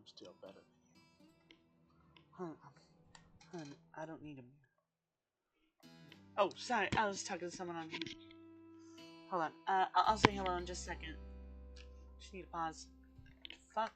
I'm still better than you. Hun, I don't need a mirror. Oh, sorry, I was talking to someone on mute. Hold on, I'll say hello in just a second. Just need to pause. Fuck.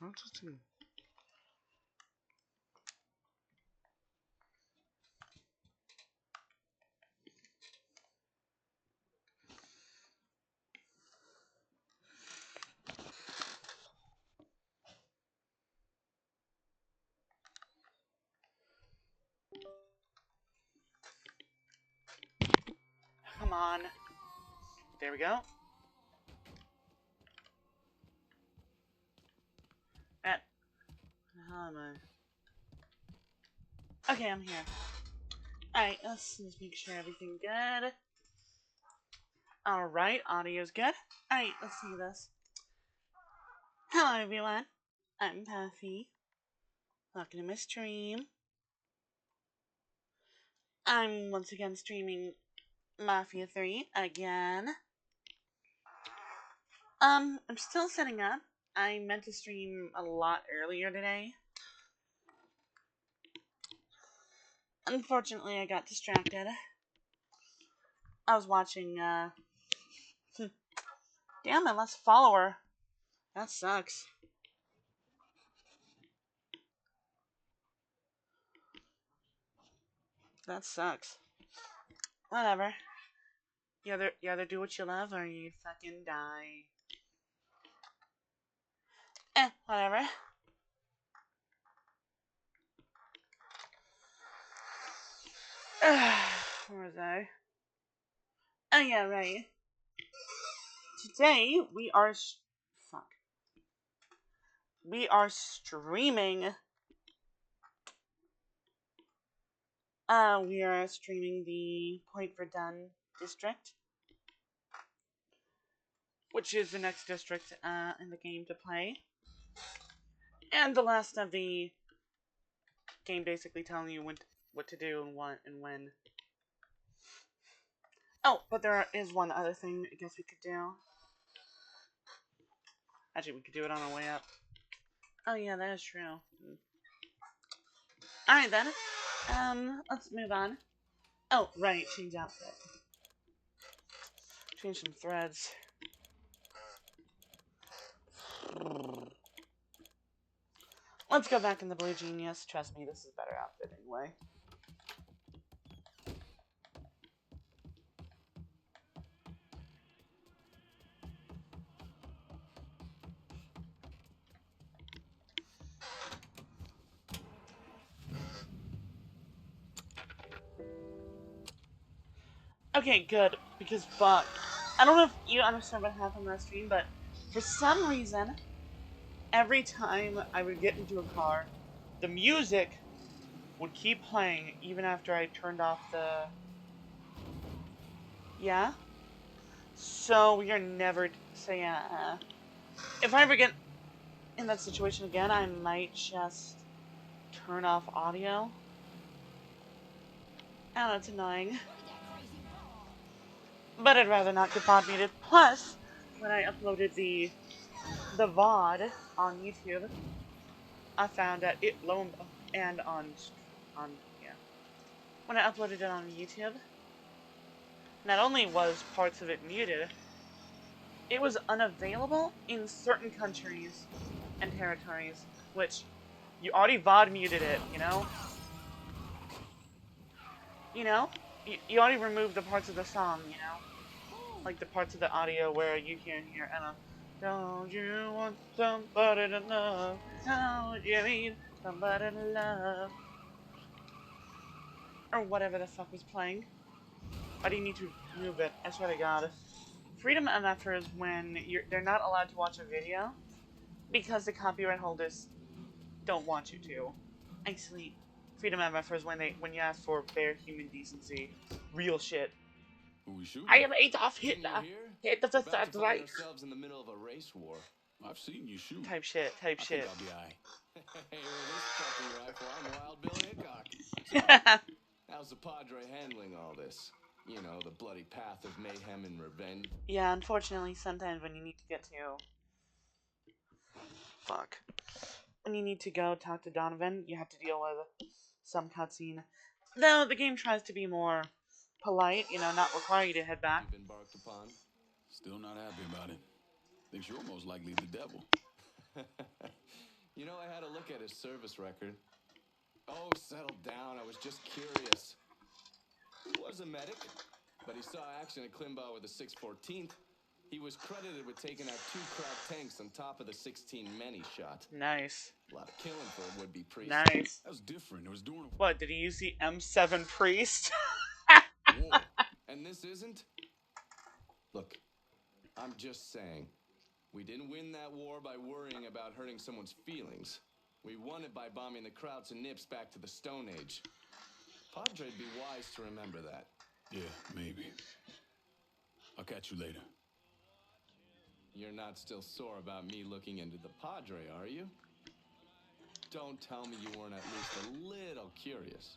I'll just see. Come on. There we go. How am I? Okay, I'm here. Alright, let's just make sure everything's good. Alright, audio's good. Alright, let's see this. Hello everyone, I'm Puffy. Welcome to my stream. I'm once again streaming Mafia 3 again. I'm still setting up. I meant to stream a lot earlier today. Unfortunately, I got distracted. I was watching, Damn, I lost a follower. That sucks. That sucks. Whatever. You either do what you love or you fucking die. Whatever. Where was I? Oh yeah, right. Today we are streaming. We are streaming the Point Verdun district, which is the next district in the game to play, and the last of the game basically telling you what to do and what and when. Oh, but there is one other thing I guess we could do. Actually, we could do it on our way up. Oh yeah, that is true. Alright then. Let's move on. Oh, right, change outfit. Change some threads. Let's go back in the Blue Genius. Trust me, this is a better outfit anyway. Okay, good, because fuck. I don't know if you understand what happened last stream, but for some reason, every time I would get into a car, the music would keep playing even after I turned off the... Yeah? So we are never... So yeah, if I ever get in that situation again, I might just turn off audio. I don't know, it's annoying. But I'd rather not get VOD muted. Plus, when I uploaded the VOD on YouTube, I found that it and on yeah. When I uploaded it on YouTube, not only was parts of it muted, it was unavailable in certain countries and territories, which you already VOD muted it, you know? You know? You already removed the parts of the song, you know? Like the parts of the audio where you can hear Anna. Don't you want somebody to love? Don't you need somebody to love? Or whatever the fuck was playing. Why do you need to move it? I swear to God. Freedom MFers is when they're not allowed to watch a video because the copyright holders don't want you to. Actually, Freedom MFers is when you ask for bare human decency, real shit. Who we shooting? I am Adolf Hitler. Hitler We're about Third to find Reich. ourselves in the middle of a race war. I've seen you shoot. Type shit. Type I shit. think I'll be aight. Hey, with this fucking rifle, I'm Wild Bill Hickok. So, how's the Padre handling all this? You know, the bloody path of mayhem and revenge. Yeah, unfortunately, sometimes when you need to get to... Fuck. When you need to go talk to Donovan, you have to deal with some cutscene. Though the game tries to be more polite, you know, not require you to head back. You've embarked upon. Still not happy about it. Thinks you're most likely the devil. You know, I had a look at his service record. Oh, settle down. I was just curious. He was a medic, but he saw action at Klimbaugh with the 614th. He was credited with taking out 2 cracked tanks on top of the 16 men he shot. Nice. A lot of killing for a would-be priest. Nice. That was different. It was doing What, did he use the M7 priest? war. And this isn't? Look, I'm just saying. We didn't win that war by worrying about hurting someone's feelings. We won it by bombing the Krauts and Nips back to the Stone Age. Padre'd be wise to remember that. Yeah, maybe. I'll catch you later. You're not still sore about me looking into the Padre, are you? Don't tell me you weren't at least a little curious.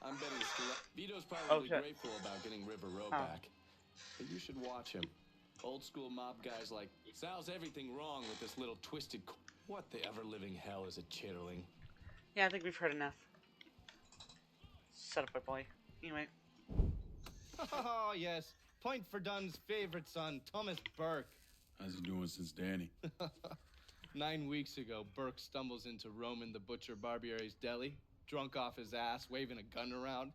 I'm betting Vito's probably grateful about getting River Row back. But you should watch him. Old school mob guys like Sal's everything wrong with this little twisted. What the ever living hell is a chitterling? Yeah, I think we've heard enough. Shut up, my boy. Anyway. Oh, yes. Point for Dunn's favorite son, Thomas Burke. How's he doing since Danny? 9 weeks ago, Burke stumbles into Roman the Butcher Barbiere's deli, drunk off his ass, waving a gun around.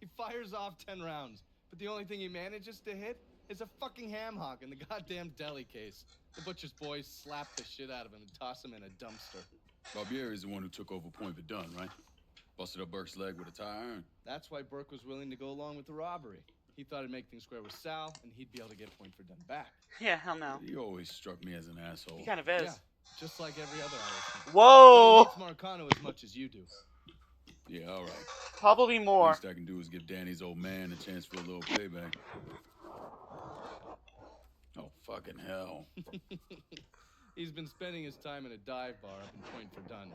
He fires off 10 rounds, but the only thing he manages to hit is a fucking ham hock in the goddamn deli case. The butcher's boys slap the shit out of him and toss him in a dumpster. Barbieri is the one who took over Point Verdun, right? Busted up Burke's leg with a tire iron. That's why Burke was willing to go along with the robbery. He thought it'd make things square with Sal, and he'd be able to get Point Verdun back. Yeah, hell no. He always struck me as an asshole. He kind of is. Yeah, just like every other Irishman. Whoa! But he hates Marcano as much as you do. Yeah, all right. Probably more. Least I can do is give Danny's old man a chance for a little payback. Oh, fucking hell. He's been spending his time in a dive bar up in Point Verdun.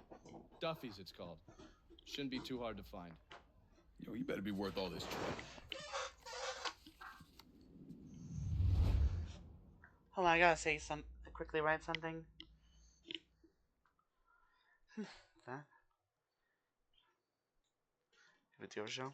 Duffy's, it's called. Shouldn't be too hard to find. Yo, you better be worth all this trouble. Hold on, I gotta say quickly write something. That? Give it to your show.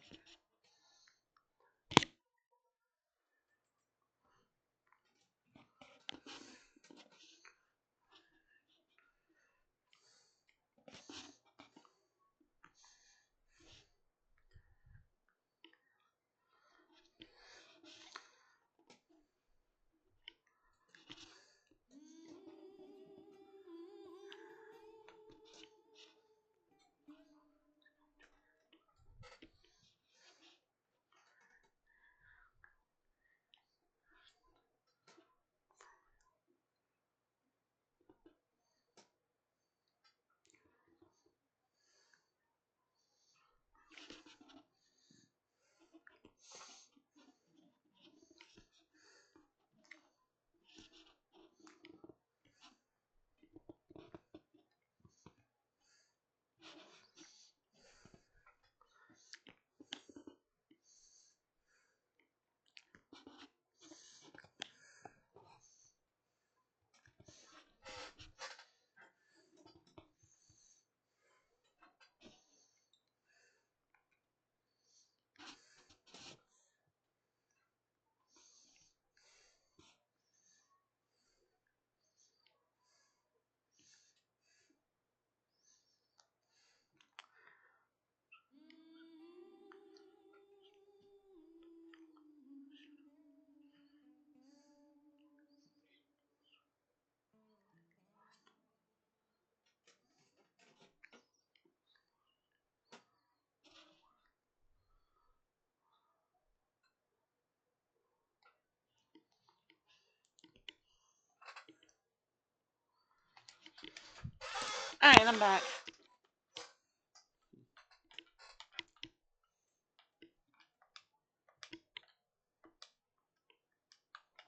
Alright, I'm back.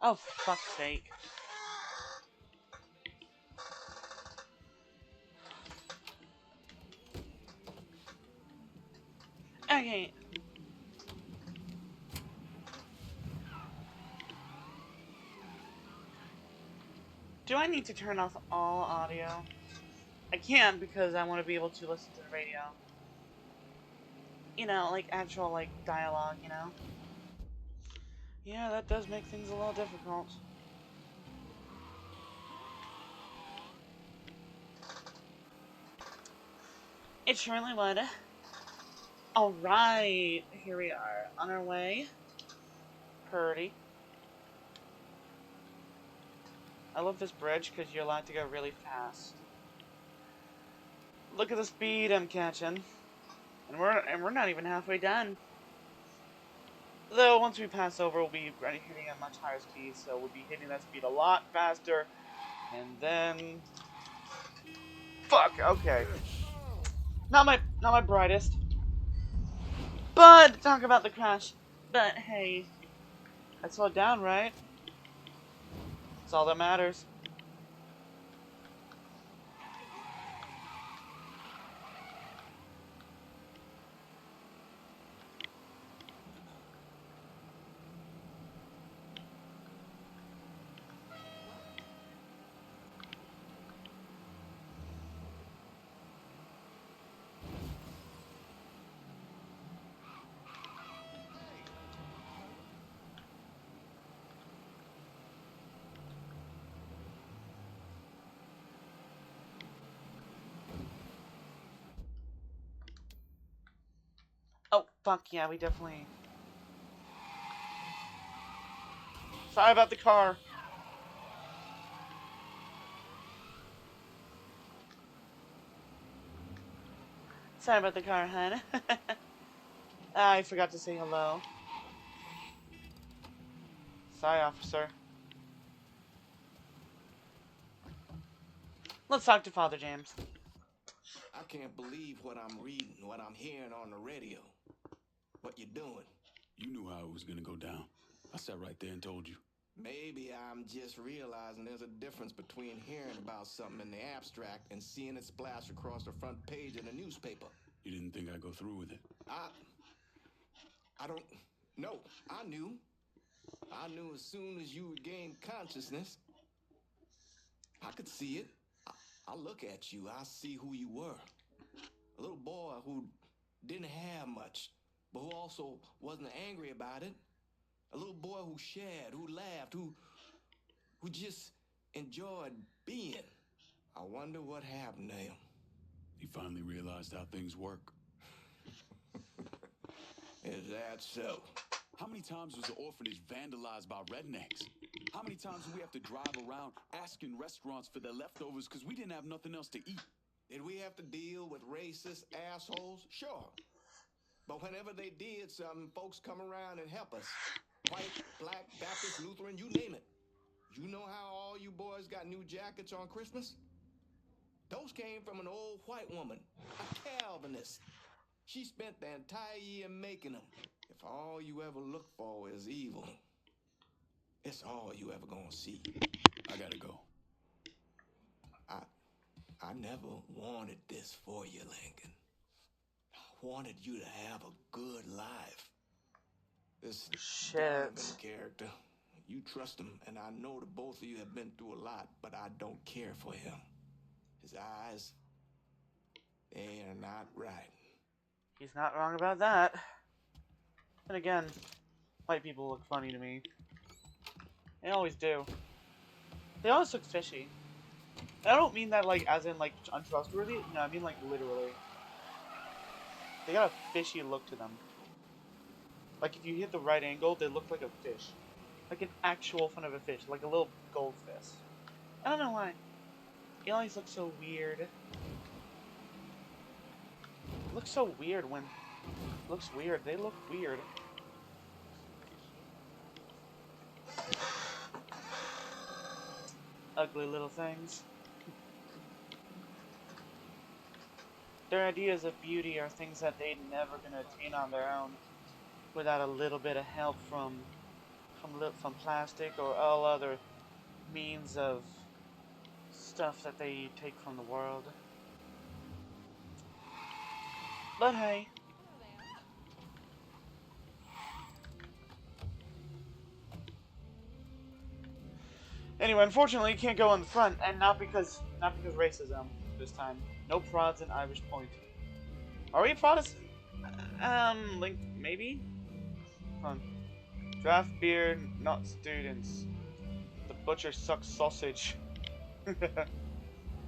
Oh, fuck's sake. Okay. Do I need to turn off all audio? I can't because I want to be able to listen to the radio. You know, like actual, like, dialogue, you know? Yeah, that does make things a little difficult. It surely would. Alright, here we are, on our way. Purdy. I love this bridge because you're allowed to go really fast. Look at the speed I'm catching. And we're not even halfway done. Though once we pass over, we'll be hitting a much higher speed, so we'll be hitting that speed a lot faster. And then, fuck. Okay, not my brightest. But talk about the crash. But hey, I slowed down, right? That's all that matters. Oh, fuck yeah, we definitely... Sorry about the car. Sorry about the car, hun. I forgot to say hello. Sorry, officer. Let's talk to Father James. I can't believe what I'm reading, what I'm hearing on the radio. What you doing? You knew how it was gonna go down. I sat right there and told you. Maybe I'm just realizing there's a difference between hearing about something in the abstract and seeing it splash across the front page in a newspaper. You didn't think I'd go through with it. I don't... No, I knew. I knew as soon as you regained consciousness. I could see it. I look at you, I see who you were. A little boy who didn't have much, but who also wasn't angry about it. A little boy who shared, who laughed, who just enjoyed being. I wonder what happened to him. He finally realized how things work. Is that so? How many times was the orphanage vandalized by rednecks? How many times do we have to drive around asking restaurants for their leftovers because we didn't have nothing else to eat? Did we have to deal with racist assholes? Sure. But whenever they did something, folks come around and help us. White, black, Baptist, Lutheran, you name it. You know how all you boys got new jackets on Christmas? Those came from an old white woman, a Calvinist. She spent the entire year making them. If all you ever look for is evil, it's all you ever gonna see. I gotta go. I never wanted this for you, Lincoln. I wanted you to have a good life. This Donovan character, you trust him, and I know that both of you have been through a lot, but I don't care for him. His eyes, they are not right. He's not wrong about that. And again, white people look funny to me. They always do. They always look fishy. I don't mean that, like, as in, like, untrustworthy. No, I mean, like, literally. They got a fishy look to them. Like, if you hit the right angle, they look like a fish. Like an actual front of a fish. Like a little goldfish. I don't know why. It always looks so weird. It looks so weird when... It looks weird. They look weird. Ugly little things. their ideas of beauty are things that they're never gonna attain on their own without a little bit of help from plastic or all other means of stuff that they take from the world. But hey. Anyway, unfortunately, you can't go in the front, and not because racism this time. No prods in Irish Point. Are we Protestant? Link, maybe? Hold on. Draft beer, not students. The butcher sucks sausage.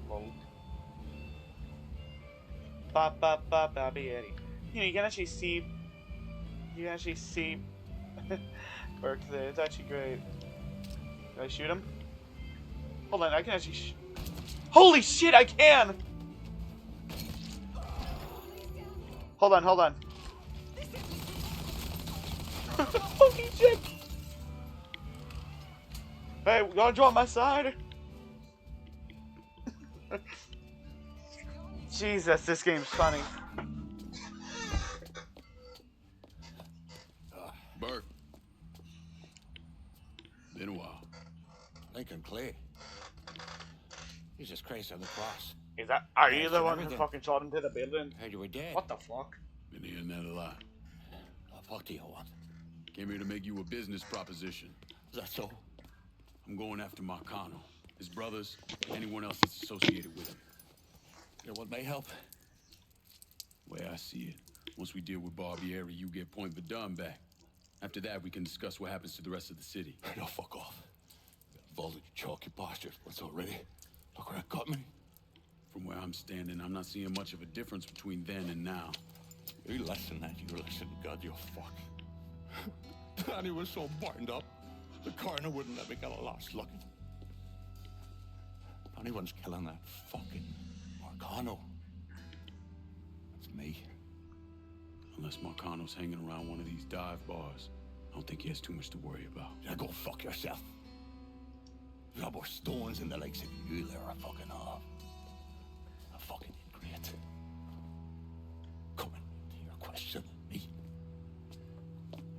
Lol. Ba ba ba ba Eddie. You know, you can actually see Burke there. It's actually great. Did I shoot him? Hold on, I can actually holy shit, I can! Hold on. Holy shit! Hey, we gotta draw my side. Jesus, this game's funny. Bert. Been a while. Lincoln Clay. Jesus Christ on the cross. Are you the one who fucking shot into the building? Heard you were dead. What the fuck? Been hearing that a lot. What do you want? Came here to make you a business proposition. Is that so? I'm going after Marcano, his brothers, anyone else that's associated with him. You want my help? The way I see it, once we deal with Barbieri, you get Point Verdun back. After that, we can discuss what happens to the rest of the city. No, fuck off. Involved in chalky bastards once already. Look where it got me. From where I'm standing, I'm not seeing much of a difference between then and now. You listen, God, you fuck. Danny was so burned up, the coroner wouldn't let me get a last look. If anyone's killing that fucking Marcano, it's me. Unless Marcano's hanging around one of these dive bars, I don't think he has too much to worry about. Yeah, go fuck yourself. There's no more stones in the likes of you there, I fucking have. I fucking ingrate. Coming to your question, me.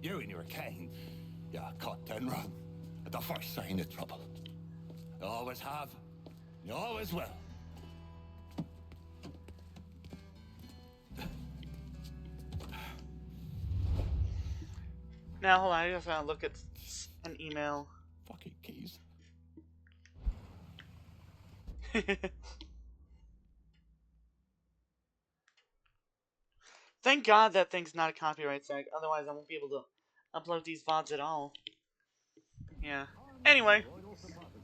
You and your kind, you caught 10 wrong at the first sign of trouble. You always have, you always will. Now, hold on, I just gotta look at an email. Fucking keys. Thank God that thing's not a copyright strike, otherwise I won't be able to upload these VODs at all. Yeah. Anyway,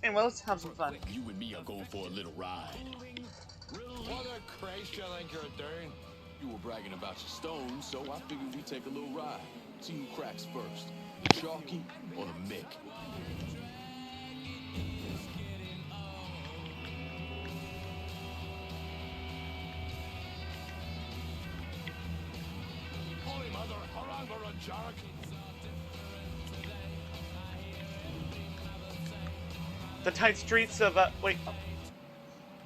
let's have some fun. You and me are going for a little ride. What a Christ you think you're doing? You were bragging about your stones, so I figured we'd take a little ride. See who cracks first, the Chalky or the Mick. Holy mother, Harangara Jarek. The tight streets of, wait.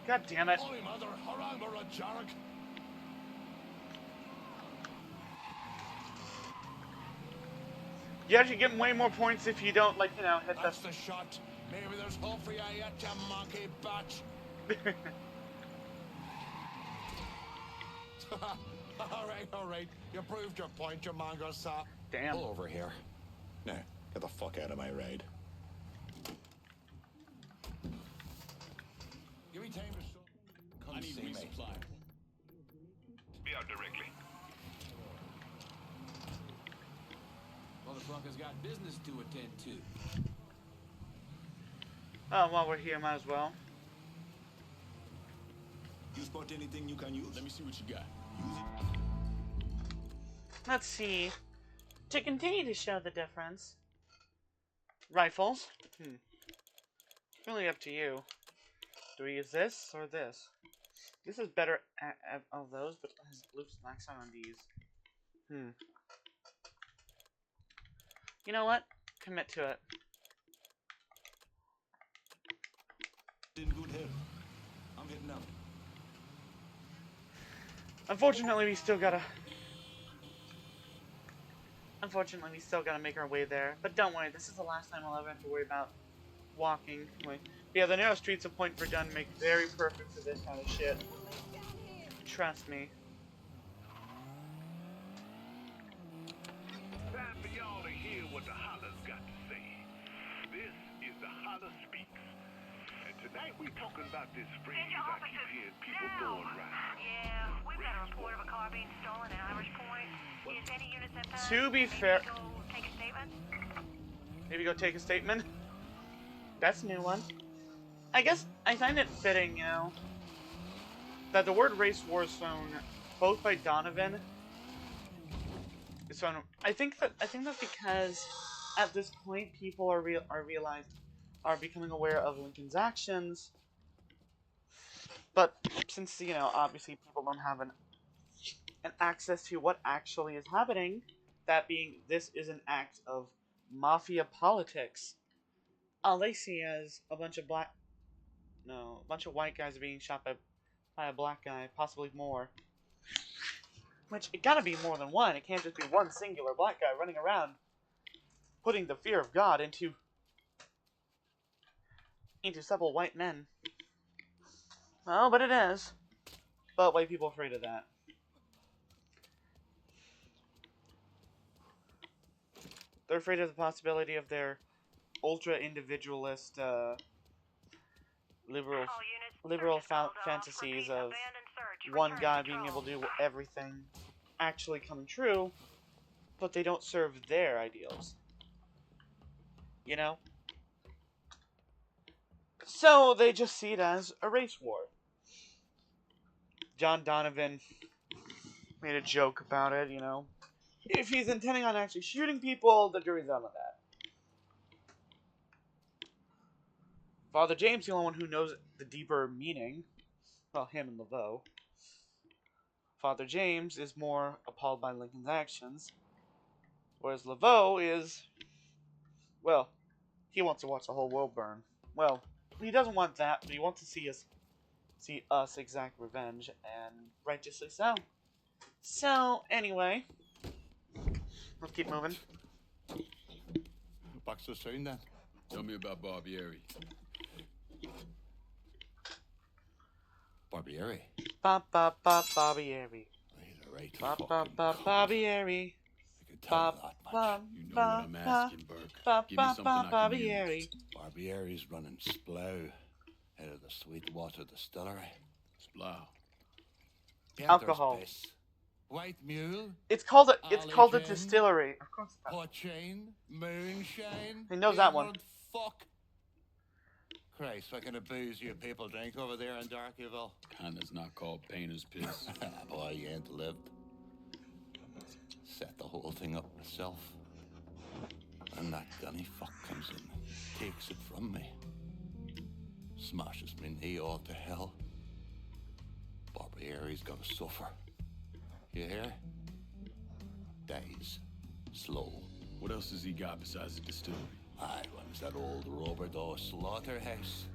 God damn it. Holy mother, Harangara Jarek. You actually get way more points if you don't, like, hit That's the shot. Maybe there's hope for you yet, you monkey batch. All right. You proved your point, you mongo sap. Damn. Pull over here. Now, get the fuck out of my ride. Give me time to show. I need resupply. Be out directly. Motherfucker's got business to attend to. Oh, while we're here, might as well. You spot anything you can use? Let me see what you got. Use it. Let's see. To continue to show the difference. Rifles. Really up to you. Do we use this or this? This is better of those, but it has blue max on these. You know what? Commit to it. In good health. I'm heading out. Unfortunately, we still gotta make our way there. But don't worry, this is the last time I'll ever have to worry about walking. Anyway, yeah, the narrow streets of Point Verdun make very perfect for this kind of shit. Trust me. Time for y'all to hear what the Holler's got to say. This is the Holler Speaks. And tonight we're talking about this phrase I keep hearing people throwing around. Yeah, we've got a report of a car being stolen at Irish Point. Is any units at time? To be fair, Go take a statement? maybe go take a statement. That's a new one. I guess I find it fitting, you know, that the word race war is thrown both by Donovan. It's thrown. I think that's because at this point people are becoming aware of Lincoln's actions. But since, you know, obviously people don't have an access to what actually is happening, that being this is an act of mafia politics. All they see is a bunch of white guys being shot by a black guy, possibly more. Which, it gotta be more than one. It can't just be one singular black guy running around putting the fear of God into several white men. Well, but it is. But white people are afraid of that. They're afraid of the possibility of their ultra-individualist, liberal fantasies of one guy being able to do everything actually coming true, but they don't serve their ideals. You know? So they just see it as a race war. John Donovan made a joke about it, you know. If he's intending on actually shooting people, the jury's out on that. Father James, the only one who knows the deeper meaning, well, him and Laveau. Father James is more appalled by Lincoln's actions, whereas Laveau is, well, he wants to watch the whole world burn. Well, he doesn't want that, but he wants to see us exact revenge, and righteously so. So, anyway, let's keep moving. Back so soon then. Tell me about Barbieri. Barbieri. Barbieri. He's a right Barbieri. I can tell you that much. You know what I'm asking, Burke. Give me something I can use. Barbieri's running Splow out of the Sweetwater Distillery. Splow. Alcohol. Piss, White Mule, It's called a distillery. Of course it's not. Potchain, Moonshine. He knows that one. Emerald Fuck. Christ, what kind of booze you people drink over there in Darkyville? Kinda's not called painter's piss. Boy, you ain't lived. Set the whole thing up myself. And that gunny fuck comes in and takes it from me. Smashes me knee all to hell. Barbieri's gonna suffer. You hear? Days. Slow. What else has he got besides the distillery? Aye, runs that old Robert O. slaughterhouse.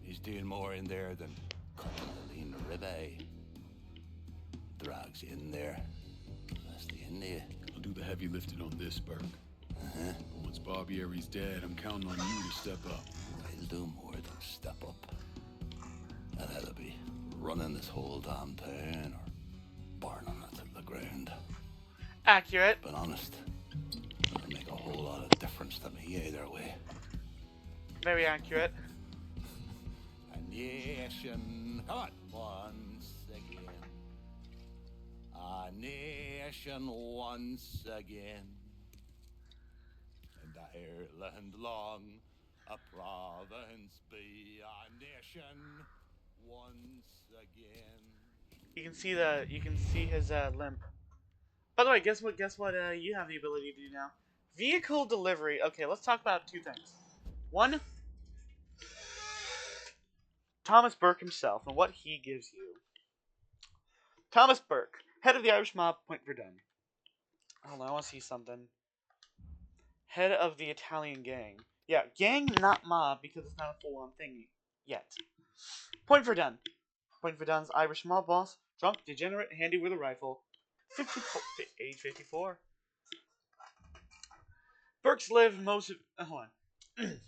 He's doing more in there than cutting a lean ribeye. Drags you in there. That's the end of you. I'll do the heavy lifting on this, Burke. Uh-huh. But once Barbieri's dead, I'm counting on you to step up. I'll do more than step up. I'll either be running this whole damn town or burning it to the ground. Accurate. But honest, it'll make a whole lot of difference to me either way. Very accurate. A nation, come on, once again. A nation once again. And Ireland long, a province be a nation once again. You can see his limp. By the way, guess what? You have the ability to do now. Vehicle delivery. Okay, let's talk about two things. One, Thomas Burke himself and what he gives you. Thomas Burke, head of the Irish mob, Point Verdun. Hold on, I want to see something. Head of the Italian gang. Yeah, gang, not mob, because it's not a full-on thing yet. Point Verdun. Point Verdun's Irish mob boss, Drunk, degenerate, handy with a rifle. 54, age 54. Burke's lived most of... hold on.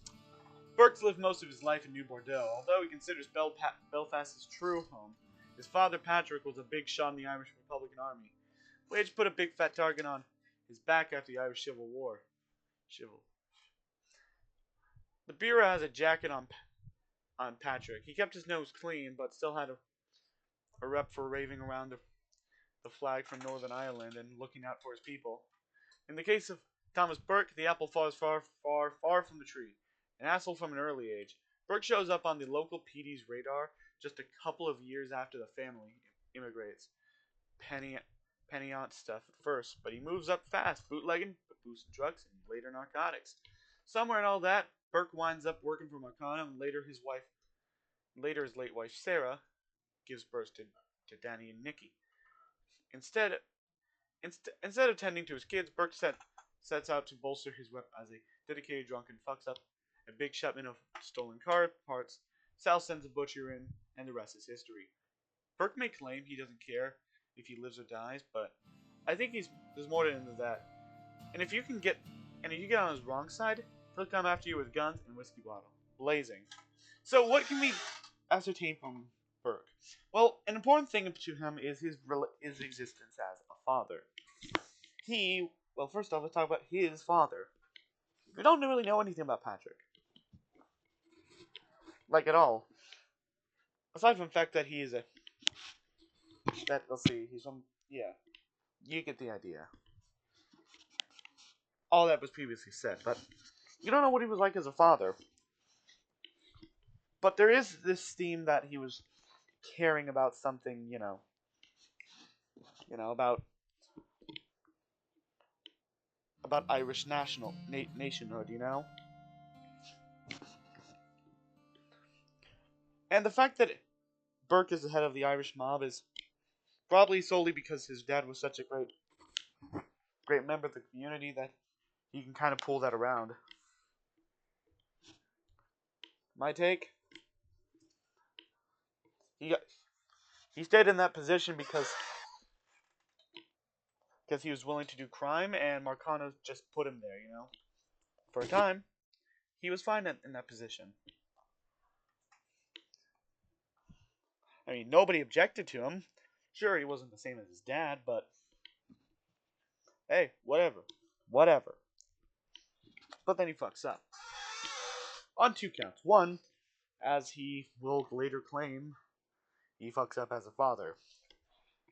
Burke's lived most of his life in New Bordeaux. Although he considers Belfast his true home, his father Patrick was a big shot in the Irish Republican Army, which put a big fat target on his back after the Irish Civil War. The bureau has a jacket on Patrick. He kept his nose clean, but still had a rep for raving around the flag from Northern Ireland and looking out for his people. In the case of Thomas Burke, the apple falls far, far, far from the tree. An asshole from an early age, Burke shows up on the local PD's radar just a couple of years after the family immigrates. Penny aunt stuff at first, but he moves up fast, bootlegging, boosting trucks, and later narcotics. Somewhere in all that, Burke winds up working for Marcano, and later his late wife Sarah gives birth to Danny and Nikki. Instead of tending to his kids, Burke sets out to bolster his rep as a dedicated drunken fucks up a big shipment of stolen car parts. Sal sends a butcher in, and the rest is history. Burke may claim he doesn't care if he lives or dies, but I think there's more to that. And if you get on his wrong side, he'll come after you with guns and whiskey bottle blazing. So what can we ascertain from Burke? Well, an important thing to him is his existence as a father. First off, let's talk about his father. We don't really know anything about Patrick. Like, at all. Aside from the fact that he's from, yeah. You get the idea. All that was previously said, but you don't know what he was like as a father. But there is this theme that he was caring about something, about Irish nationhood, And the fact that Burke is the head of the Irish mob is probably solely because his dad was such a great member of the community that he can kind of pull that around. My take? He stayed in that position because he was willing to do crime, and Marcano just put him there, For a time, he was fine in that position. I mean, nobody objected to him. Sure, he wasn't the same as his dad, but hey, whatever. But then he fucks up. On 2 counts. 1, as he will later claim, he fucks up as a father.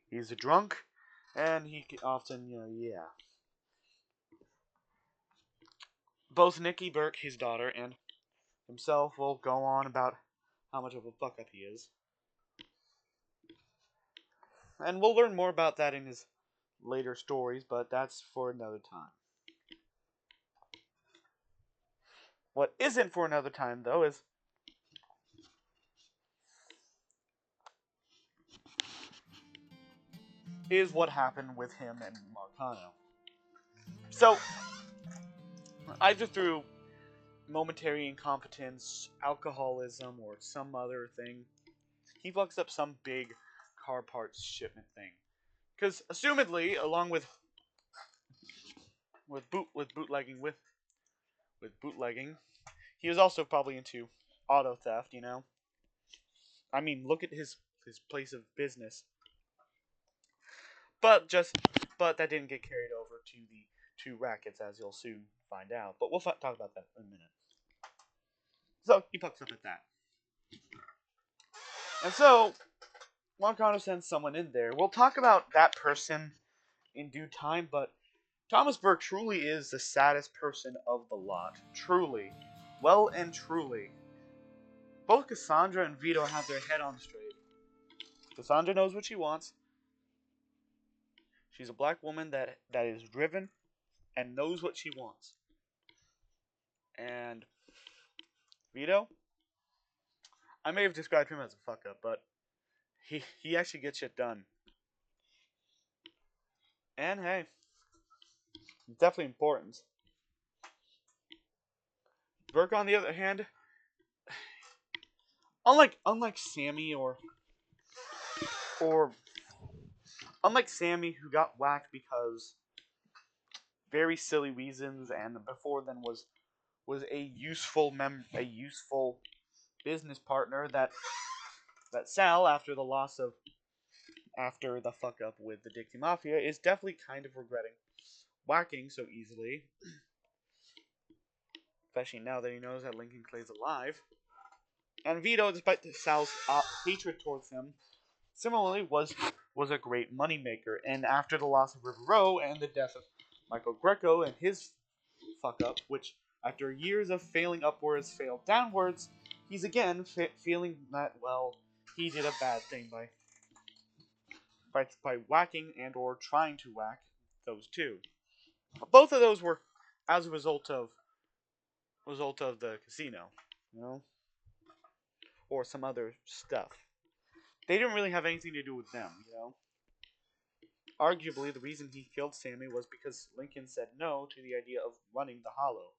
He's a drunk, and he often, Both Nikki Burke, his daughter, and himself will go on about how much of a fuck up he is. And we'll learn more about that in his later stories, but that's for another time. What isn't for another time, though, is what happened with him and Marcano. So, either through momentary incompetence, alcoholism, or some other thing, he fucks up some big car parts shipment thing. Because, assumedly, along with bootlegging, he was also probably into auto theft, I mean, look at his place of business. But that didn't get carried over to the 2 rackets, as you'll soon find out. But we'll talk about that in a minute. So, he fucks up at that. And so, Marcano sends someone in there. We'll talk about that person in due time, but Thomas Burke truly is the saddest person of the lot. Truly. Well and truly. Both Cassandra and Vito have their head on straight. Cassandra knows what she wants. She's a black woman that is driven and knows what she wants. And Vito, I may have described him as a fuck up, but he actually gets shit done. And hey, it's definitely important. Burke, on the other hand, unlike Sammy or unlike Sammy, who got whacked because very silly reasons, and before then was a useful business partner that Sal, after the fuck up with the Dixie Mafia, is definitely kind of regretting whacking so easily, especially now that he knows that Lincoln Clay's alive. And Vito, despite Sal's hatred towards him, similarly was a great moneymaker. And after the loss of River Row and the death of Michael Greco and his fuck up, which after years of failing upwards, failed downwards, he's again feeling that, well, he did a bad thing by whacking and or trying to whack those two. Both of those were as a result of the casino, you know, or some other stuff. They didn't really have anything to do with them, you know. Arguably, the reason he killed Sammy was because Lincoln said no to the idea of running the Hollow,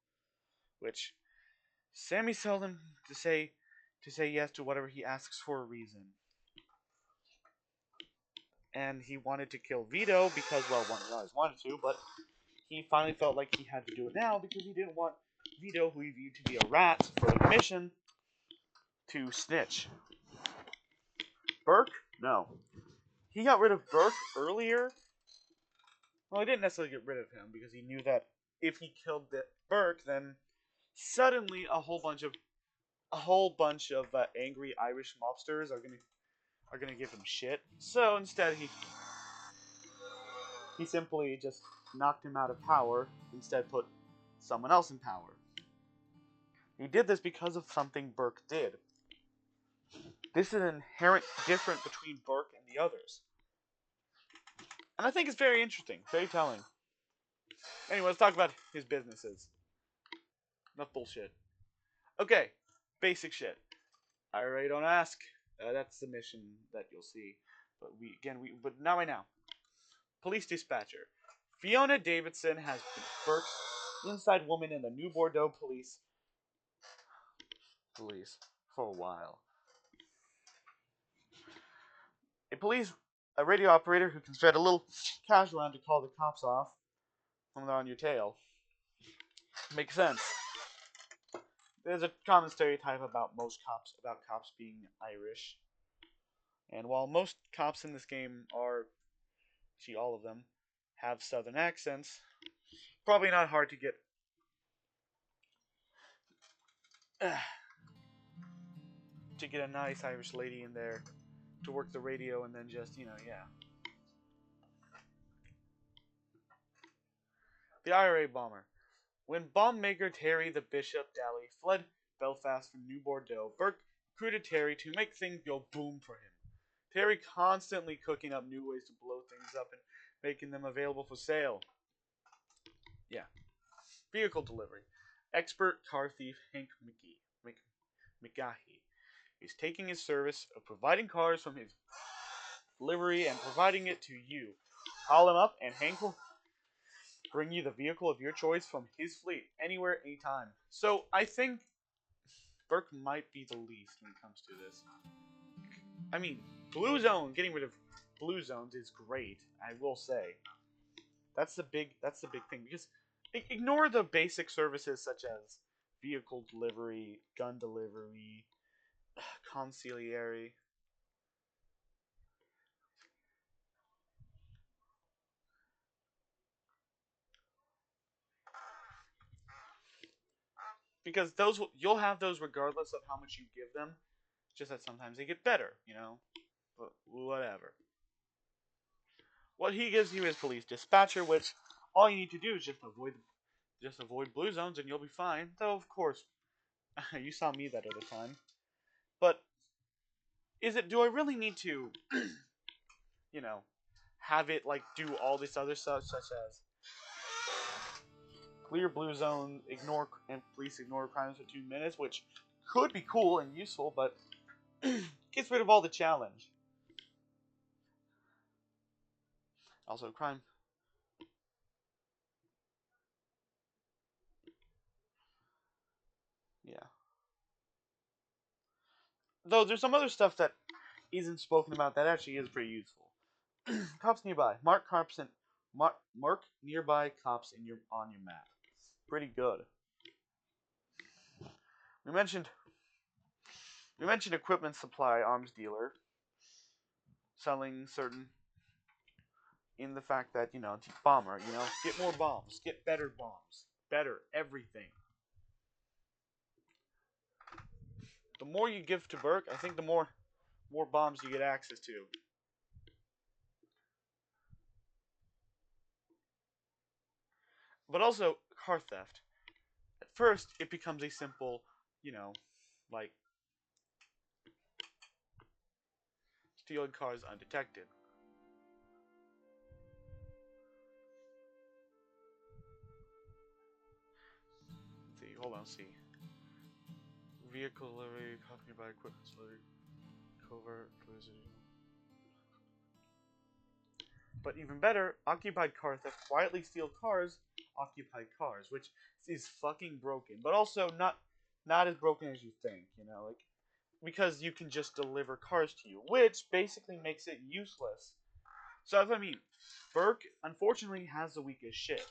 which Sammy told him to say yes to whatever he asks for a reason. And he wanted to kill Vito because, well, one he always wanted to, but he finally felt like he had to do it now because he didn't want Vito, who he viewed to be a rat for the commission, to snitch. Burke? No. He got rid of Burke earlier. Well, he didn't necessarily get rid of him because he knew that if he killed Burke, then suddenly a whole bunch of angry Irish mobsters are gonna give him shit. So instead, he simply just knocked him out of power. Instead, put someone else in power. He did this because of something Burke did. This is an inherent difference between Burke and the others. And I think it's very interesting, very telling. Anyway, let's talk about his businesses. Enough bullshit. Okay, basic shit. I already don't ask. That's the mission that you'll see. But now I know. Police dispatcher. Fiona Davidson has been Burke's inside woman in the New Bordeaux police for a while. A radio operator who can spread a little cash around to call the cops off when they're on your tail. Makes sense. There's a common stereotype about cops being Irish. And while most cops in this game all of them, have southern accents, probably not hard to get a nice Irish lady in there to work the radio and then just, yeah. The IRA bomber. When bomb maker Terry the Bishop Daly fled Belfast from New Bordeaux, Burke recruited Terry to make things go boom for him. Terry constantly cooking up new ways to blow things up and making them available for sale. Yeah. Vehicle delivery. Expert car thief Hank McGahey is taking his service of providing cars from his livery and providing it to you. Call him up and Hank will bring you the vehicle of your choice from his fleet, anywhere, anytime. So I think Burke might be the least when it comes to this. I mean, getting rid of blue zones is great, I will say. That's the big thing, because ignore the basic services such as vehicle delivery, gun delivery, conciliary. Because you'll have those regardless of how much you give them. Just that sometimes they get better, But whatever. What he gives you is police dispatcher, which all you need to do is just avoid blue zones and you'll be fine. Though of course, you saw me that other time. But do I really need to have it like do all this other stuff such as clear blue zone, police ignore crimes for 2 minutes, which could be cool and useful, but gets rid of all the challenge. Also, crime. Yeah. Though there's some other stuff that isn't spoken about that actually is pretty useful. Cops nearby. Mark nearby cops on your map. Pretty good. We mentioned equipment supply arms dealer selling certain in the fact that bomber, get more bombs, get better bombs, better everything. The more you give to Burke, I think the more bombs you get access to. But also car theft. At first, it becomes a simple, like stealing cars undetected. Let's see, hold on, see. Vehicle delivery, accompanied by equipment delivery, covert collision. But even better, occupied car theft. Quietly steal cars, occupied cars, which is fucking broken. But also not as broken as you think, like because you can just deliver cars to you, which basically makes it useless. So that's what I mean. Burke unfortunately has the weakest shit.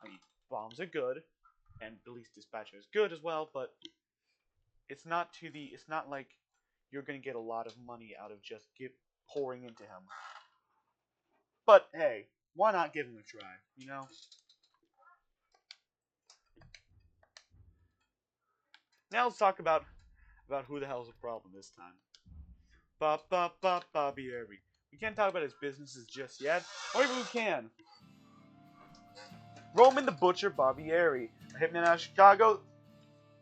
I mean, bombs are good, and police dispatcher is good as well, but it's not like you're gonna get a lot of money out of just pouring into him. But hey, why not give him a try, Now let's talk about who the hell's the problem this time. Bobby Irby. We can't talk about his businesses just yet. Or maybe we can. Roman the Butcher Barbieri, a hitman out of Chicago.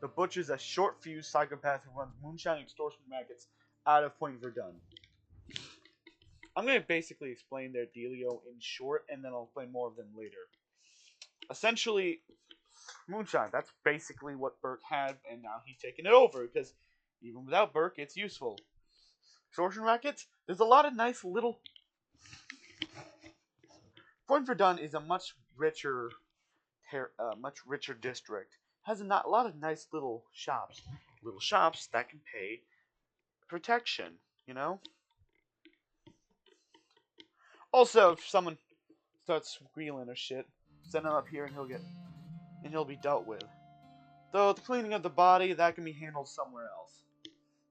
The Butcher's a short-fused psychopath who runs moonshine and extortion rackets out of Point Verdun. I'm going to basically explain their dealio in short, and then I'll explain more of them later. Essentially, moonshine, that's basically what Burke had, and now he's taking it over, because even without Burke, it's useful. Extortion rackets, there's a lot of nice little... Point Verdun is a much richer district. Has a lot of nice little shops that can pay protection. Also, if someone starts squealing or shit, send him up here and he'll be dealt with. Though the cleaning of the body, that can be handled somewhere else.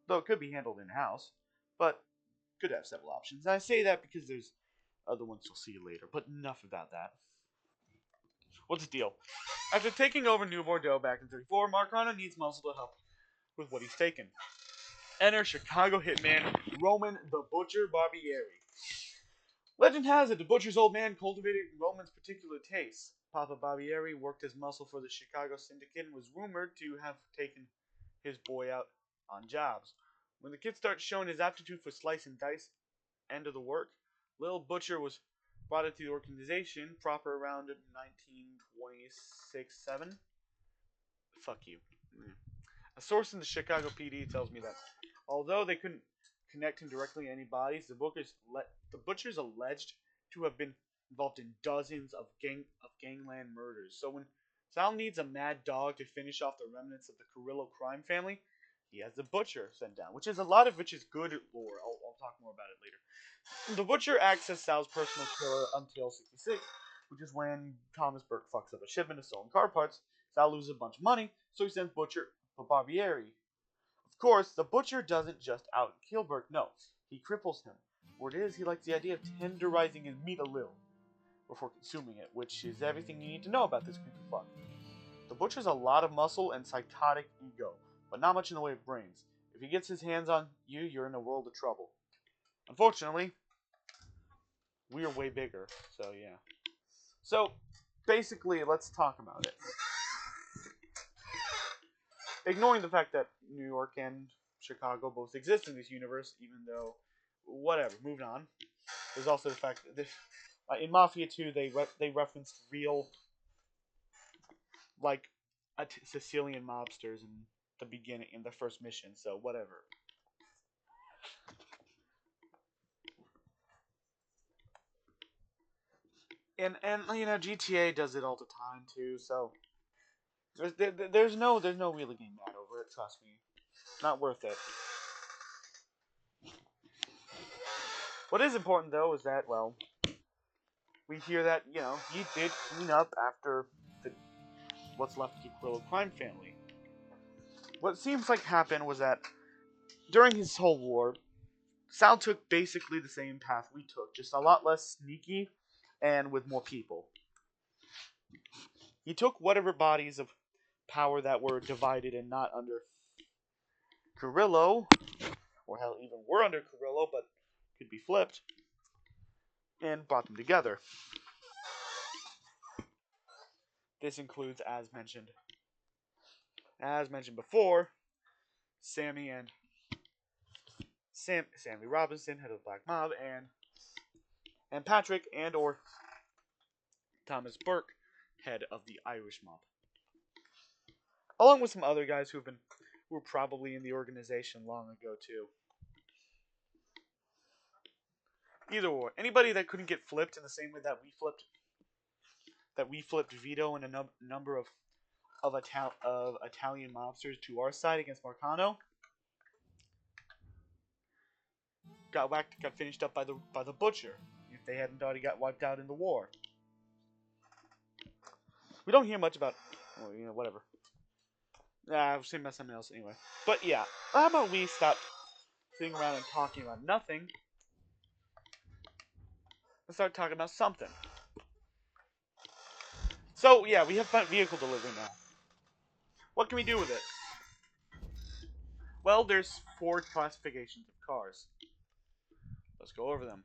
Though it could be handled in house, but could have several options. And I say that because there's other ones you'll see later. But enough about that. What's the deal? After taking over New Bordeaux back in 34, Marcano needs muscle to help with what he's taken. Enter Chicago hitman Roman the Butcher Barbieri. Legend has it the Butcher's old man cultivated Roman's particular tastes. Papa Barbieri worked as muscle for the Chicago syndicate and was rumored to have taken his boy out on jobs. When the kid starts showing his aptitude for slice and dice end of the work, Lil Butcher was brought into the organization proper around 1926-7. Fuck you. A source in the Chicago PD tells me that although they couldn't connect him directly to any bodies, the Butcher's alleged to have been involved in dozens of gangland murders. So when Sal needs a mad dog to finish off the remnants of the Carrillo crime family, he has the Butcher sent down, which is good lore. I'll talk more about it later. The Butcher acts as Sal's personal killer until 66, which is when Thomas Burke fucks up a shipment of stolen car parts. Sal loses a bunch of money, so he sends Butcher for Barbieri. Of course, the Butcher doesn't just out and kill Burke, no. He cripples him. Word is, he likes the idea of tenderizing his meat a little before consuming it, which is everything you need to know about this creepy fuck. The Butcher's a lot of muscle and psychotic ego, but not much in the way of brains. If he gets his hands on you, you're in a world of trouble. Unfortunately, we are way bigger, so yeah. So, basically, let's talk about it. Ignoring the fact that New York and Chicago both exist in this universe, even though, whatever, moving on. There's also the fact that in Mafia 2, they referenced real, like, Sicilian mobsters in the beginning, in the first mission, so whatever. And GTA does it all the time too, so there's no really getting mad over it. Trust me, not worth it. What is important, though, is that, well, we hear that, you know, he did clean up after what's left of the Carrillo crime family. What seems like happened was that during his whole war, Sal took basically the same path we took, just a lot less sneaky and with more people. He took whatever bodies of power that were divided and not under Carrillo, or hell, even were under Carrillo, but could be flipped, and brought them together. This includes, as mentioned before, Sammy Robinson, head of the Black Mob, and Patrick and or Thomas Burke, head of the Irish Mob, along with some other guys who were probably in the organization long ago too. Either or, anybody that couldn't get flipped in the same way that we flipped Vito and a number of Italian mobsters to our side against Marcano, got finished up by the butcher if they hadn't already got wiped out in the war. We don't hear much about, well, you know, whatever. I was saying about something else anyway. But yeah, how about we stop sitting around and talking about nothing? Let's start talking about something. So yeah, we have vehicle delivery now. What can we do with it? Well, there's 4 classifications of cars. Let's go over them.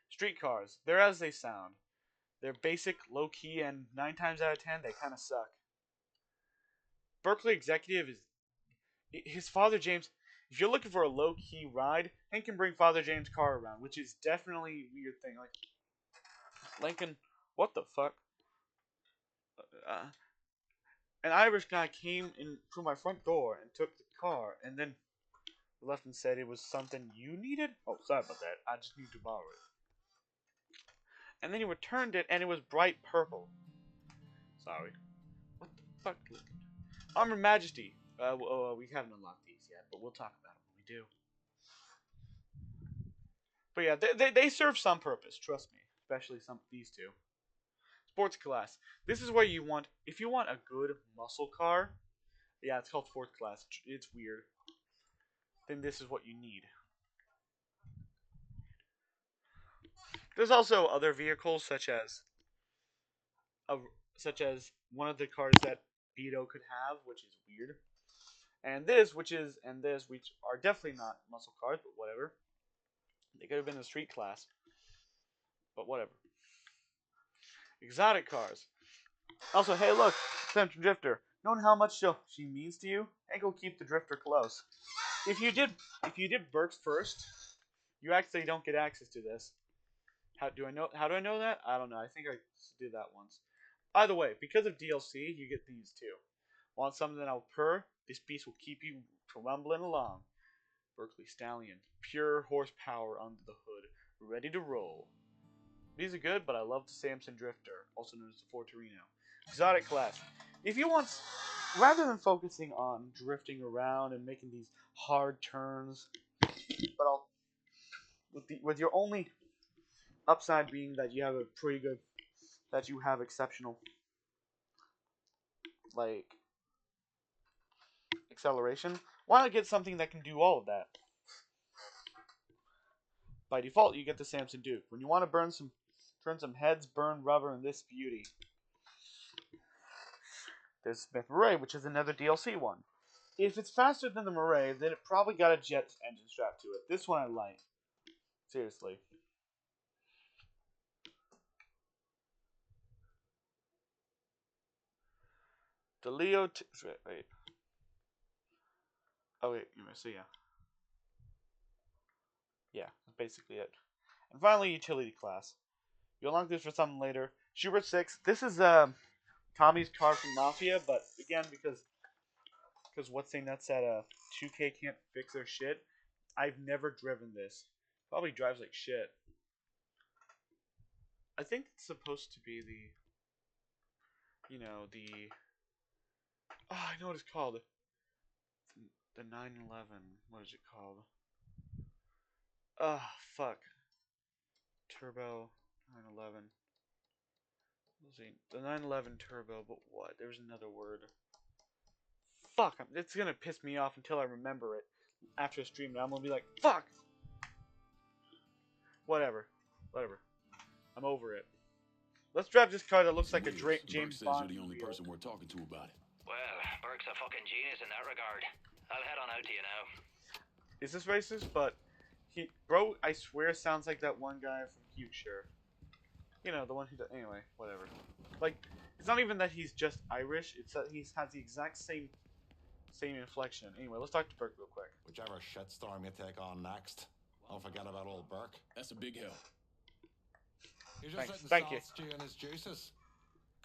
Street cars. They're as they sound. They're basic, low-key, and 9 times out of 10, they kind of suck. Berkeley Executive is... His Father James... If you're looking for a low-key ride, Hank can bring Father James' car around, which is definitely a weird thing. Like, Lincoln... What the fuck? An Irish guy came in through my front door and took the car, and then left and said it was something you needed? Oh, sorry about that. I just need to borrow it. And then he returned it, and it was bright purple. Sorry. What the fuck? Armored Majesty. We haven't unlocked these yet, but we'll talk about it when we do. But yeah, they serve some purpose, trust me. Especially these two. Sports class. This is where you want, if you want a good muscle car, yeah, it's called sports class. It's weird. Then this is what you need. There's also other vehicles such as one of the cars that Vito could have, which is weird, and this, which are definitely not muscle cars, but whatever. They could have been a street class, but whatever. Exotic cars. Also, hey, look, Samson Drifter. Knowing how much she means to you, Hank will keep the Drifter close. If you did Burke's first, you actually don't get access to this. How do I know that? I don't know. I think I did that once. By the way, because of DLC, you get these too. Want something that'll purr? This piece will keep you rumbling along. Berkeley Stallion. Pure horsepower under the hood. Ready to roll. These are good, but I love the Samson Drifter, also known as the Ford Torino. Exotic class. If you want, rather than focusing on drifting around and making these hard turns, with your only upside being that you have exceptional, like, acceleration, why not get something that can do all of that? By default, you get the Samson Duke. When you want to turn some heads, burn rubber, and this beauty. There's Smith Murray, which is another DLC one. If it's faster than the Murray, then it probably got a jet engine strapped to it. This one I like. Seriously. The Leo... wait. Oh, wait. So, yeah. Yeah, that's basically it. And finally, utility class. You'll unlock this for something later. Schubert 6. This is Tommy's car from Mafia, but again, because what's saying that said 2K can't fix their shit, I've never driven this. Probably drives like shit. I think it's supposed to be oh, I know what it's called. The 911. What is it called? Fuck. Turbo 911. Let's see. The 911 Turbo, but what? There's another word. Fuck. It's gonna piss me off until I remember it after stream. I'm gonna be like, fuck! Whatever. Whatever. I'm over it. Let's drive this car that looks like a James Burke says Bond you're the only movie. person we're talking to about it. Well, Burke's a fucking genius in that regard. I'll head on out to you now. Is this racist? But bro, I swear sounds like that one guy from Future. You know, the one who does. Anyway, whatever. Like, it's not even that he's just Irish. It's that he has the exact same inflection. Anyway, let's talk to Burke real quick. Whichever shitstorm you take on next, don't forget about old Burke. That's a big help. He's just letting Thank you. salt stew in his juices.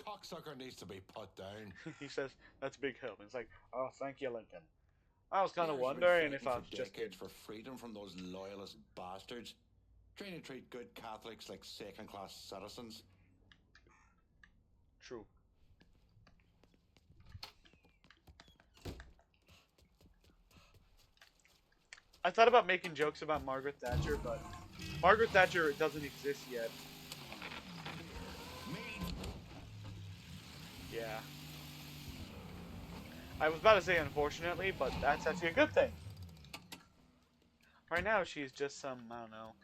Cocksucker needs to be put down. He says, that's a big help. And it's like, oh, thank you, Lincoln. I was kind of Irish been wondering if I fighting was for just decades kidding. for freedom from those loyalist bastards. Trying to treat good Catholics like second-class citizens. True. I thought about making jokes about Margaret Thatcher, but Margaret Thatcher doesn't exist yet. Yeah. I was about to say unfortunately, but that's actually a good thing. Right now, she's just some, I don't know,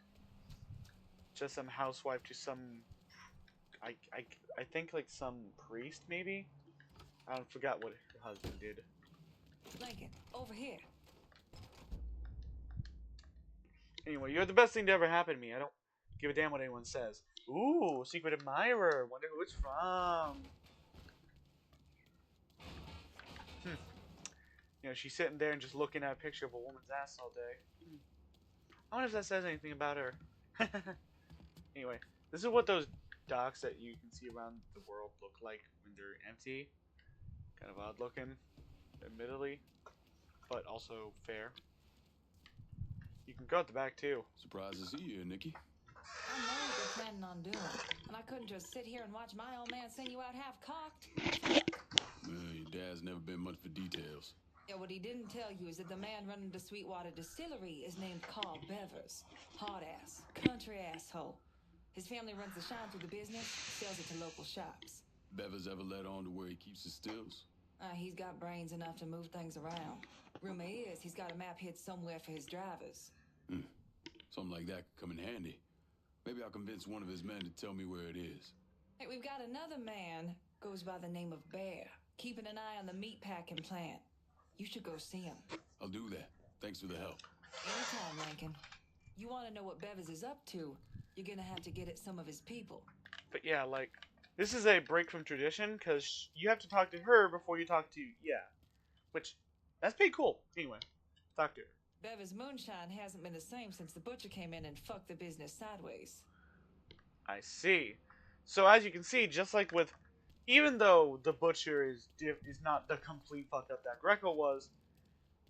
just some housewife to some, I think like some priest, maybe? I forgot what her husband did. Lincoln, over here. Anyway, you're the best thing to ever happen to me. I don't give a damn what anyone says. Ooh, secret admirer. Wonder who it's from. You know, she's sitting there and just looking at a picture of a woman's ass all day. I wonder if that says anything about her. Anyway, this is what those docks that you can see around the world look like when they're empty. Kind of odd looking, admittedly, but also fair. You can go at the back too. Surprised to see you, Nikki. I know what you're planning on doing, and I couldn't just sit here and watch my old man send you out half-cocked. Well, your dad's never been much for details. Yeah, what he didn't tell you is that the man running the Sweetwater Distillery is named Carl Bevers. Hard ass, country asshole. His family runs the shine through the business, sells it to local shops. Bevis ever let on to where he keeps his stills? He's got brains enough to move things around. Rumor is he's got a map hid somewhere for his drivers. Something like that could come in handy. Maybe I'll convince one of his men to tell me where it is. Hey, we've got another man, goes by the name of Bear, keeping an eye on the meatpacking plant. You should go see him. I'll do that. Thanks for the help. Anytime, Lincoln. You want to know what Bevis is up to, you're gonna have to get at some of his people. But yeah, like, this is a break from tradition, because you have to talk to her before you talk to, which, that's pretty cool. Anyway, talk to her. Bevis' moonshine hasn't been the same since the butcher came in and fucked the business sideways. I see. So as you can see, just like with, even though the butcher is not the complete fuck up that Greco was,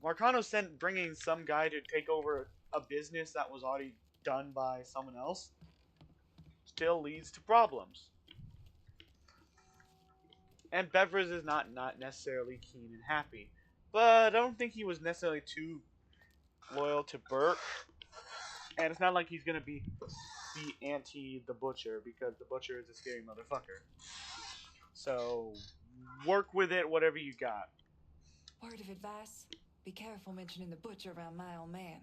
Marcano bringing some guy to take over a business that was already done by someone else still leads to problems. And Bevers is not necessarily keen and happy, but I don't think he was necessarily too loyal to Burke. And it's not like he's gonna be anti the butcher, because the butcher is a scary motherfucker. So work with it, whatever you got. Word of advice: be careful mentioning the butcher around my old man.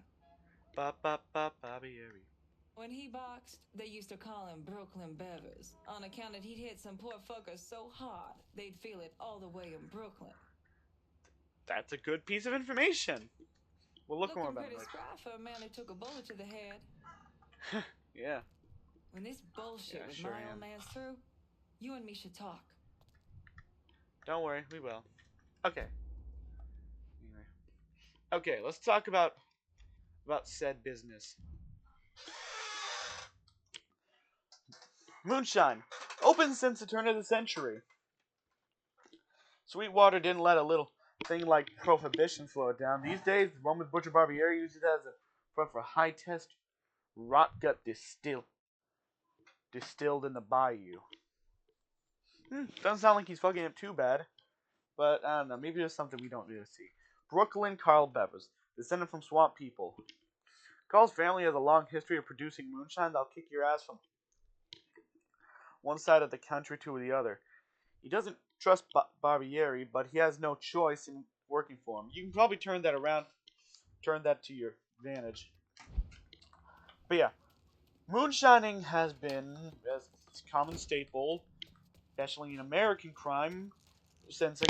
Bobby. When he boxed, they used to call him Brooklyn Bevers, on account that he'd hit some poor fuckers so hard they'd feel it all the way in Brooklyn. That's a good piece of information. We'll look more Looking about pretty it. spry for a man who took a bullet to the head. Yeah. When this bullshit with my old man's through, you and me should talk. Don't worry, we will. Okay. Anyway. Okay, let's talk about said business. Moonshine. Open since the turn of the century. Sweetwater didn't let a little thing like prohibition slow it down. These days, the Roman Butcher Barbieri uses it as a front for high-test rot gut distilled in the bayou. Doesn't sound like he's fucking up too bad. But, I don't know, maybe there's something we don't really see. Brooklyn Carl Bevers, descended from swamp people. Carl's family has a long history of producing moonshine that'll kick your ass from one side of the country to the other. He doesn't trust Barbieri, but he has no choice in working for him. You can probably turn that around, turn that to your advantage. But yeah, moonshining has been a common staple, especially in American crime, since the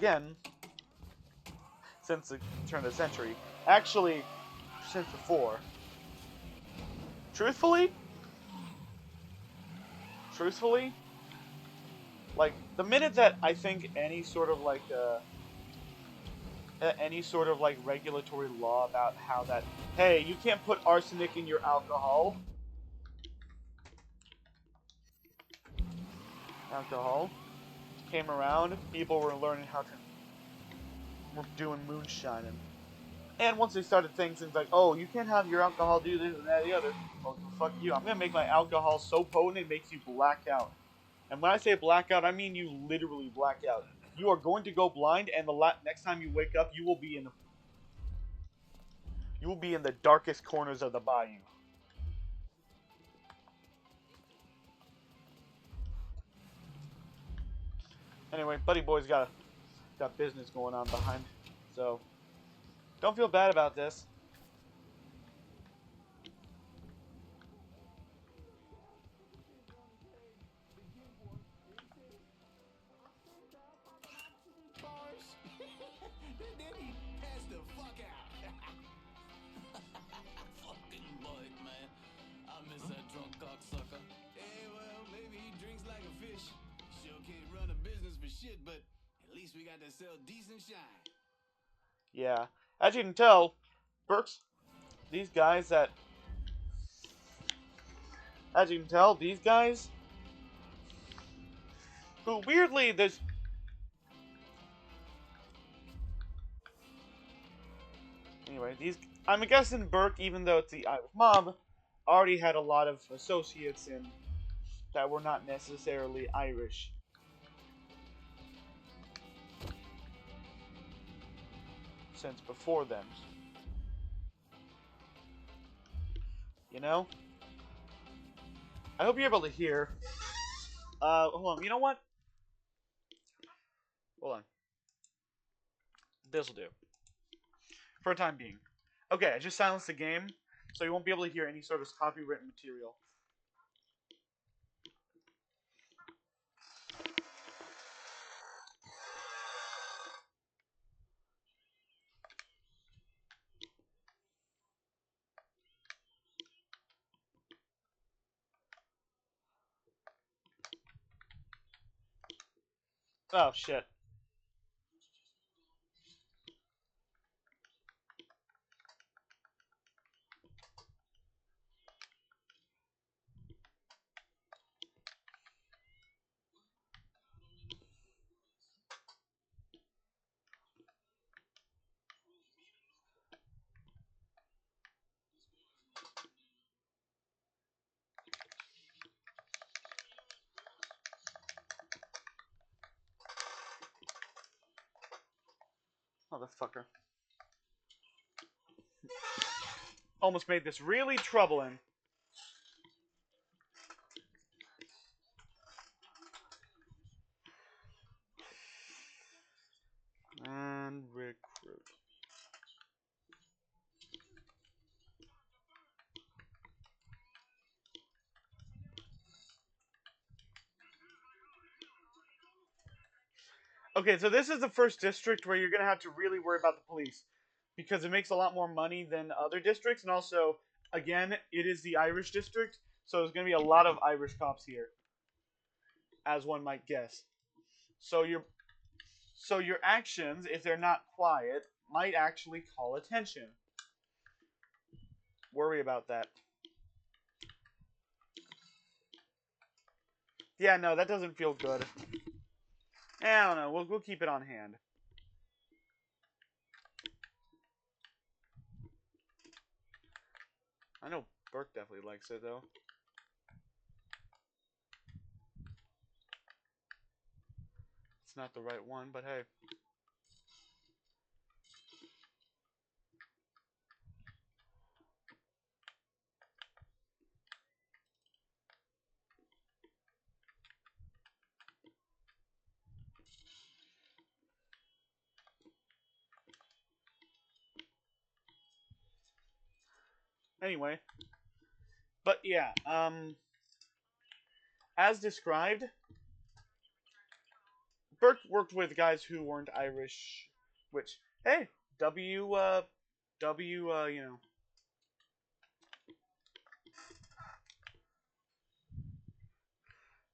turn of the century. Actually, since before. Truthfully, like the minute that I think any sort of like regulatory law about how that, hey, you can't put arsenic in your alcohol came around, people were learning how to were doing moonshining. And once they started things like, oh, you can't have your alcohol do this and that and the other, well, fuck you. I'm gonna make my alcohol so potent it makes you black out. And when I say black out, I mean you literally black out. You are going to go blind, and the next time you wake up, you will be in the darkest corners of the bayou. Anyway, Buddy Boy's got business going on behind, so don't feel bad about this. Then he passed the fuck out. Fucking Lloyd, man. I miss that drunk cocksucker. Hey, well, maybe he drinks like a fish. Sure can't run a business for shit, but at least we got to sell decent shine. Yeah, as you can tell, Burks, these guys, who weirdly, I'm guessing Burke, even though it's the Irish mob, already had a lot of associates in that were not necessarily Irish. Since before then. You know? I hope you're able to hear. Hold on, you know what? Hold on. This'll do. For a time being. Okay, I just silenced the game, so you won't be able to hear any sort of copywritten material. Oh, shit. Motherfucker. Almost made this really troubling. And recruit. Okay, so this is the first district where you're going to have to really worry about the police. Because it makes a lot more money than other districts. And also, again, it is the Irish district. So there's going to be a lot of Irish cops here. As one might guess. So your actions, if they're not quiet, might actually call attention. Worry about that. Yeah, no, that doesn't feel good. I don't know. We'll keep it on hand. I know Burke definitely likes it, though. It's not the right one, but hey. Anyway, but yeah, as described, Burke worked with guys who weren't Irish, which, hey, you know,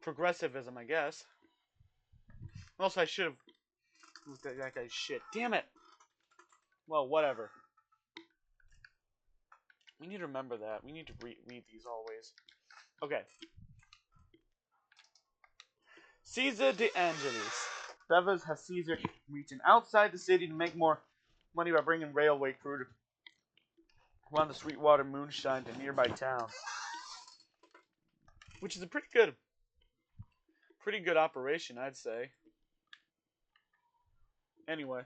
progressivism, I guess. Also, I should have looked at that guy's shit. Damn it! Well, whatever. We need to remember that. We need to read these always. Okay. Caesar de Angelis. Bevers has Caesar reaching outside the city to make more money by bringing railway crew to run the Sweetwater moonshine to nearby towns. Which is a pretty good operation, I'd say. Anyway,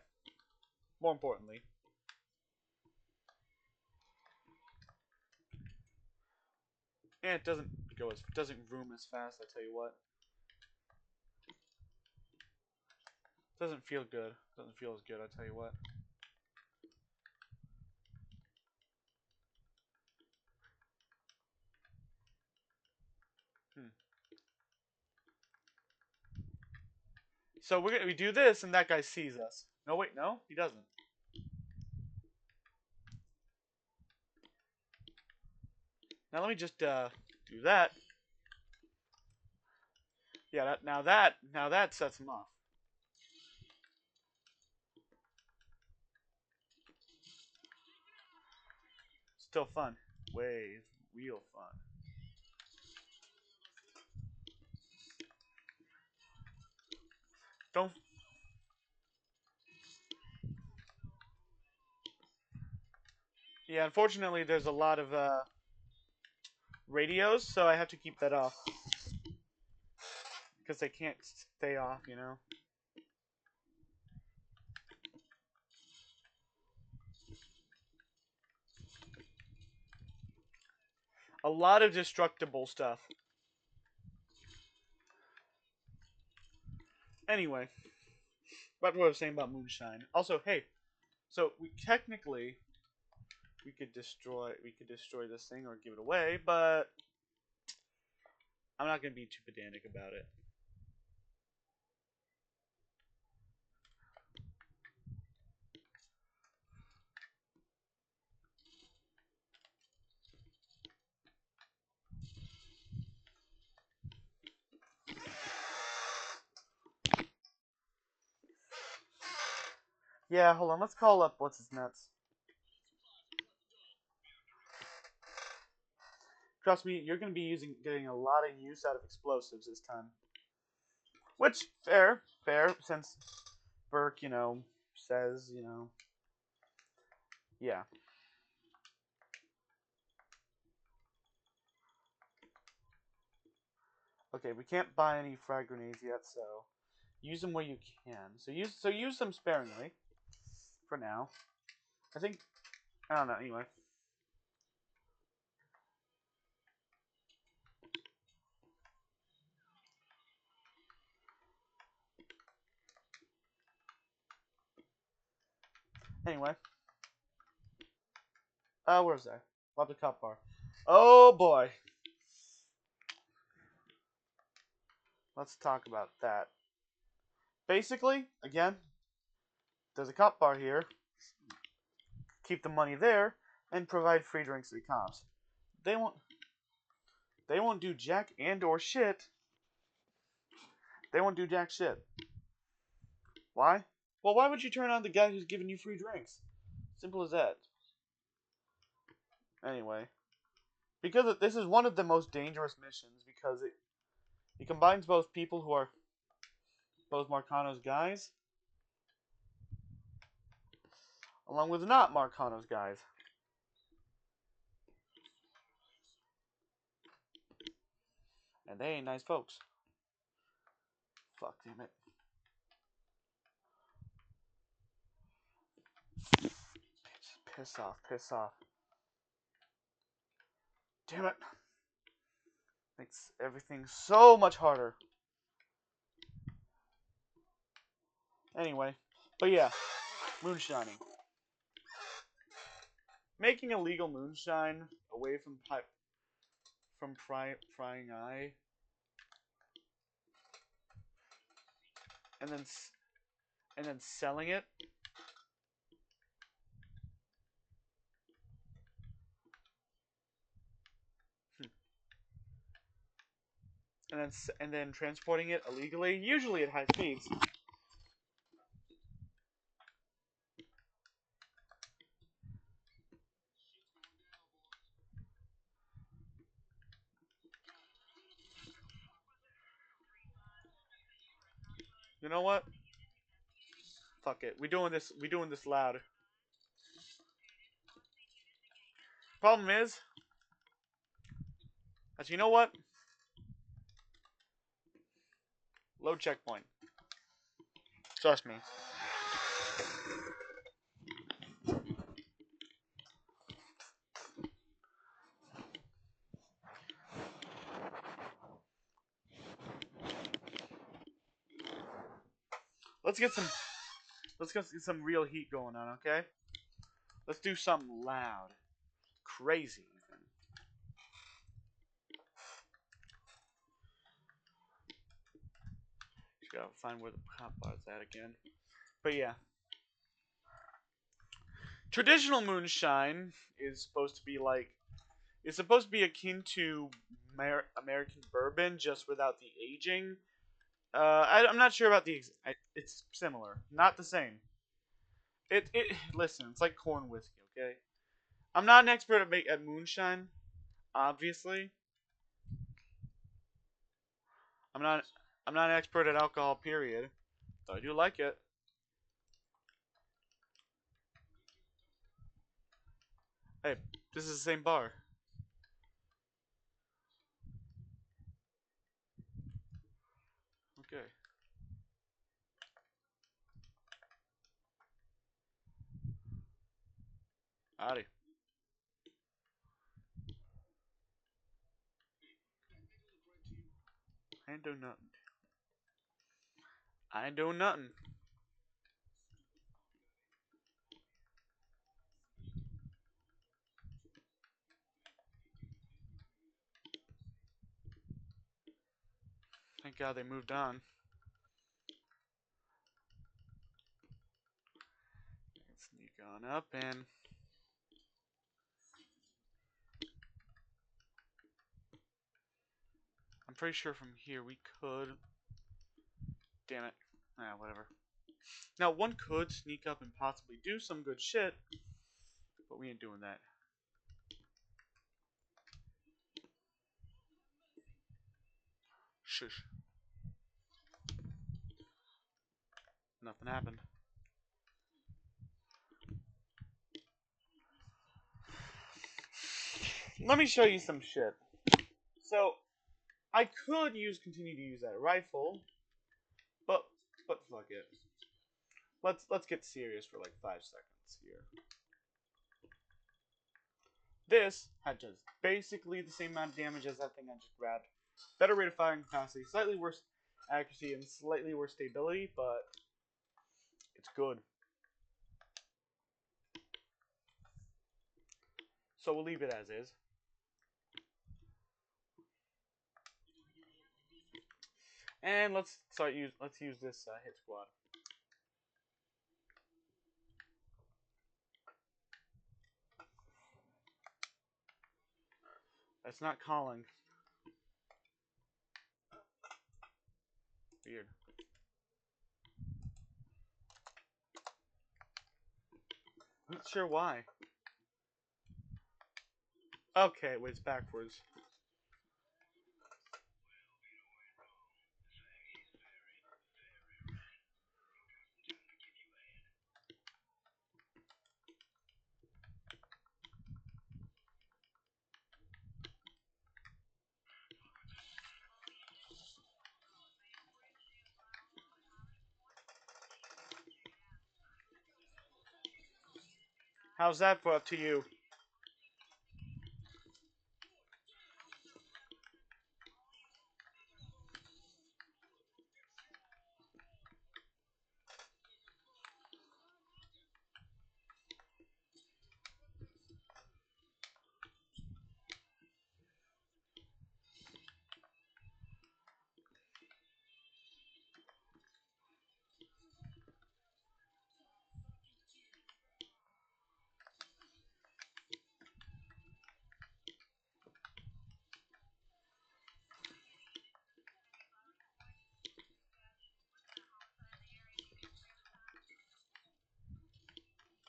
more importantly, and it doesn't room as fast, I tell you what. Doesn't feel good. Doesn't feel as good, I tell you what. So we do this, and that guy sees us. No, wait, no, he doesn't. Now let me just do that. Yeah, now that sets him off. Still fun. Way real fun. Don't. Yeah, unfortunately, there's a lot of radios, so I have to keep that off because they can't stay off, you know. A lot of destructible stuff. Anyway, back to what I was saying about moonshine. Also, hey, so we could destroy this thing or give it away, but I'm not gonna be too pedantic about it. Yeah, hold on. Let's call up what's his nuts. Trust me, you're gonna be getting a lot of use out of explosives this time. Which fair, since Burke, says, yeah. Okay, we can't buy any frag grenades yet, so use them where you can. So use them sparingly for now. I don't know. Anyway. Anyway. Where's that? Rob the cop bar. Oh boy. Let's talk about that. Basically, again, there's a cop bar here. Keep the money there and provide free drinks to the cops. They won't do jack and or shit. They won't do jack shit. Why? Well, why would you turn on the guy who's giving you free drinks? Simple as that. Anyway, because this is one of the most dangerous missions because it combines both people who are both Marcano's guys along with not Marcano's guys. And they ain't nice folks. Fuck, damn it. Piss off. Damn it. Makes everything so much harder. Anyway, but yeah, moonshining. making illegal moonshine away from prying eye, and then selling it. And then transporting it illegally, usually at high speeds. You know what? Fuck it. We doing this. We doing this loud. Problem is, you know what? Low checkpoint. Trust me. Let's get some real heat going on, okay? Let's do something loud. Crazy even. Just gotta find where the hot bar's at again. But yeah. Traditional moonshine is supposed to be like, it's supposed to be akin to American bourbon, just without the aging. I'm not sure about it's similar, not the same. Listen, it's like corn whiskey, okay? I'm not an expert at moonshine, obviously. I'm not I'm not an expert at alcohol, period. But I do like it. Hey, this is the same bar. Okay. Howdy. I ain't doing nothing. I ain't doing nothing. Thank God they moved on. Sneak on up and I'm pretty sure from here we could. Damn it. Ah, whatever. Now, one could sneak up and possibly do some good shit, but we ain't doing that. Shush. Nothing happened. Let me show you some shit. So, I could continue to use that rifle, but fuck it. Let's get serious for like 5 seconds here. This had just basically the same amount of damage as that thing I just grabbed. Better rate of firing capacity, slightly worse accuracy, and slightly worse stability, but it's good. So we'll leave it as is. And let's use this hit squad. That's not calling. Weird. Not sure why. Okay, wait, it's backwards. How's that for up to you?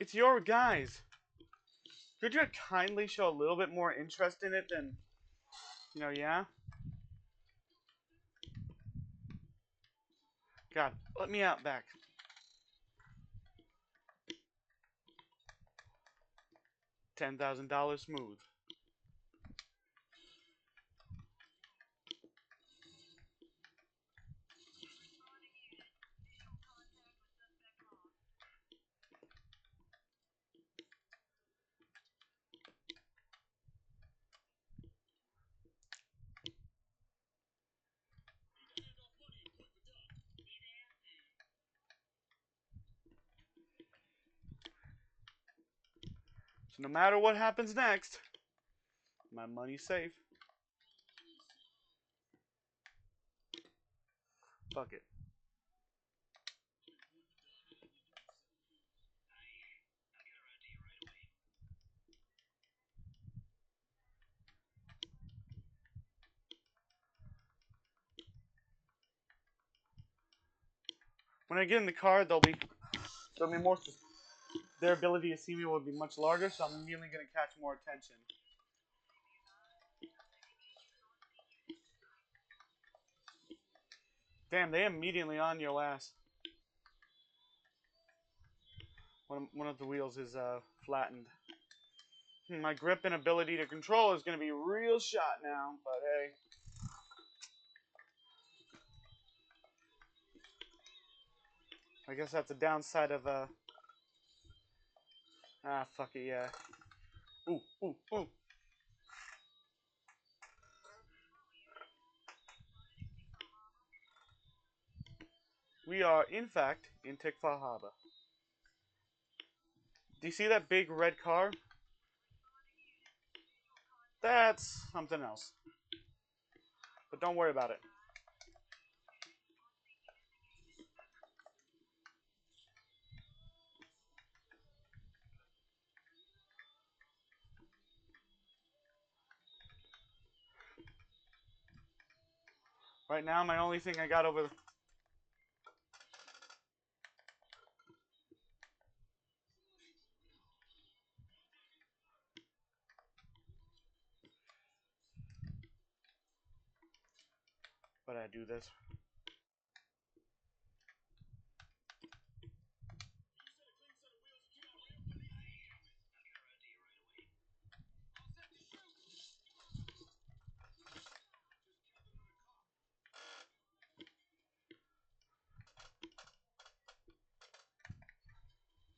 It's your guys. Could you kindly show a little bit more interest in it than, yeah? God, let me out back. $10,000 smooth. So no matter what happens next, my money's safe. Fuck it. When I get in the car, there'll be more. Their ability to see me will be much larger, so I'm immediately going to catch more attention. Damn, they immediately on your ass. One of the wheels is flattened. My grip and ability to control is going to be real shot now, but hey. I guess that's a downside of fuck it, yeah. Ooh, ooh, ooh. We are, in fact, in Tikfa Harbor. Do you see that big red car? That's something else. But don't worry about it. Right now, my only thing I got over... But I do this.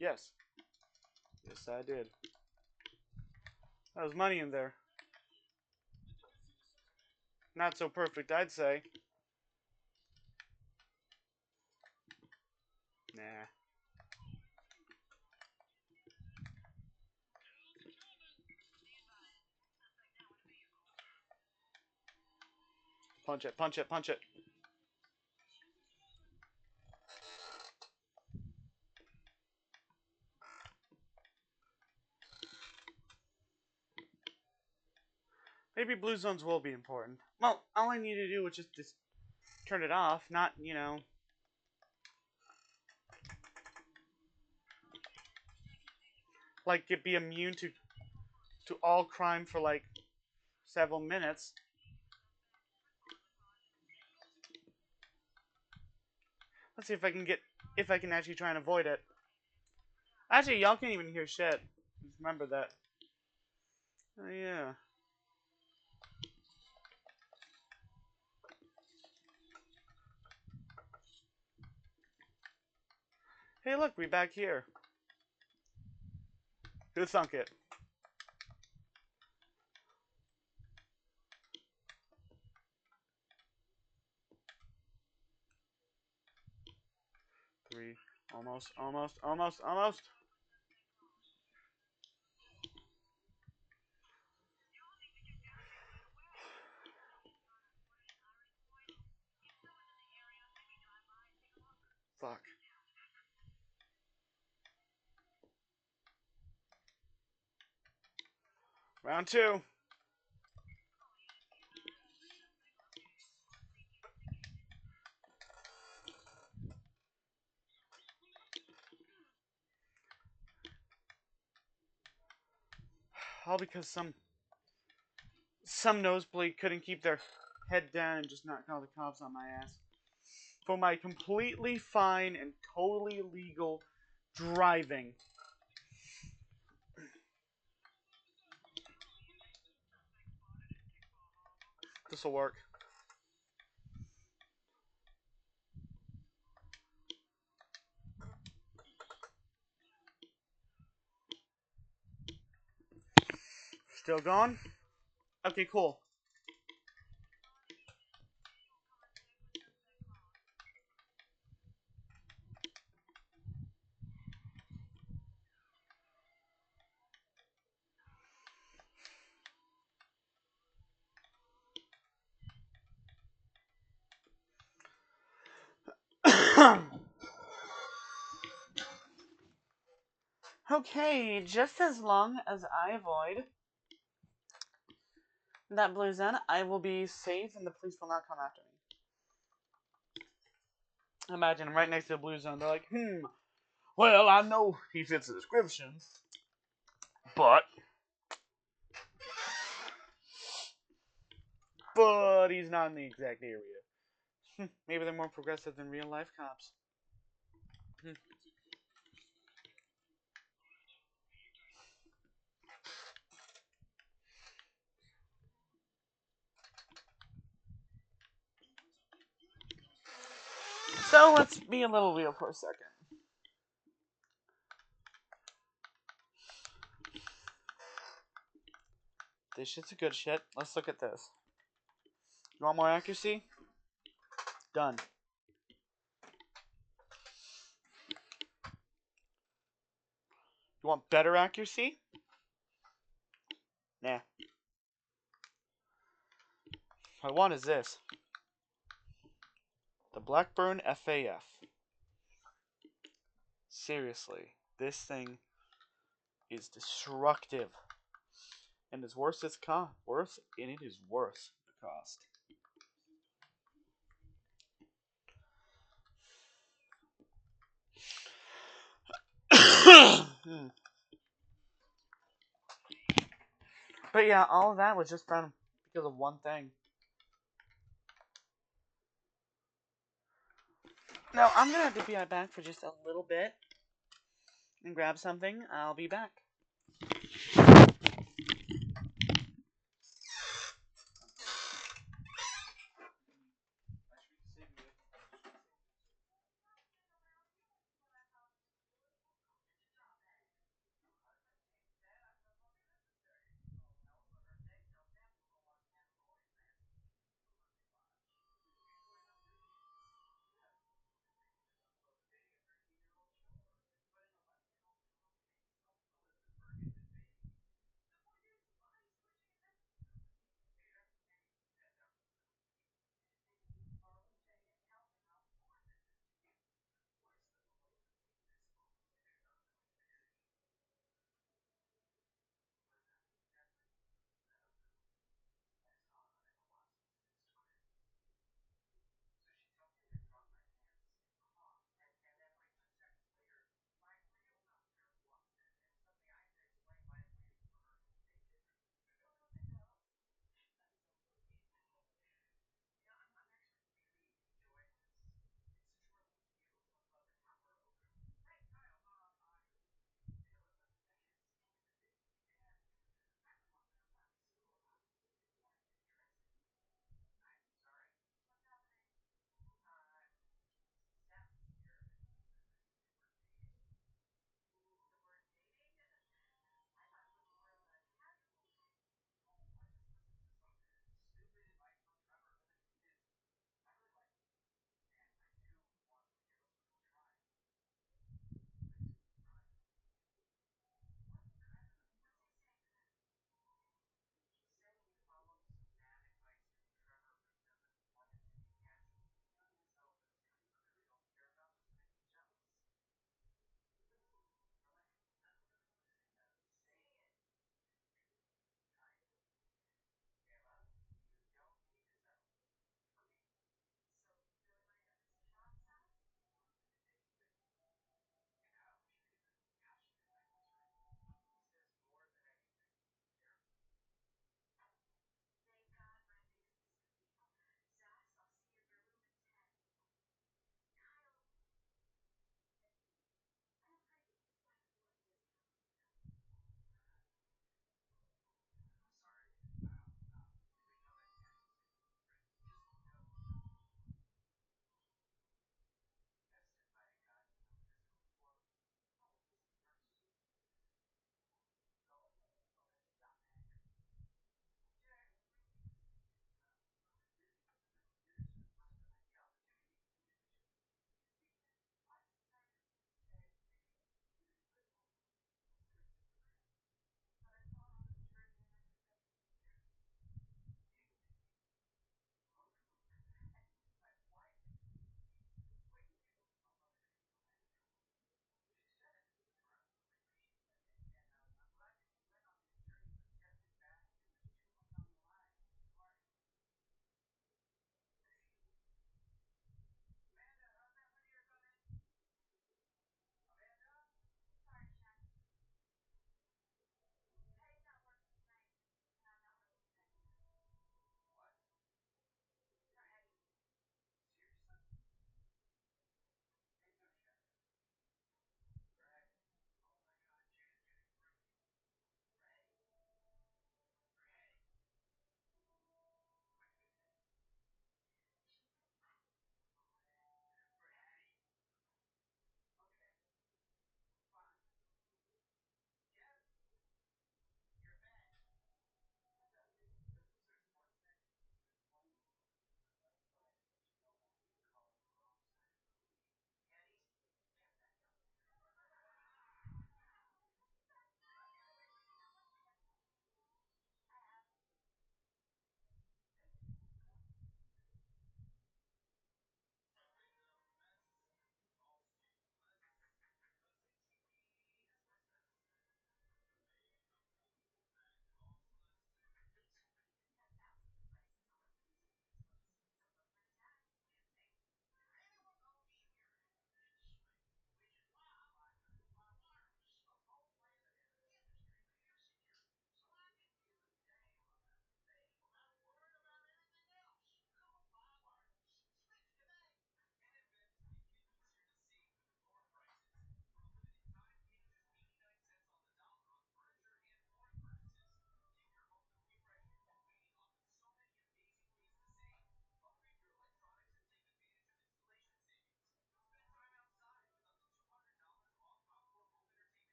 Yes. Yes, I did. That was money in there. Not so perfect, I'd say. Nah. Punch it, punch it, punch it. Maybe blue zones will be important. Well, all I need to do is just turn it off, not, like it be immune to all crime for like several minutes. Let's see if I can actually try and avoid it. Actually, y'all can't even hear shit. Just remember that. Oh yeah. Hey, look, we back here. Who sunk it? Three. Almost, almost, almost, almost. Fuck. Round two. Probably because some nosebleed couldn't keep their head down and just not call the cops on my ass. For my completely fine and totally legal driving. This'll work. Still going? Okay, cool. Okay, just as long as I avoid that blue zone, I will be safe and the police will not come after me. Imagine I'm right next to the blue zone. They're like, well, I know he fits the description, but he's not in the exact area. Maybe they're more progressive than real life cops. So let's be a little real for a second. This shit's a good shit. Let's look at this. You want more accuracy? Done. You want better accuracy? Nah. What I want is this. The Blackburn FAF. Seriously, this thing is destructive. And it's worth its cost. And it is worth the cost. But yeah, all of that was just done because of one thing. Now, I'm gonna have to be right back for just a little bit and grab something. I'll be back.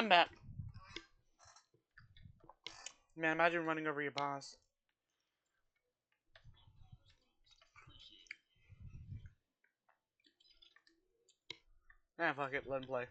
I'm back. Man, imagine running over your boss. Ah, fuck it, let him play.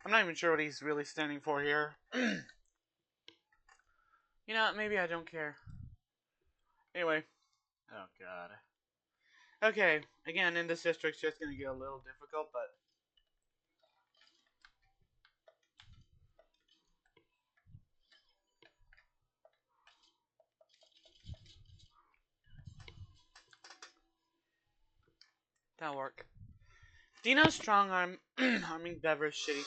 I'm not even sure what he's really standing for here. You know, maybe I don't care. Anyway. Oh, God. Okay, again, in this district's just gonna get a little difficult, but... that'll work. Dino's strong arming Bever's shitty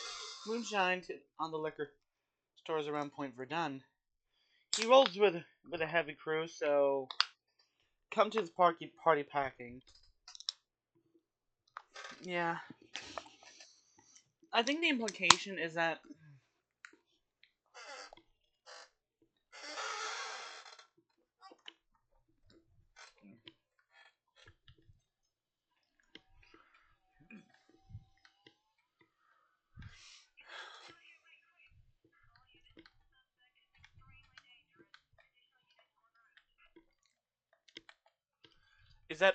moonshine on the liquor stores around Point Verdun. He rolls with a heavy crew, so come to the party packing. Yeah. I think the implication is that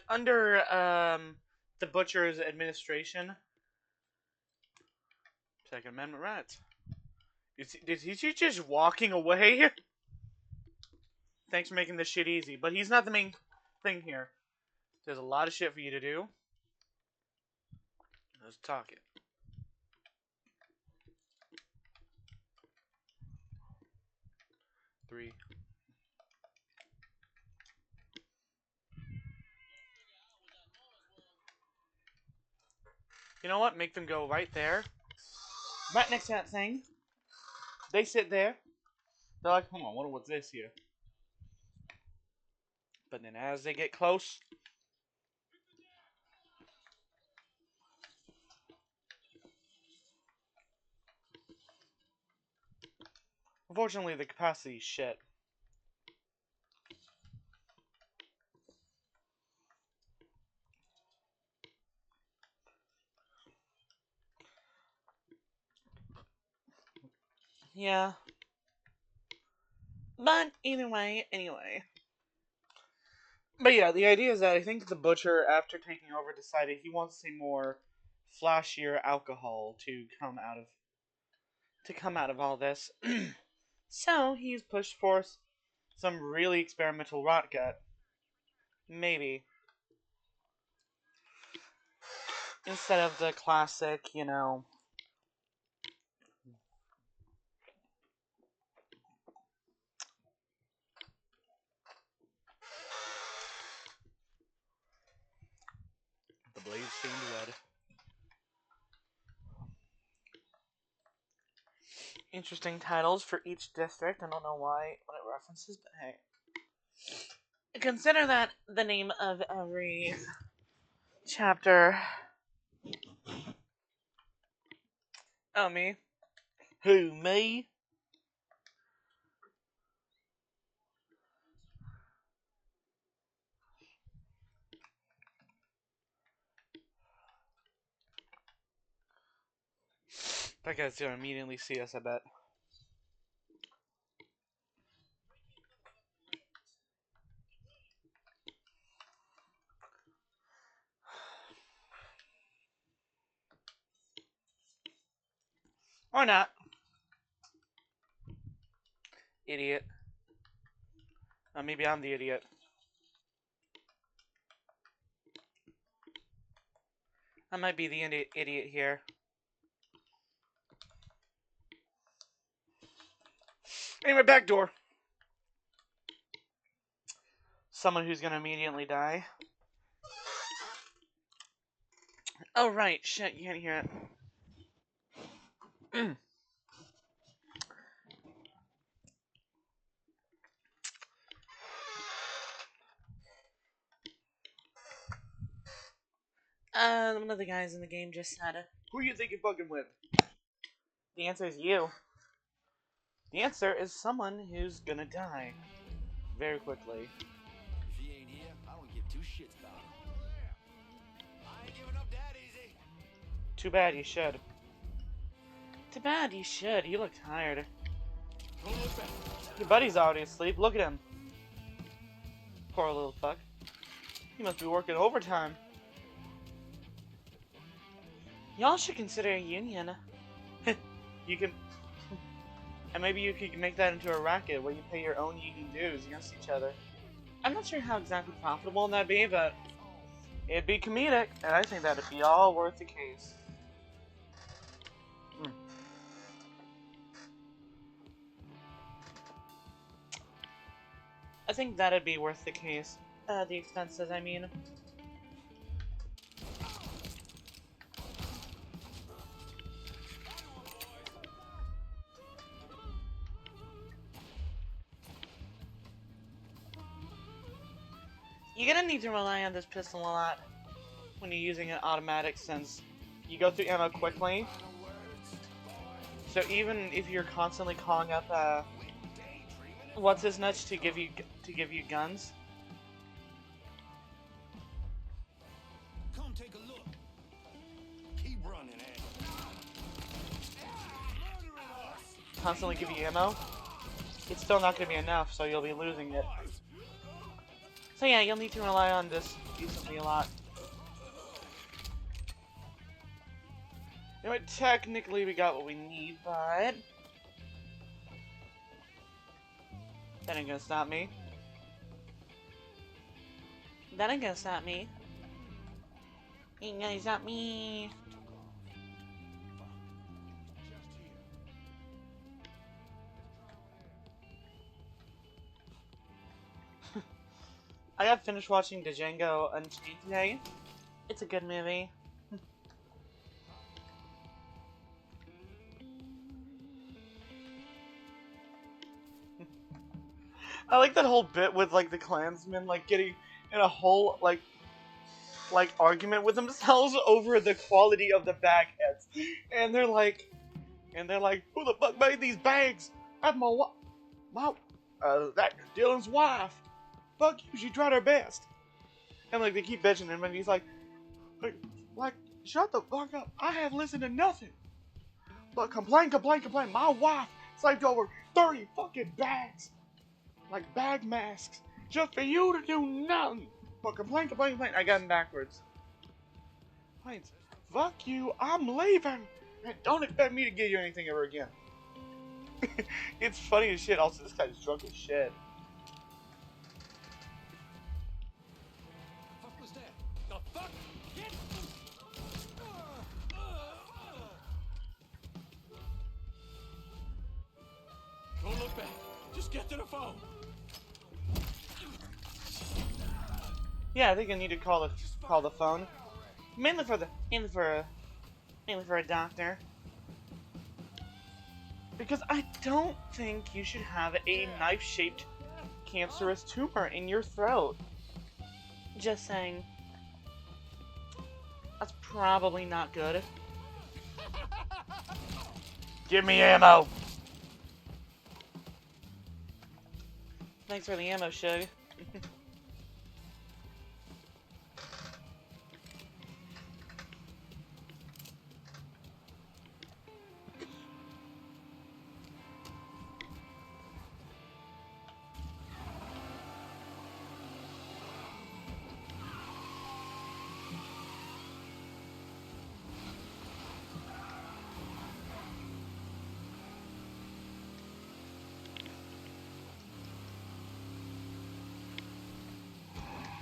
under the Butcher's administration. Second Amendment rights. Is he just walking away? Thanks for making this shit easy, but he's not the main thing here. There's a lot of shit for you to do. Let's talk it. Three. You know what? Make them go right there. Right next to that thing. They sit there. They're like, hold on, what's this here? But then as they get close... Unfortunately, the capacity's shit. Yeah. But either way, anyway. But yeah, the idea is that I think the Butcher, after taking over, decided he wants a more flashier alcohol to come out of all this. So he's pushed forth some really experimental rot gut. Maybe. Instead of the classic, you know... The Blaze Stained Red. Interesting titles for each district. I don't know what it references, but hey. Consider that the name of every chapter. Oh, me? Who, me? That guy's gonna immediately see us, I bet. Or not. Idiot. Maybe I'm the idiot. I might be the idiot here. Anyway, back door. Someone who's gonna immediately die. Oh, right. Shit, you can't hear it. One of the guys in the game just said, who you think you fucking win? The answer is you. The answer is someone who's gonna die. Very quickly. If he ain't here, I don't give two shits about him. I ain't giving up that easy. Too bad you should. Too bad you should. You look tired. Don't look back. Your buddy's already asleep. Look at him. Poor little fuck. He must be working overtime. Y'all should consider a union. You can... And maybe you could make that into a racket where you pay your own union dues against each other. I'm not sure how exactly profitable that'd be, but it'd be comedic, and I think that'd be all worth the case. I think that'd be worth the case. The expenses, I mean. You're gonna need to rely on this pistol a lot when you're using an automatic, since you go through ammo quickly. So even if you're constantly calling up what's his nuts to give you guns. Come take a look. Keep running, Constantly give you ammo, it's still not gonna be enough, so you'll be losing it. So yeah, you'll need to rely on this decently a lot. Anyway, technically we got what we need, but that ain't gonna stop me. That ain't gonna stop me. Ain't gonna stop me. I got finished watching Django Unchained today. It's a good movie. I like that whole bit with like the Klansmen like getting in a whole like argument with themselves over the quality of the bag heads, and they're like, who the fuck made these bags? That's that Dylan's wife. Fuck you, she tried her best. And like they keep bitching him, and he's like, shut the fuck up. I have listened to nothing but complain. My wife saved over 30 fucking bags, like bag masks, just for you to do nothing but complain. I got him backwards. Wait, fuck you, I'm leaving, and don't expect me to give you anything ever again. It's funny as shit. Also, this guy's drunk as shit. What was that? The fuck? Get! Don't look back. Just get to the phone. Yeah, I think I need to call the phone. Mainly for a doctor. Because I don't think you should have a knife-shaped cancerous tumor in your throat. Just saying. That's probably not good. Give me ammo! Thanks for the ammo, Shug.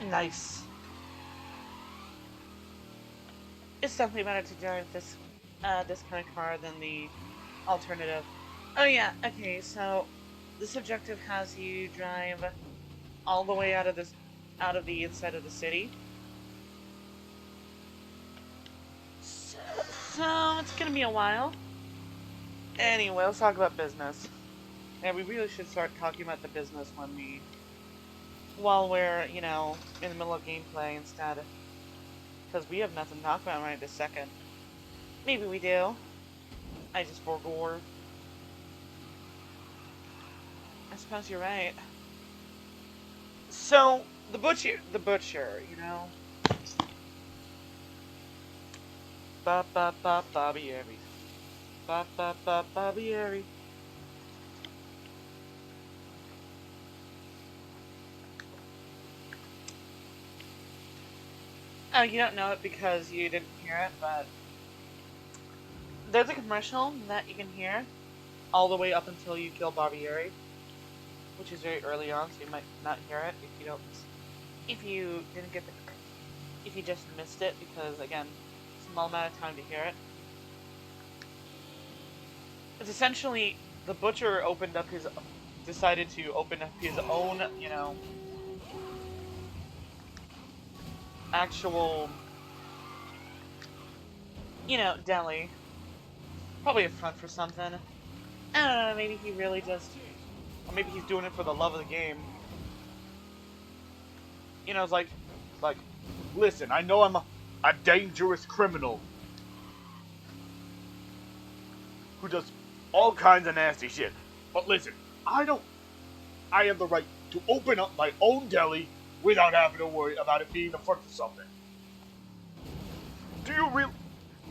Nice. It's definitely better to drive this kind of car than the alternative. Oh yeah, okay, so this objective has you drive all the way out of the inside of the city. So it's gonna be a while. Anyway, let's talk about business. And we really should start talking about the business while we're, you know, in the middle of gameplay instead. Because we have nothing to talk about right this second. Maybe we do. I just forgot. I suppose you're right. So, the butcher, you know. Bobby-Airy. Bobby-Airy. Oh, you don't know it because you didn't hear it, but there's a commercial that you can hear all the way up until you kill Barbieri, which is very early on, so you might not hear it if you just missed it, because again, small amount of time to hear it. It's essentially the butcher decided to open up his own, you know, actual, you know, deli. Probably a front for something. I don't know, maybe he really just, or maybe he's doing it for the love of the game. You know, it's like, listen, I know I'm a dangerous criminal who does all kinds of nasty shit. But listen, I have the right to open up my own deli without having to worry about it being the front for something. Do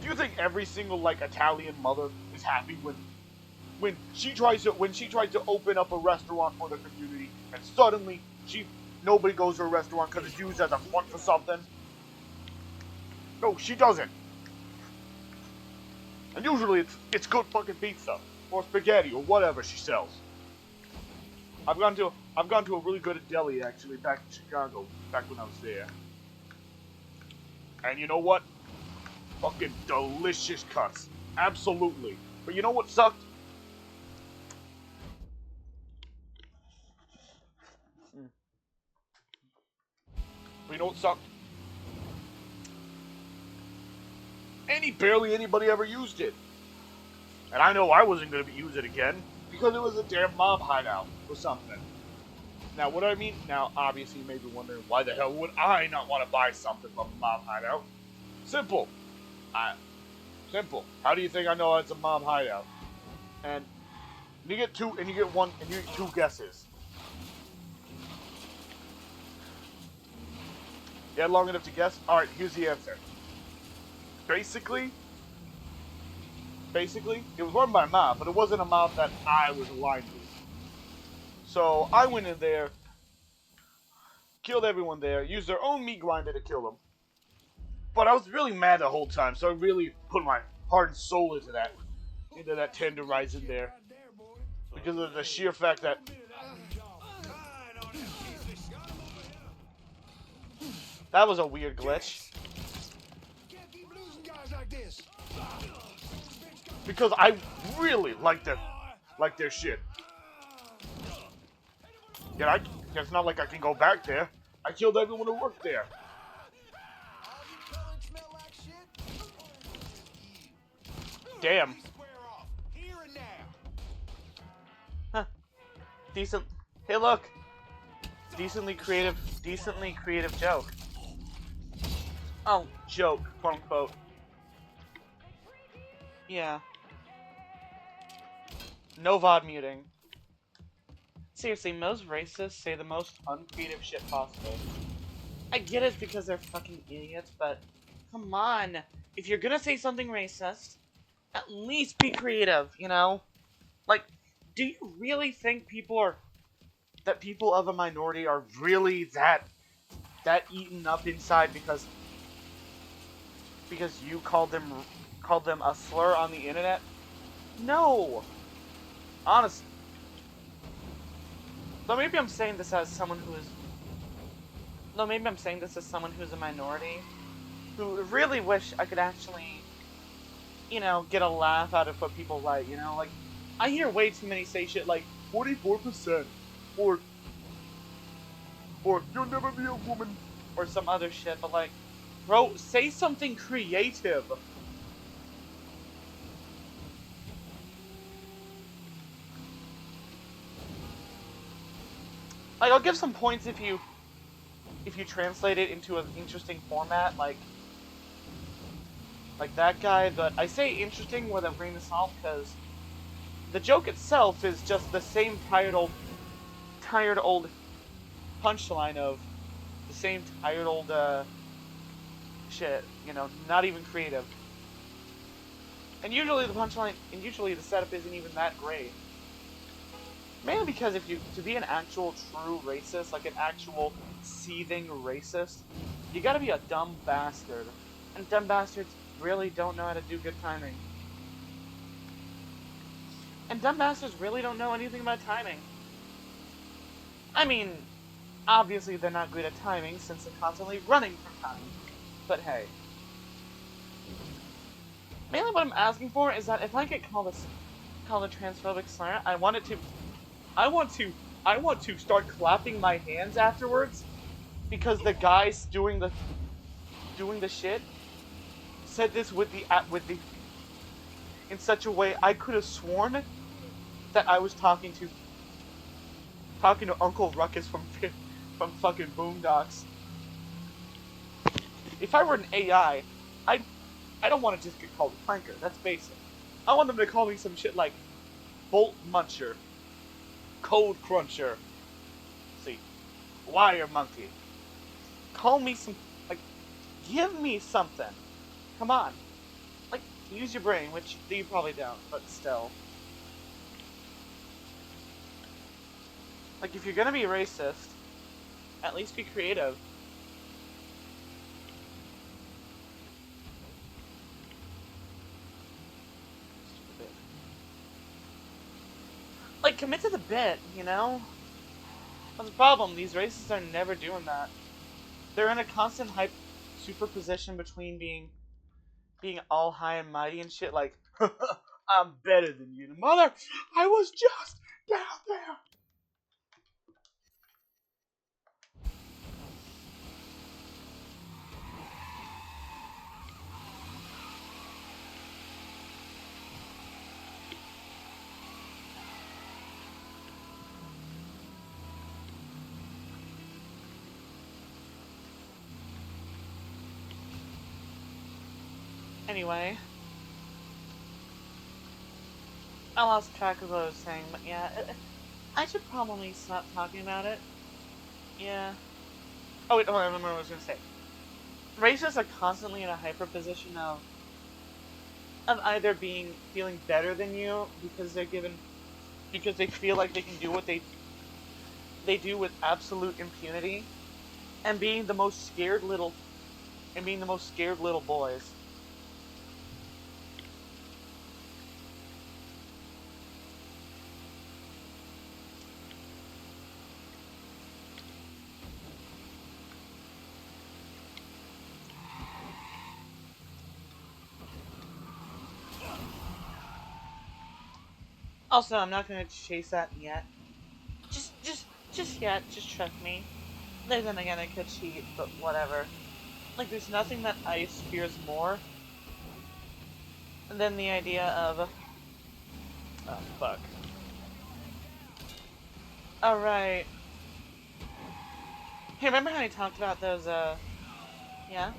you think every single, like, Italian mother is happy when she tries to open up a restaurant for the community and suddenly nobody goes to a restaurant because it's used as a front for something? No, she doesn't. And usually it's good fucking pizza or spaghetti or whatever she sells. I've gone to a really good deli actually back in Chicago, back when I was there. And you know what? Fucking delicious cuts. Absolutely. But you know what sucked? But you know what sucked? Barely anybody ever used it. And I know I wasn't going to use it again because it was a damn mob hideout or something. Now, what do I mean? Now, obviously, you may be wondering, why the hell would I not want to buy something from a mob hideout? Simple. Simple. How do you think I know it's a mob hideout? And you get two guesses. You had long enough to guess? Alright, here's the answer. Basically, it was run by a mob, but it wasn't a mob that I was aligned with. So I went in there, killed everyone there, used their own meat grinder to kill them. But I was really mad the whole time, so I really put my heart and soul into that tenderizing there. Because of the sheer fact that that was a weird glitch. Because I really like their shit. Yeah, it's not like I can go back there. I killed everyone who worked there. Damn. Huh. Decent. Hey, look. Decently creative joke. Oh, joke, quote unquote. Yeah. No VOD muting. Seriously, most racists say the most uncreative shit possible. I get it because they're fucking idiots, but come on. If you're gonna say something racist, at least be creative, you know? Like, do you really think people of a minority are really that eaten up inside because you called them a slur on the internet? No! Honestly. So maybe I'm saying this as someone who is though maybe I'm saying this as someone who's a minority, who really wish I could actually, you know, get a laugh out of what people write, you know? Like, I hear way too many say shit like, 44%, or you'll never be a woman, or some other shit, but like, bro, say something creative. Like, I'll give some points if you translate it into an interesting format, like that guy, but I say interesting with a grain of salt because the joke itself is just the same tired old punchline of the same tired old shit, you know, not even creative. And usually the setup isn't even that great. Mainly because if you, to be an actual true racist, like an actual seething racist, you gotta be a dumb bastard. And dumb bastards really don't know how to do good timing. And dumb bastards really don't know anything about timing. I mean, obviously they're not good at timing since they're constantly running from time. But hey. Mainly what I'm asking for is that if I get called a transphobic slur, I want to start clapping my hands afterwards because the guys doing the shit said this with the in such a way I could have sworn that I was talking to Uncle Ruckus from fucking Boondocks. If I were an AI, I don't want to just get called a planker. That's basic. I want them to call me some shit like Bolt Muncher, Code Cruncher, see, Wire Monkey. Call me some, like, give me something. Come on. Like, use your brain, which you probably don't, but still. Like, if you're gonna be racist, at least be creative. Like, commit to the bit, you know? That's the problem. These racists are never doing that. They're in a constant superposition between being all high and mighty and shit, like, I'm better than you. Mother, I was just down there. Anyway, I lost track of what I was saying, but yeah, I should probably stop talking about it. Yeah. Oh wait, I remember what I was gonna say. Racists are constantly in a hyper position of either feeling better than you because they feel like they can do what they do with absolute impunity, and being the most scared little boys. Also, I'm not gonna chase that yet. Just yet. Just trust me. Then again, I could cheat, but whatever. Like, there's nothing that Ice fears more than the idea of... Oh, fuck. Alright. Hey, remember how I talked about those, yeah?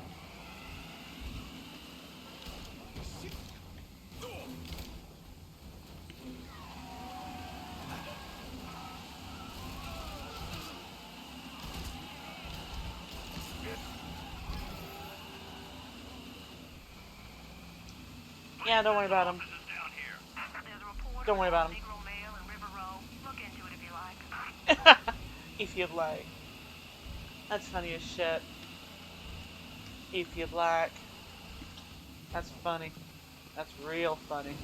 Yeah, don't worry about him. Don't worry about him. If you'd like. That's funny as shit. If you'd like. That's funny. That's real funny.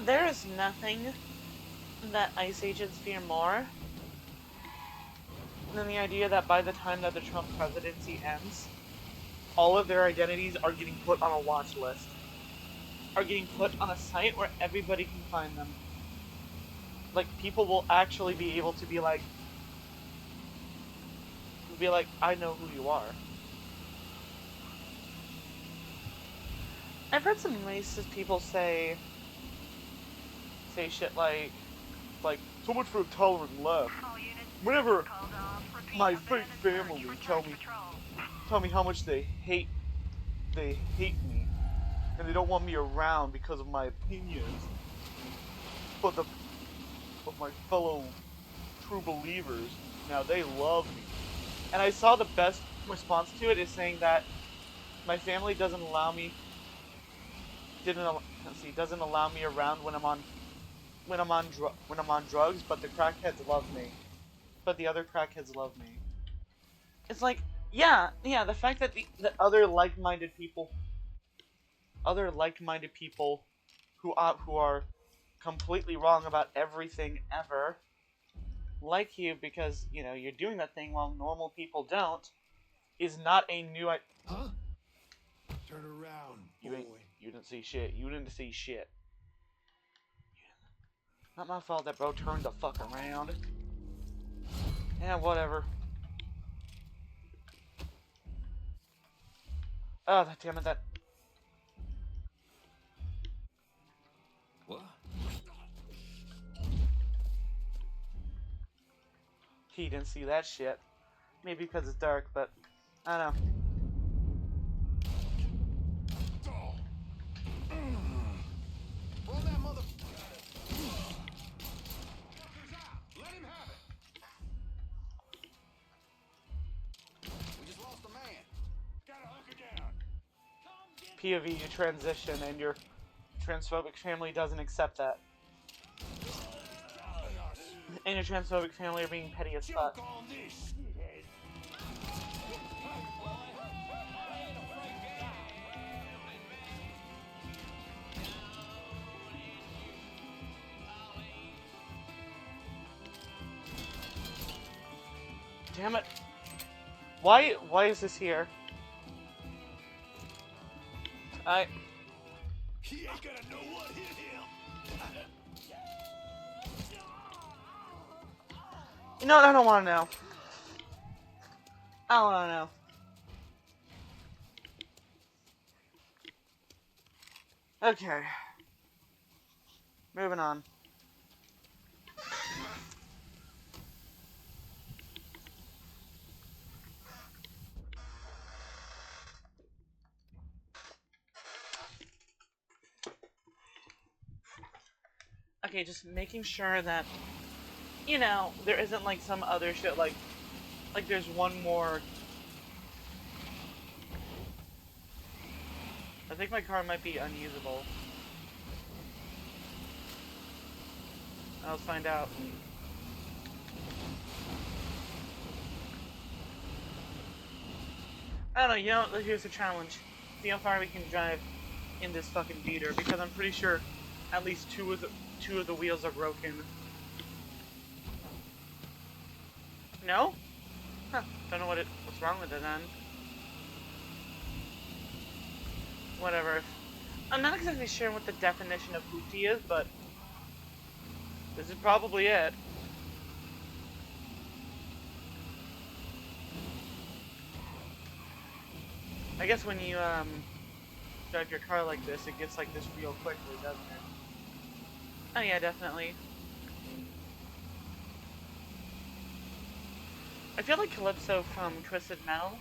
There is nothing that ICE agents fear more than the idea that by the time that the Trump presidency ends, all of their identities are getting put on a watch list. Are getting put on a site where everybody can find them. Like, people will actually be able to be like, I know who you are. I've heard some racist people say shit like, so much for a tolerant left. Whenever my fake family tell me how much they hate me, and they don't want me around because of my opinions, but my fellow true believers, now they love me. And I saw the best response to it is saying that my family doesn't allow me around when I'm on drugs, but the crackheads love me. But the other crackheads love me. It's like, yeah, the fact that the other like-minded people who are completely wrong about everything ever like you because, you know, you're doing that thing while normal people don't, is not a new... Huh? Turn around, boy. You didn't see shit. You didn't see shit. Not my fault that bro turned the fuck around. Yeah, whatever. Oh, damn it, that... What? He didn't see that shit. Maybe because it's dark, but... I don't know. Roll that mother... Let him have it. We just lost a man. Gotta hunker down. POV, you transition, and your transphobic family doesn't accept that. And your transphobic family are being petty as fuck. Damn it. Why is this here? He ain't gonna know what hit him. No, I don't want to know. I don't want to know. Okay. Moving on. Okay, just making sure that, you know, there isn't like some other shit like there's one more. I think my car might be unusable. I'll find out. I don't know, you know, here's the challenge. See how far we can drive in this fucking beater, because I'm pretty sure at least two of the wheels are broken. No? Huh. Don't know what's wrong with it then. Whatever. I'm not exactly sure what the definition of hoopty is, but this is probably it. I guess when you drive your car like this, it gets like this real quickly, doesn't it? Oh yeah, definitely. I feel like Calypso from Twisted Metal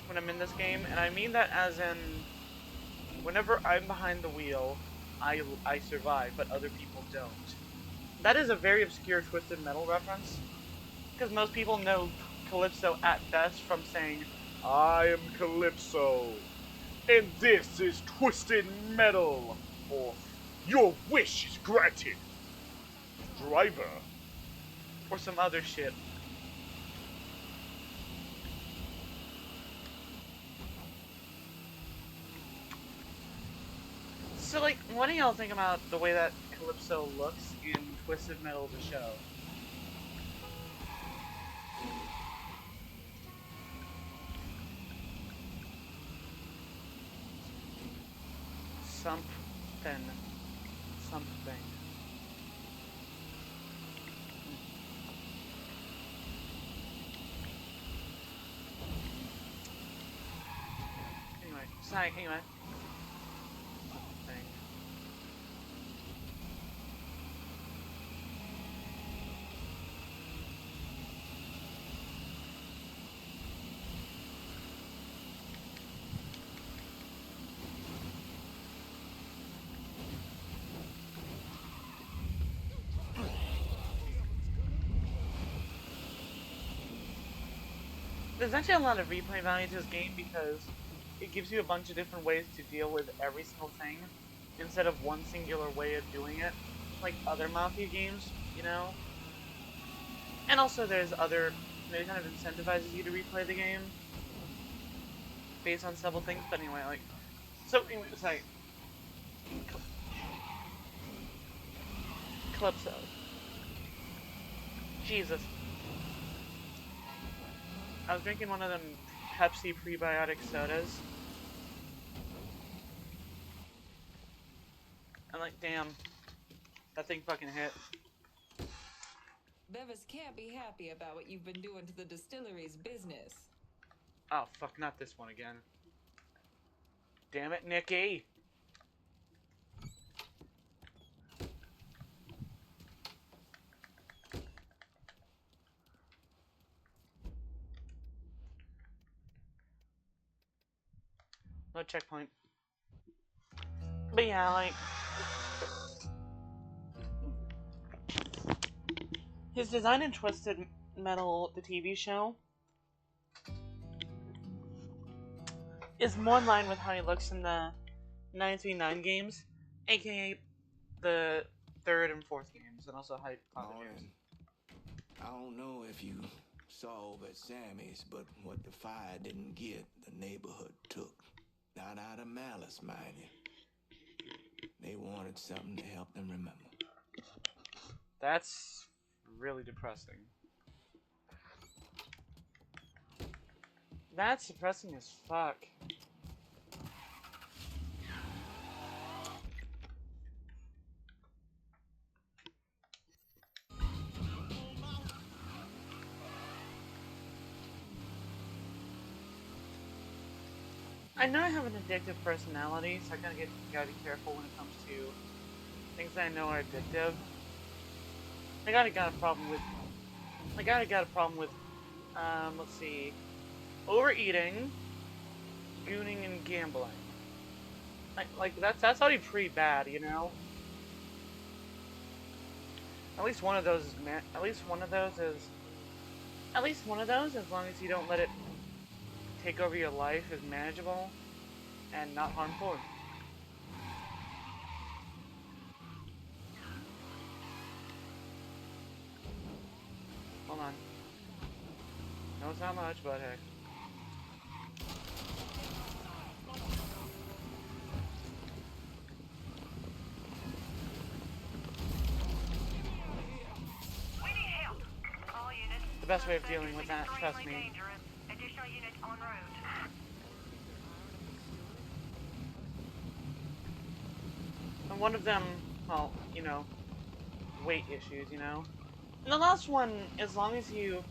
when I'm in this game, and I mean that as in whenever I'm behind the wheel, I survive, but other people don't. That is a very obscure Twisted Metal reference, because most people know Calypso at best from saying, "I am Calypso, and this is Twisted Metal," or "Your wish is granted, driver," or some other shit. So, like, what do y'all think about the way that Calypso looks in Twisted Metal the show. Something. Anyway. Something. There's actually a lot of replay value to this game because it gives you a bunch of different ways to deal with every single thing instead of one singular way of doing it, like other Mafia games, you know? And also there's other, it kind of incentivizes you to replay the game based on several things, but anyway, like, so, anyway, it's like, Calypso. Jesus. I was drinking one of them Pepsi prebiotic sodas. I'm like, damn. That thing fucking hit. Bevis can't be happy about what you've been doing to the distillery's business. Oh, fuck, not this one again. Damn it, Nikki! No checkpoint. But yeah, like... his design in Twisted Metal, the TV show, is more in line with how he looks in the 939 games, aka the 3rd and 4th games, and also Hyde Morning. I don't know if you saw over at Sammy's, but what the fire didn't get, the neighborhood took. Not out of malice, mind you. They wanted something to help them remember. That's really depressing. That's depressing as fuck. I know I have an addictive personality, so I gotta be careful when it comes to things that I know are addictive. I got a problem with, let's see, overeating, gooning, and gambling. Like that's already pretty bad, you know. At least one of those is as long as you don't let it take over your life, is manageable and not harmful. Hold on. No, it's not much, but hey. We need help. All units. The best way of dealing with that, trust me. Dangerous. Additional units en route. And one of them, well, you know, weight issues, you know. And the last one, as long as you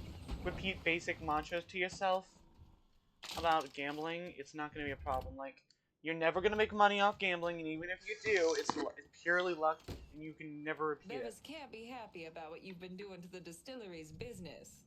repeat basic mantras to yourself about gambling, it's not going to be a problem. Like, you're never going to make money off gambling, and even if you do, it's purely luck, and you can never repeat it. Bevis can't be happy about what you've been doing to the distillery's business.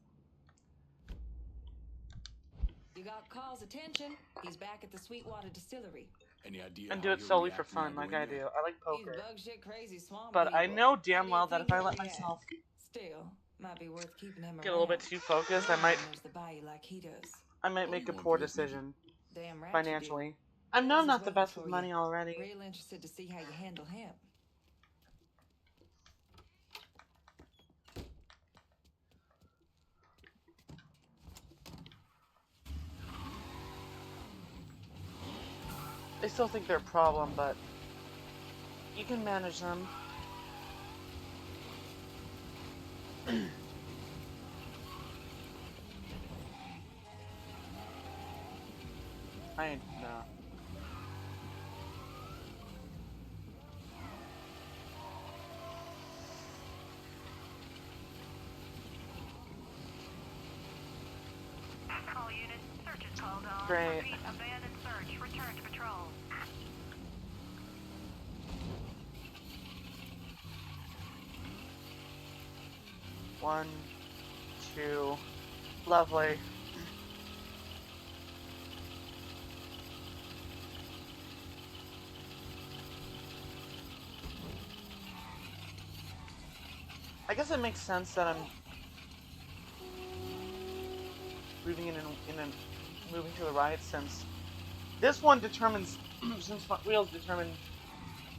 You got Carl's attention. He's back at the Sweetwater Distillery. Any idea? And do it solely for fun, like I do. I like He's poker. bug shit crazy swamp But I people. know damn How well do you that if I think let he'll react? myself Still, might be worth keeping him get a little around. bit too focused, I might Knows the bayou like he does. make a poor decision Damn right financially. You do. I know I'm Bevis not is the waiting best with for money you. already. Real interested to see how you handle him. They still think they're a problem, but you can manage them. I ain't, no. All units, search is called off. Great. Repeat, abandoned search. Return to patrol. One, two, lovely. I guess it makes sense that I'm moving moving to the right, since this one determines since front wheels determine,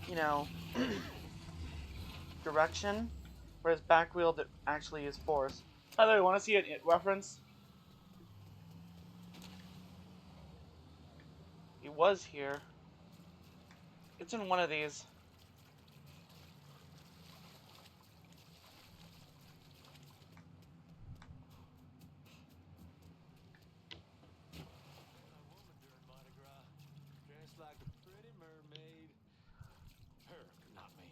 you know, direction, whereas back wheel actually is force. By the way, want to see a reference? He was here. It's in one of these. Dressed like a pretty mermaid. Her, not me.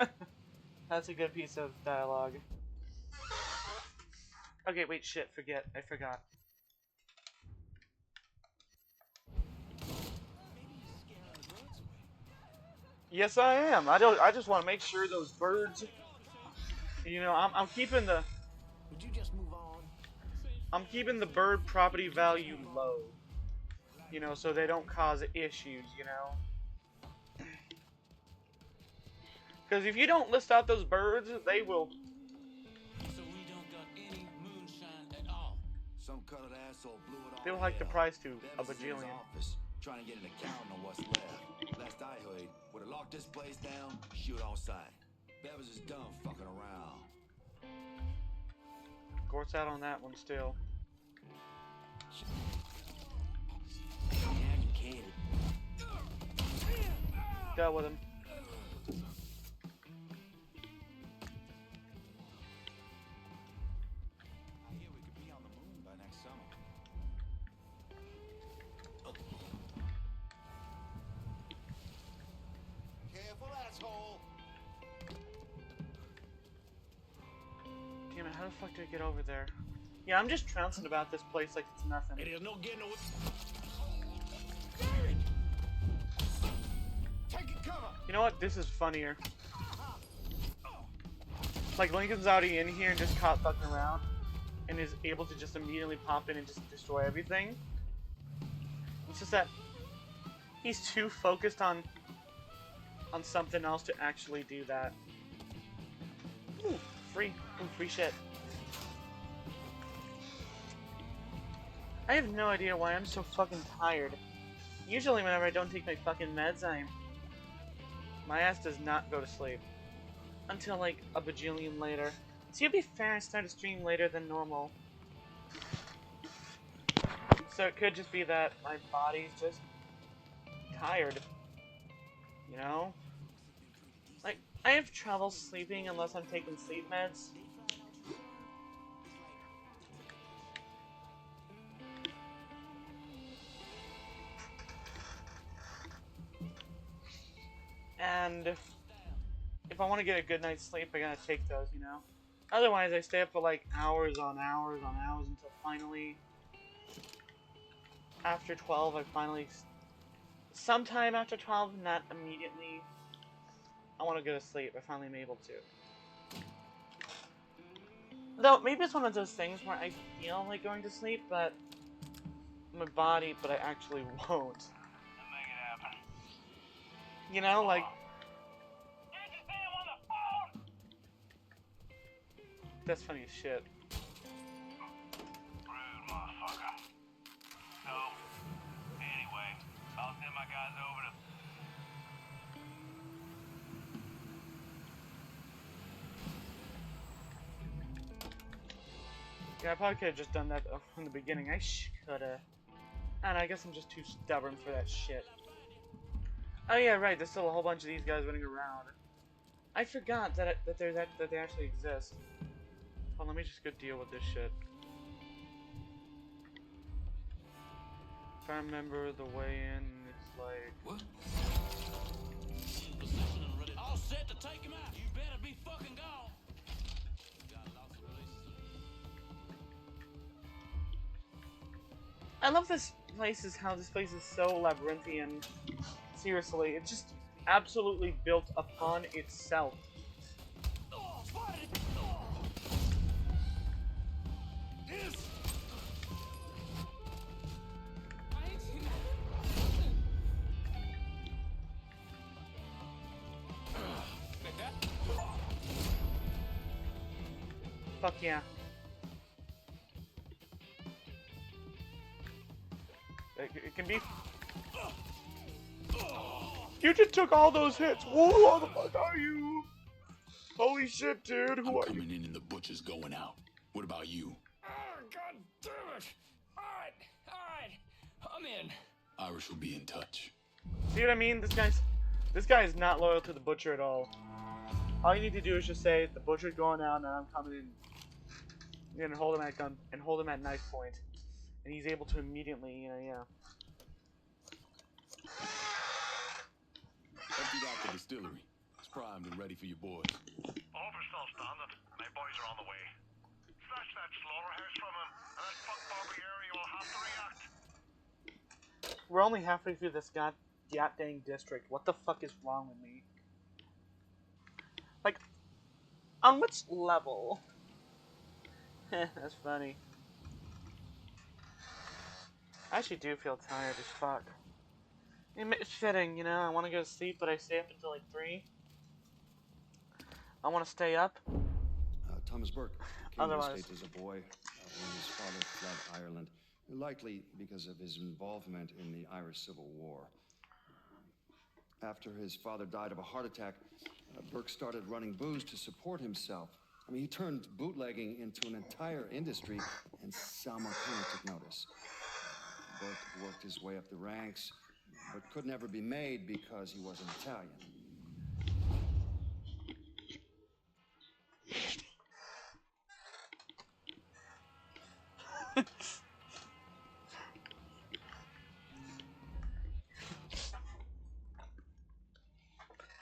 Okay. That's a good piece of dialogue. Okay, wait, shit, I forgot. Yes, I am. I just want to make sure those birds. You know, I'm keeping the. Would you just move on? I'm keeping the bird property value low. You know, so they don't cause issues. You know. Because if you don't list out those birds, they will. So we don't got any moonshine at all. Some colored asshole blew it all. They will hike the price to a Bevis in his bajillion. office, trying to get an account on what's left. Last I heard, would have locked this place down, shoot on sight. Bevis is done fucking around. Gort's out on that one still. Dealt with him. I hear we could be on the moon by next summer. Careful, asshole! Damn it, how the fuck do I get over there? Yeah, I'm just trouncing about this place like it's nothing. There's no getting away. Taking cover! You know what? This is funnier. Like Lincoln's already in here and just caught fucking around, and is able to just immediately pop in and just destroy everything. It's just that he's too focused on something else to actually do that. Ooh, free shit. I have no idea why I'm so fucking tired. Usually whenever I don't take my fucking meds, my ass does not go to sleep. Until like a bajillion later. See, it'd be fair I start a stream later than normal. So it could just be that my body's just tired. You know? Like, I have trouble sleeping unless I'm taking sleep meds. And if I want to get a good night's sleep, I gotta take those, you know? Otherwise, I stay up for like hours on hours on hours until finally, after 12, I finally, sometime after 12, not immediately, I want to go to sleep. I finally am able to. Though, maybe it's one of those things where I feel like going to sleep, but my body, but I actually won't. Make it happen. You know, like, that's funny as shit. Rude motherfucker. So, anyway, I'll send my guys over to... Yeah, I probably could have just done that from the beginning. I coulda. And I guess I'm just too stubborn for that shit. Oh yeah, right, there's still a whole bunch of these guys running around. I forgot that that they actually exist. Hold on, let me just go deal with this shit. If I remember the way in, it's like... What? Position and ready. All set to take him out. You better be fucking gone. Got lots of places. I love this place, is how this place is so labyrinthian. Seriously, it's just absolutely built upon itself. Oh, spotted! Oh. Yes. I ain't seen that. Fuck yeah. It can be... You just took all those hits! Who the fuck are you? Holy shit, dude, who are you? Coming in and the butcher's going out. What about you? Oh, God damn it! Alright, I'm in. Irish will be in touch. See what I mean? This guy is not loyal to the butcher at all. All you need to do is just say, the butcher's going out and I'm coming in. You're gonna hold him at gun and hold him at knife point. And he's able to immediately, yeah. Emptied out the distillery. It's primed and ready for your boys. Offer's still standing. My boys are on the way. Snatch that slaughterhouse from him, and that fuck Barbieri will have to react. We're only halfway through this goddamn district. What the fuck is wrong with me? Like, on which level? That's funny. I actually do feel tired as fuck. It's fitting, you know, I want to go to sleep, but I stay up until like 3. I want to stay up. Thomas Burke came to the States as a boy when his father fled Ireland, likely because of his involvement in the Irish Civil War. After his father died of a heart attack, Burke started running booze to support himself. I mean, he turned bootlegging into an entire industry, and Sal Marcano took notice. Burke worked his way up the ranks, but could never be made because he wasn't Italian.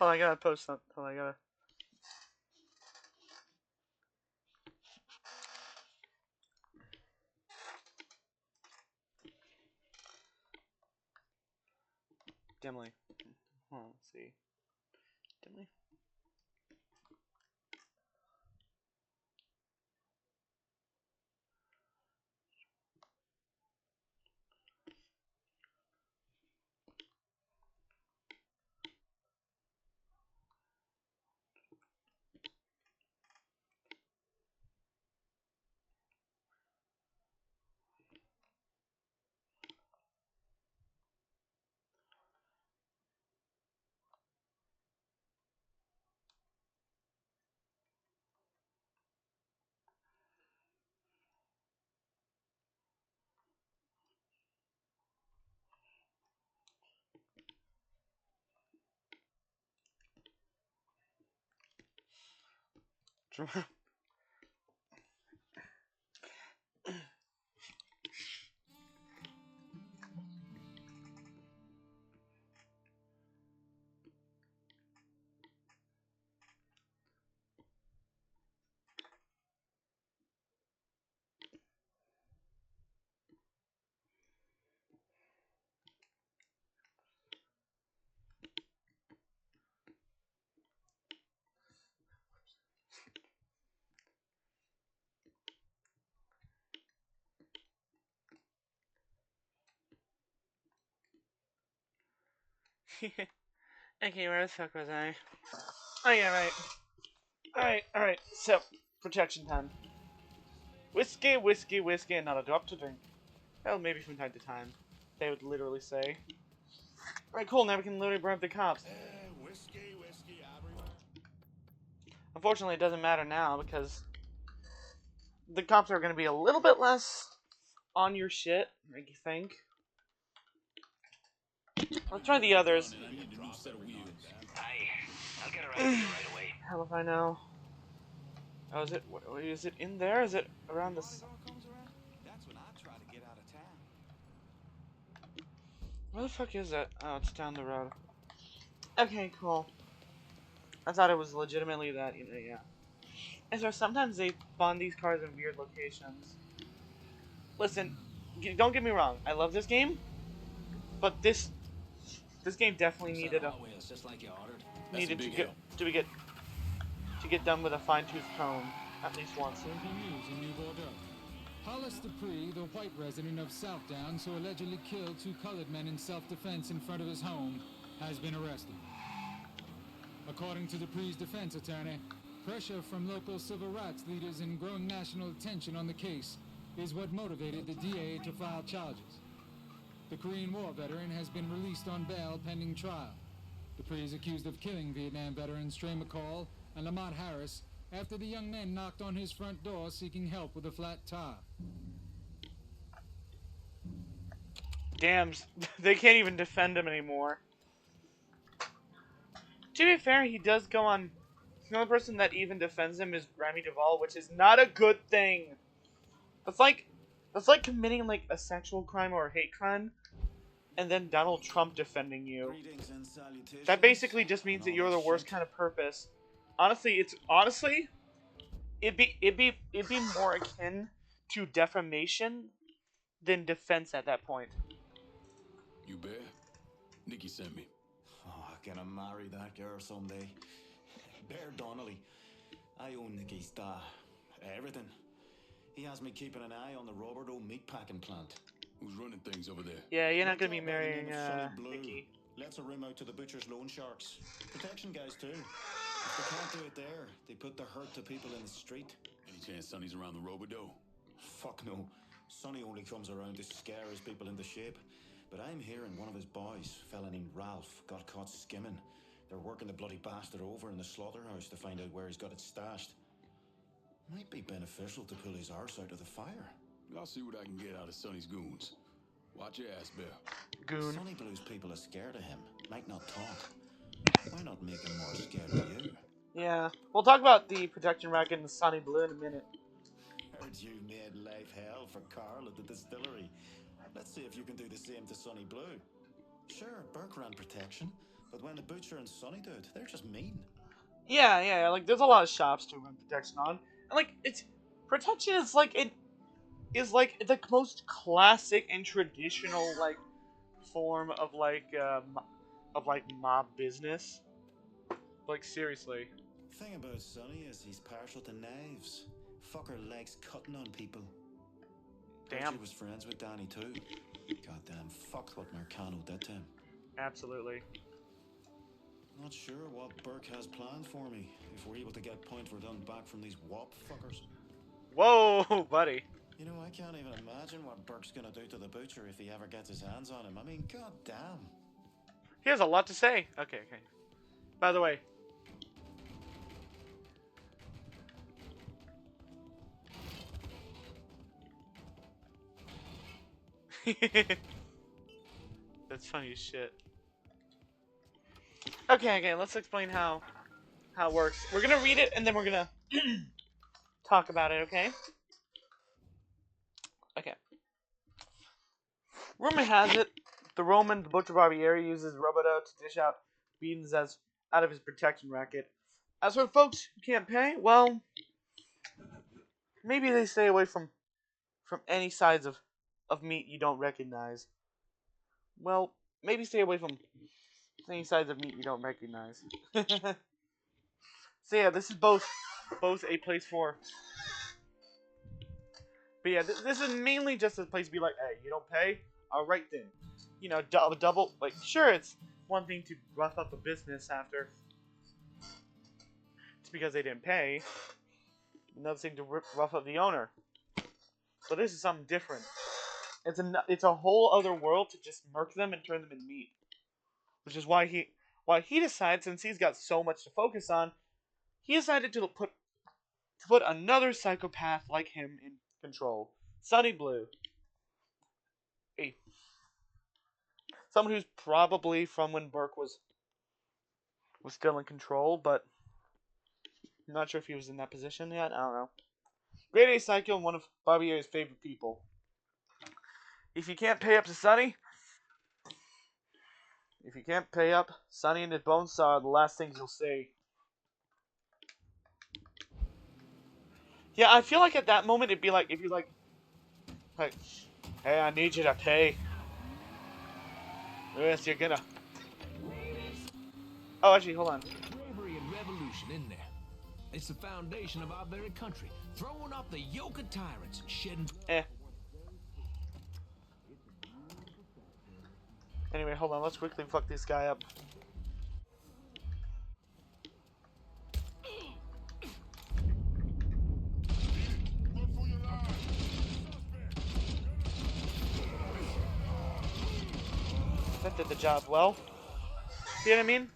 Oh, I gotta post something. Oh, I gotta... Dimly. Hold on, let's see. Dimly? Okay, where the fuck was I? Oh yeah, right. Alright, so, protection time. Whiskey, whiskey, whiskey, and not a drop to drink. Well, maybe from time to time. They would literally say. Alright, cool, now we can literally burn up the cops. Whiskey, everywhere. Unfortunately, it doesn't matter now, because the cops are going to be a little bit less on your shit, I think. Let's try the others. Aye, I'll get around to you right away. hell if I know. Oh, is it in there? Is it around this? Comes around, that's when I try to get out of town. Where the fuck is that? Oh, it's down the road. Okay, cool. I thought it was legitimately that, yeah. And so sometimes they spawn these cars in weird locations. Listen, don't get me wrong. I love this game, but this game definitely needed a just like you ordered. needed to get done with a fine-tooth comb at least once. Breaking news in New Bordeaux. Hollis Dupree, the white resident of Southdowns who allegedly killed 2 colored men in self-defense in front of his home, has been arrested. According to Dupree's defense attorney, pressure from local civil rights leaders and growing national attention on the case is what motivated the DA to file charges. The Korean War veteran has been released on bail pending trial. Dupree is accused of killing Vietnam veterans Trey McCall and Lamont Harris after the young men knocked on his front door seeking help with a flat tire. Damn, they can't even defend him anymore. To be fair, he does go on. The only person that even defends him is Grammy Duvall, which is not a good thing. That's like committing like a sexual crime or a hate crime, and then Donald Trump defending you. That basically just means that you're the worst kind of purpose. Honestly, it'd be more akin to defamation than defense at that point. You bet. Nikki sent me. Oh, gonna marry that girl someday. Bear Donnelly. I own Nicky's everything. He has me keeping an eye on the Roberto meatpacking plant. Who's running things over there? Yeah, you're not gonna be marrying Nikki. Let's a room out to the butcher's loan sharks. Protection guys too. If they can't do it there, they put the hurt to people in the street. Any chance Sonny's around the Roberto? Fuck no. Sonny only comes around to scare his people into shape. But I'm hearing one of his boys, a fella named Ralph, got caught skimming. They're working the bloody bastard over in the slaughterhouse to find out where he's got it stashed. Might be beneficial to pull his arse out of the fire. I'll see what I can get out of Sonny's goons. Watch your ass, Bear. Goon. Sonny Blue's people are scared of him. Might not talk. Why not make him more scared of you? Yeah. We'll talk about the protection racket and Sonny Blue in a minute. Heard you made life hell for Carl at the distillery. Let's see if you can do the same to Sonny Blue. Sure, Burke ran protection, but when the butcher and Sonny do it, they're just mean. Yeah, like there's a lot of shops to run protection on. And like protection is like the most classic and traditional like form of mob business. Like seriously. Thing about Sonny is he's partial to knives. Fucker likes cutting on people. Damn. He was friends with Danny too. Goddamn, fuck what Marcano did to him. Absolutely. Not sure what Burke has planned for me if we're able to get point for done back from these wop fuckers. Whoa, buddy. You know, I can't even imagine what Burke's gonna do to the butcher if he ever gets his hands on him. I mean, goddamn. He has a lot to say. Okay. By the way. That's funny as shit. Okay, let's explain how it works. We're gonna read it and then we're gonna talk about it, okay? Okay. Rumor has it, the Roman Butcher Barbieri uses Roboto to dish out beans out of his protection racket. As for folks who can't pay, well, maybe they stay away from any sides of meat you don't recognize. Well, maybe stay away from any sides of meat you don't recognize. So yeah, this is both a place for. But yeah, this is mainly just a place to be like, hey, you don't pay? Alright then. You know, double, like, sure, it's one thing to rough up a business after. It's because they didn't pay. Another thing to rough up the owner. So this is something different. It's a whole other world to just murk them and turn them into meat. Which is why he decided, since he's got so much to focus on, he decided to put another psychopath like him in control. Sonny Blue. Someone who's probably from when Burke was still in control, but I'm not sure if he was in that position yet. I don't know. Grade A Psycho, one of Barbier's favorite people. If you can't pay up to Sonny, Sonny and his bone saw are the last things you'll see. Yeah, I feel like at that moment it'd be like if you're like, hey, I need you to pay. Yes, you're gonna. Oh, actually, hold on. Bravery and revolution in there. It's the foundation of our very country. Throwing off the yoke of tyrants and shedding. Anyway, hold on. Let's quickly fuck this guy up. That did the job well. See what I mean?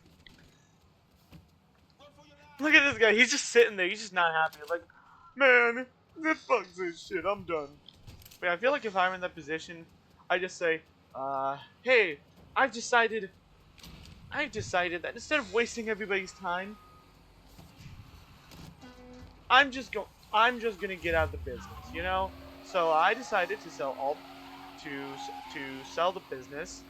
Look at this guy. He's just sitting there. He's just not happy. Like, man, this fucks this shit. I'm done. But I feel like if I'm in that position, I just say, hey, I've decided that instead of wasting everybody's time, I'm just gonna get out of the business, you know? So I decided to sell sell the business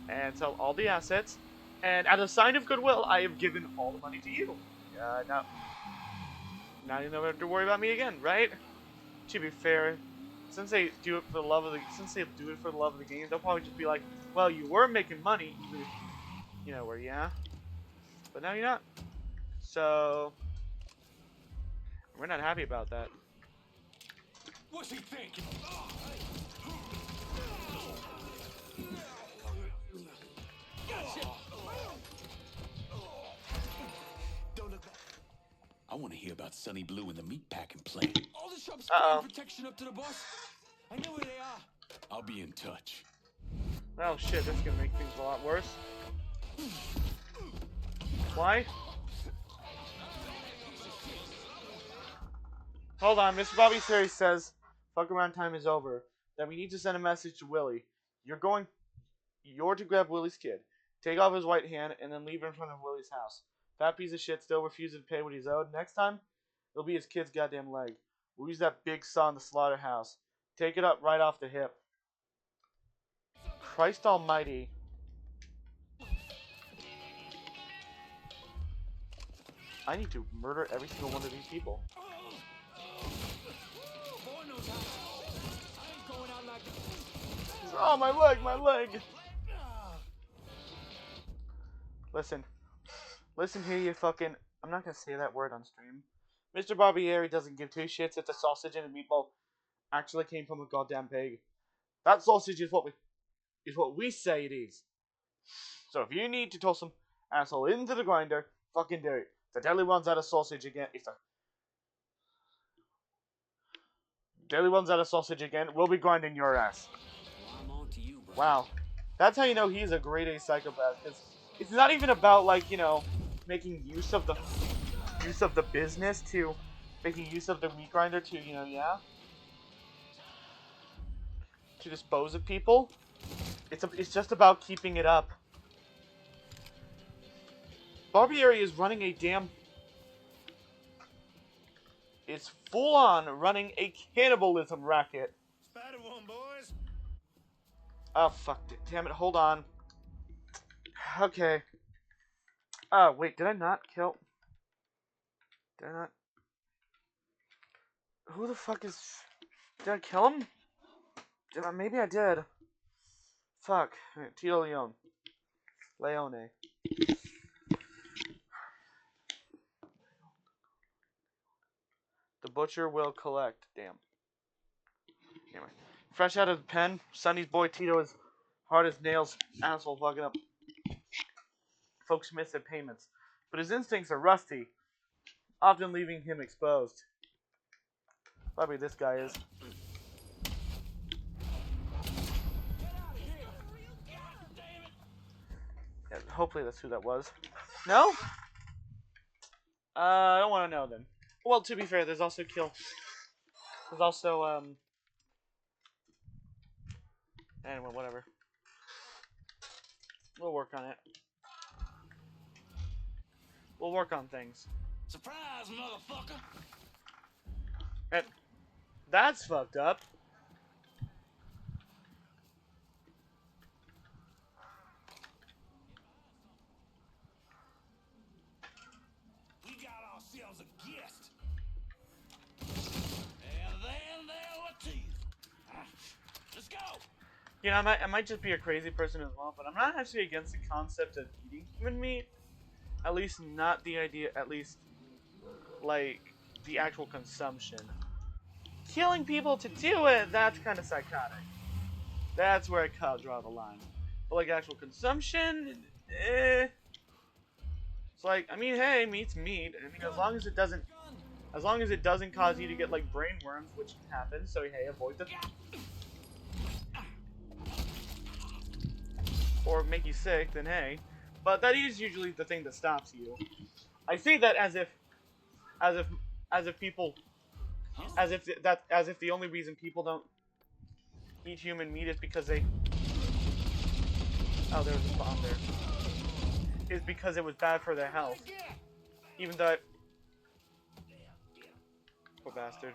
and sell all the assets, and as a sign of goodwill, I have given all the money to you. Now you don't have to worry about me again, right? To be fair, since they do it for the love of the game, they'll probably just be like, well, you were making money, even if, you know, but now you're not. So we're not happy about that. What's he thinking? I want to hear about Sonny Blue and the meatpacking plant. All the shops paying protection up to the boss. I know where they are. I'll be in touch. Oh shit, that's gonna make things a lot worse. Why? Hold on, Mr. Bobby Series says, fuck around time is over. That we need to send a message to Willie. You're to grab Willie's kid. Take off his white hand and then leave it in front of Willie's house. That piece of shit still refuses to pay what he's owed. Next time, it'll be his kid's goddamn leg. We'll use that big saw in the slaughterhouse. Take it up right off the hip. Christ almighty. I need to murder every single one of these people. Oh, my leg! Listen here, you fucking... I'm not gonna say that word on stream. Mr. Barbieri doesn't give two shits if the sausage and the meatball actually came from a goddamn pig. That sausage is what we say it is. So if you need to toss some asshole into the grinder, fucking do it. If the deli runs out of sausage again, we'll be grinding your ass. Wow. That's how you know he's a grade A psychopath. It's not even about, like, you know, making use of the business to making use of the meat grinder to, you know, to dispose of people. It's just about keeping it up. Barbieri is running a damn... It's full on running a cannibalism racket. Spider one, boys. Oh, fuck it. Damn it, hold on. Okay. Oh, wait, did I not kill... Did I not... Who the fuck is... Did I kill him? Maybe I did. Fuck. Tito Leone. The butcher will collect. Damn. Anyway. Fresh out of the pen, Sonny's boy Tito is hard as nails, asshole fucking up folks miss at payments. But his instincts are rusty, often leaving him exposed. Probably this guy is. Yeah, hopefully that's who that was. No? I don't want to know then. Well, to be fair, there's also anyway, whatever. We'll work on it. We'll work on things. Surprise, motherfucker! And that's fucked up. We got ourselves a guest. And then there were teeth. Let's go. You know, I might just be a crazy person as well, but I'm not actually against the concept of eating human meat. At least not the idea, at least, like, the actual consumption. Killing people to do it, that's kind of psychotic. That's where I draw the line. But, like, actual consumption, eh. It's like, I mean, hey, meat's meat. I mean, as long as it doesn't cause you to get, like, brain worms, which can happen, so, hey, avoid them. Or make you sick, then hey. But that is usually the thing that stops you. I say that as if the only reason people don't eat human meat is because they. Oh, there was a bomb there. Is because it was bad for their health. Even though. Poor bastard.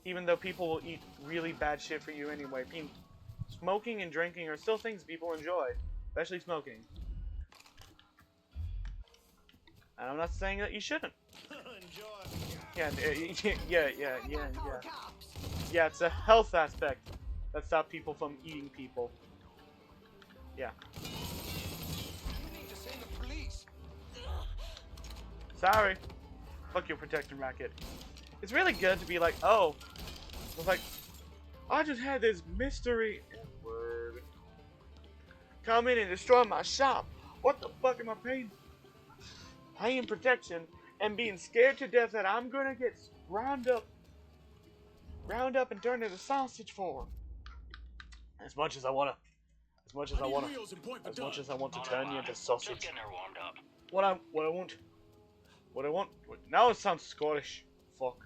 Even though people will eat really bad shit for you anyway. I mean, smoking and drinking are still things people enjoy, especially smoking. And I'm not saying that you shouldn't. Yeah, yeah. Yeah, it's a health aspect that stops people from eating people. Yeah. Sorry. Fuck your protection racket. It's really good to be like, oh, it's like, I just had this mystery word come in and destroy my shop. What the fuck am I paying? Paying protection and being scared to death that I'm gonna get ground up and turned into sausage for. As much as I want to turn you into sausage. What I want. Now it sounds Scottish. Fuck.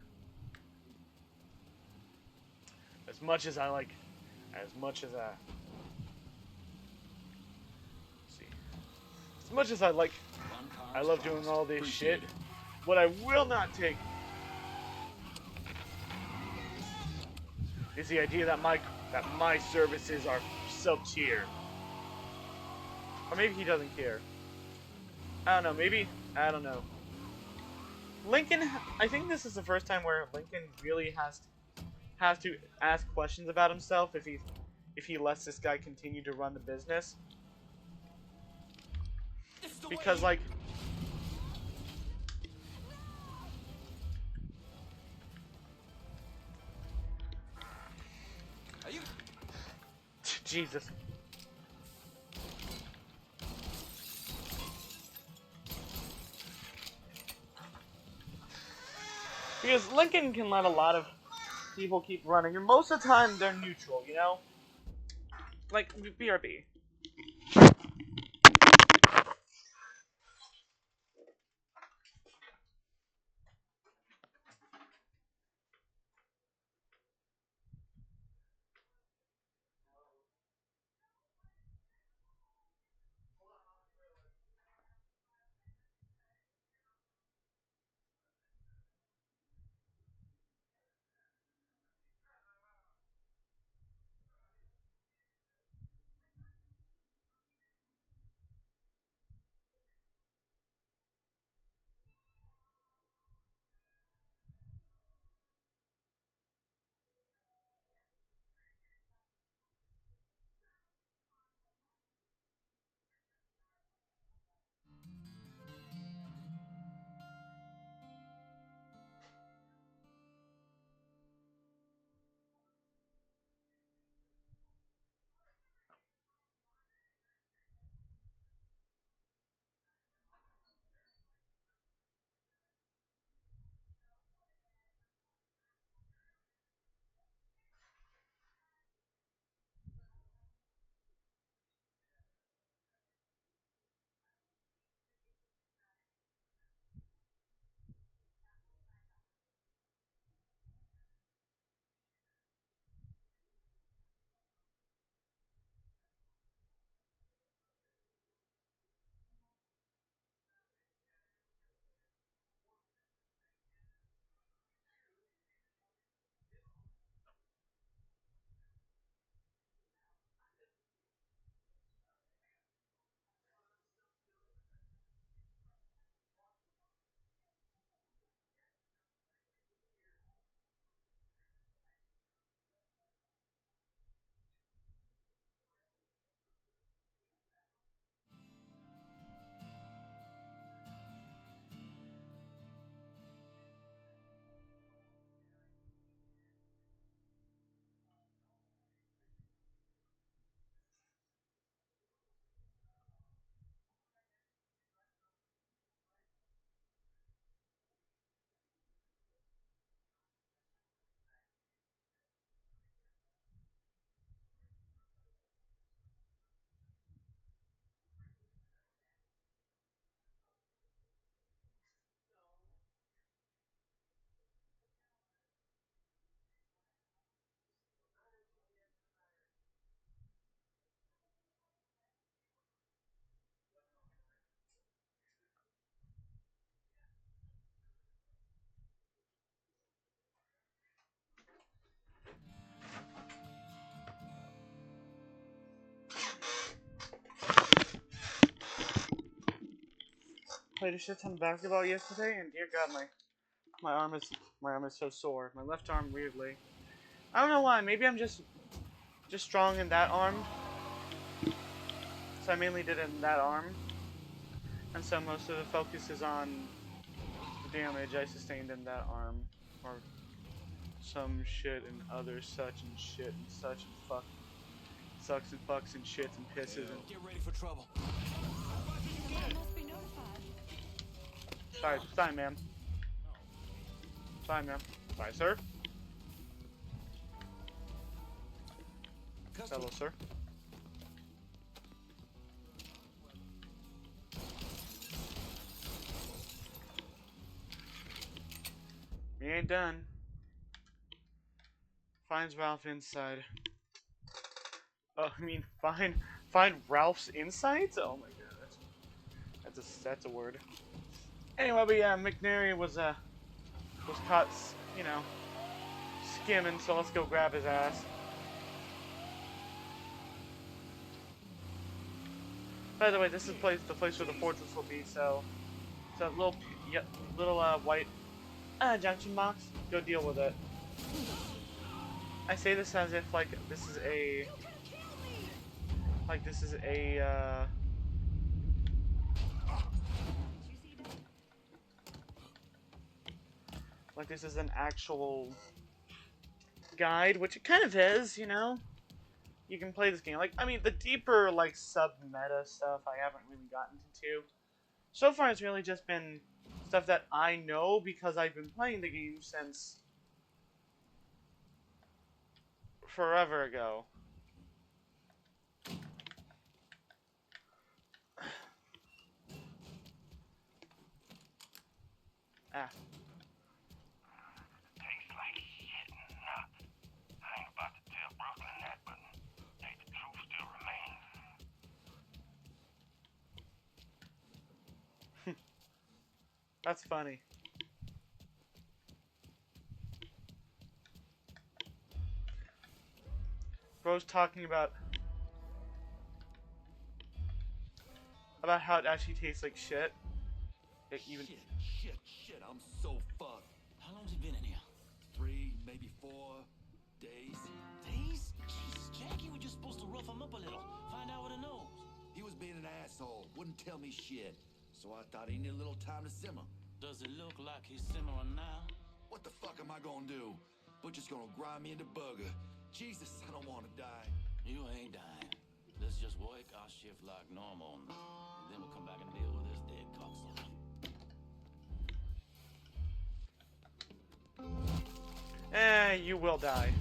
As much as I I love doing all this shit. What I will not take is the idea that my services are sub-tier. Or maybe he doesn't care. I don't know. Lincoln, I think this is the first time where Lincoln really has to ask questions about himself if he lets this guy continue to run the business. Because, like, Jesus. Because Lincoln can let a lot of people keep running, and most of the time they're neutral, you know? Like, BRB. Played a shit ton of basketball yesterday, and dear God, my arm is so sore. My left arm, weirdly. I don't know why. Maybe I'm just strong in that arm. So I mainly did it in that arm, and so most of the focus is on the damage I sustained in that arm, or some shit and other such and shit and such and fuck, sucks and fucks and shits and pisses and. Get ready for trouble. Must be notified. Sorry, ma'am. Sorry, ma'am. Sorry, sir. Hello, sir. We ain't done. Finds Ralph inside. Oh, I mean, find Ralph's insides? Oh my god, that's a word. Anyway, but yeah, McNary was caught, you know, skimming. So let's go grab his ass. By the way, this is the place where the fortress will be. So little white junction box. Go deal with it. I say this as if like this is a like this is an actual guide, which it kind of is, you know. You can play this game. Like, I mean, the deeper, like, sub-meta stuff I haven't really gotten into. So far, it's really just been stuff that I know because I've been playing the game since forever ago. Ah. Tastes like shit and nuts. I ain't about to tell Brooklyn that, but hey, the truth still remains. That's funny. Bro's talking about how it actually tastes like shit. Shit, I'm so fucked. How long's he been in here? 3, maybe 4 days. Days? Jesus, Jackie was just supposed to rough him up a little. Find out what he knows. He was being an asshole, wouldn't tell me shit. So I thought he needed a little time to simmer. Does it look like he's simmering now? What the fuck am I gonna do? Butcher's gonna grind me into burger. Jesus, I don't wanna die. You ain't dying. Let's just work our shift like normal. And then we'll come back and deal with this dead cocksucker. You will die.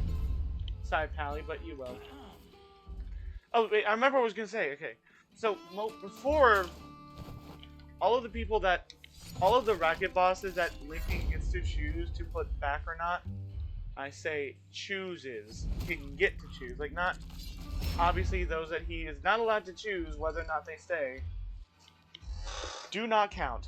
Sorry, Pally, but you will. Oh, wait, I remember what I was gonna say. Okay. So, before, all of the racket bosses that Lincoln gets to choose to put back or not, I say chooses. He can get to choose. Like, not, obviously, those that he is not allowed to choose whether or not they stay, do not count.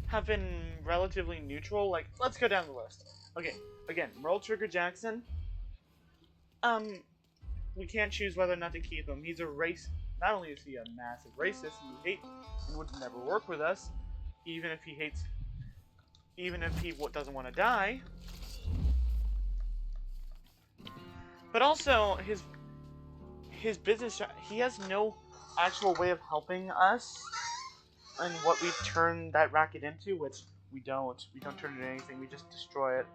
Have been relatively neutral. Like, let's go down the list. Okay, again, Merle Trigger Jackson. We can't choose whether or not to keep him. He's a race. Not only is he a massive racist and we hate and would never work with us, even if he doesn't want to die. But also his business. He has no actual way of helping us. And what we turn that racket into, which we don't turn it into anything, we just destroy it.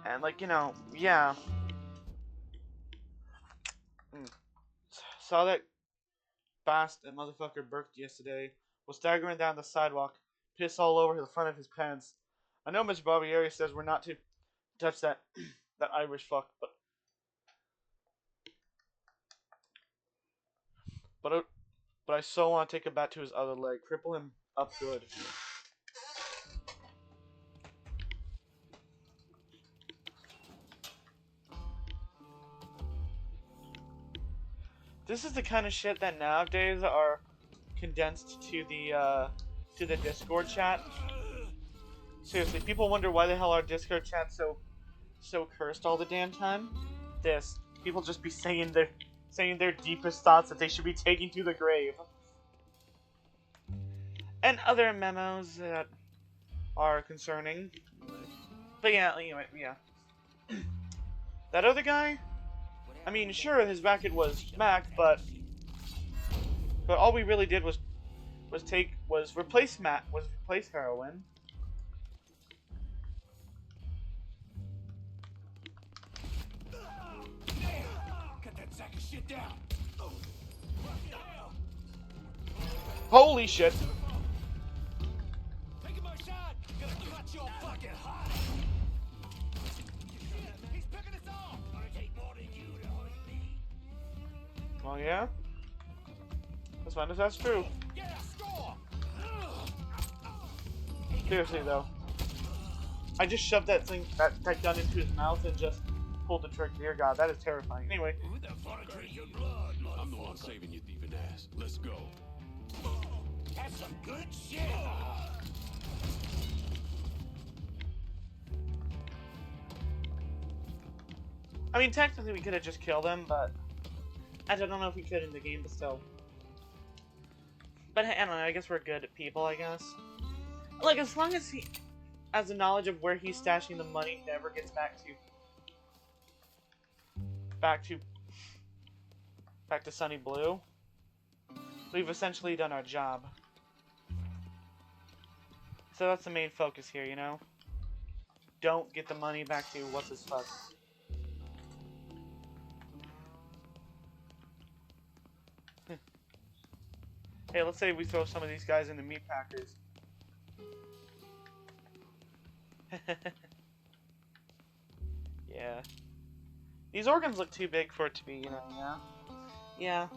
And like, you know, yeah. Saw that motherfucker Burke yesterday, was staggering down the sidewalk, piss all over the front of his pants. I know Mr. Barbieri says we're not to touch that that Irish fuck, but I so want to take a bat to his other leg, cripple him up good. This is the kind of shit that nowadays are condensed to the Discord chat. Seriously, people wonder why the hell our Discord chat's so cursed all the damn time. People just be saying their deepest thoughts that they should be taking to the grave. And other memos that are concerning. But yeah, anyway, yeah. That other guy, I mean, sure, his racket was smacked, but all we really did was replace heroin. Cut that sack of shit down. Holy shit! Taking my shot. Gonna cut your fucking heart. He's picking us off. Gonna take more than you to hurt me. Well, yeah. As long as that's true. Yeah, score. Seriously though, I just shoved that gun into his mouth and just pulled the trigger. Dear God, that is terrifying. Anyway. Who the fuck is your blood, motherfucker? I'm the one saving you, thieving ass. Let's go. That's some good shit. I mean, technically we could have just killed him, but I don't know if we could in the game, but still. But I don't know, I guess we're good at people, I guess. Like, as long as he has the knowledge of where he's stashing the money, never gets back to Sunny Blue, we've essentially done our job. So that's the main focus here, you know? Don't get the money back to what's-his-fuck. Hey, let's say we throw some of these guys into meat packers. Yeah. These organs look too big for it to be, you know, yeah? Yeah.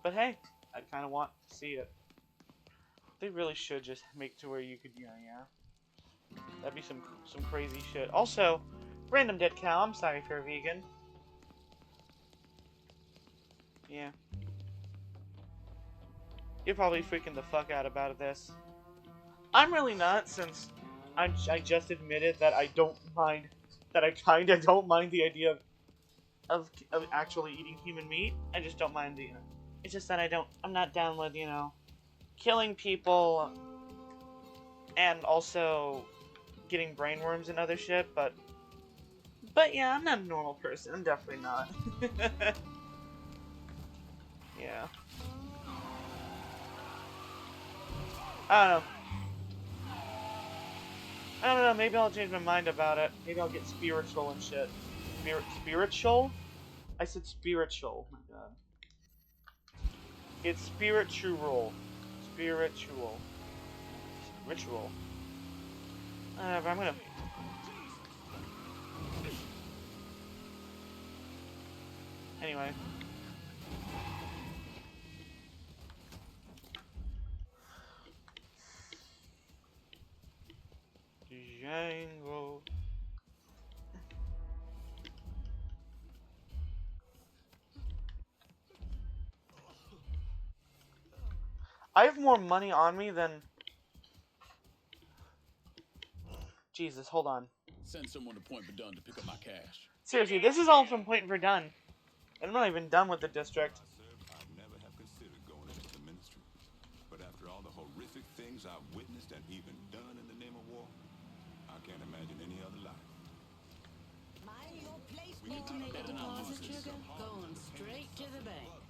But hey, I kind of want to see it. They really should just make to where you could, you know, yeah? That'd be some crazy shit. Also, random dead cow, I'm sorry if you're a vegan. Yeah. You're probably freaking the fuck out about this. I'm really not, since I just admitted that I don't mind, that I kinda don't mind the idea of actually eating human meat. I just don't mind the, it's just that I'm not down with, you know, killing people and also getting brainworms and other shit, but yeah, I'm not a normal person. I'm definitely not. Yeah. I don't know, maybe I'll change my mind about it. Maybe I'll get spiritual and shit. Spiritual? I said spiritual. Oh my god. It's spiritual. Spiritual. Ritual. Whatever, I'm gonna... Anyway. Django. I have more money on me than... Jesus, hold on. Send someone to Point Verdun to pick up my cash. Seriously, this is all from Point Verdun. And I'm not even done with the district. I've never have considered going into the ministry. But after all the horrific things I've witnessed and even done in the name of war, I can't imagine any other life. Mind your place, need to make a deposit, sugar? Going straight to the bank.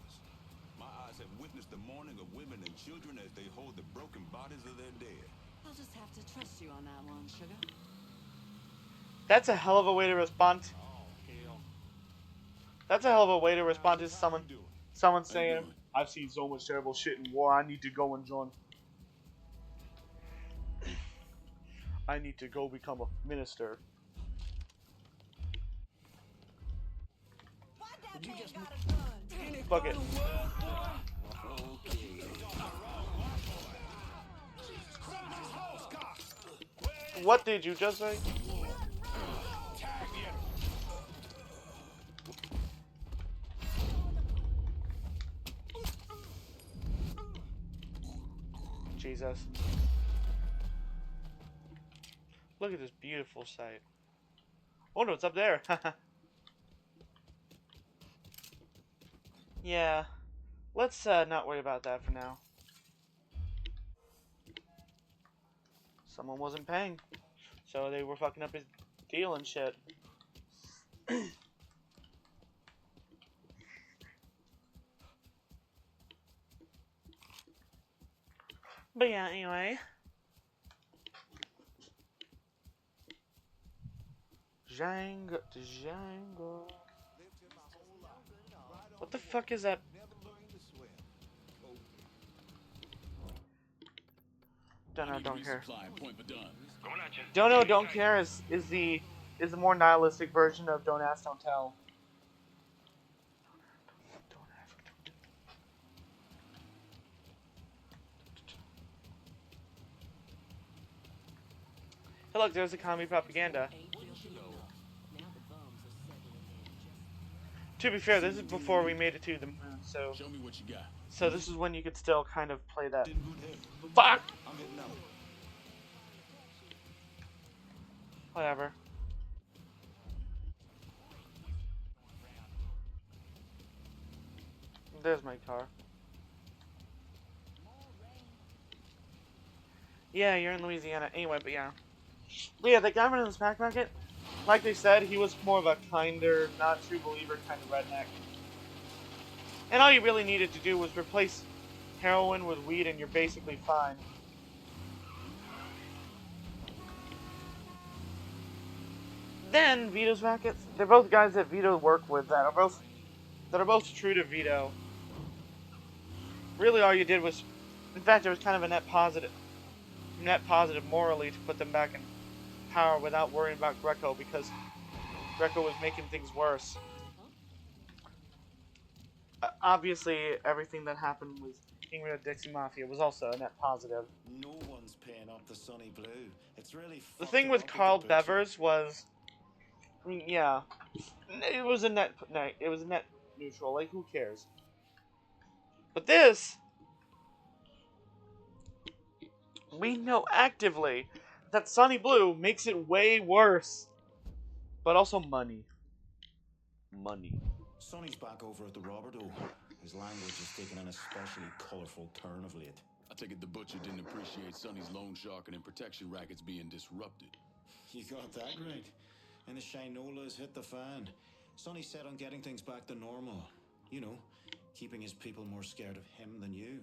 My eyes have witnessed the mourning of women and children as they hold the broken bodies of their dead. I'll just have to trust you on that one, sugar. That's a hell of a way to respond. That's a hell of a way to respond to someone saying, I've seen so much terrible shit in war, I need to go and join. I need to go become a minister. Fuck it. What did you just say? Jesus. Look at this beautiful sight. Oh no, it's up there. Yeah. Let's not worry about that for now. Someone wasn't paying. So they were fucking up his deal and shit. But yeah, anyway. Django. What the fuck is that? Don't know, don't care. Don't know, don't care is the more nihilistic version of don't ask, don't tell. Hey, look, there's the comedy propaganda. To be fair, this is before we made it to the moon, so Show me what you got. so this is when you could still kind of play that. Fuck! I'm hitting out. Whatever. There's my car. Yeah, you're in Louisiana. Anyway, but yeah. But yeah, the guy running the smack market, like they said, he was more of a kinder, not true believer kind of redneck. And all you really needed to do was replace heroin with weed and you're basically fine. Then Vito's rackets, they're both guys that Vito worked with that are both true to Vito. Really all you did was, in fact, it was kind of a net positive morally to put them back in power without worrying about Greco, because Greco was making things worse. Obviously, everything that happened with King Rio Dixie Mafia was also a net positive. No one's paying up the Sonny Blue. It's really The thing with Carl Bevers was, I mean, yeah, it was a net neutral. Like, who cares? But this, we know actively that Sonny Blue makes it way worse. But also money. Money. Sonny's back over at the Roberto. His language has taken an especially colorful turn of late. I take it the butcher didn't appreciate Sonny's loan sharking and protection rackets being disrupted. You got that right. And the Shinolas hit the fan. Sonny's set on getting things back to normal. You know, keeping his people more scared of him than you.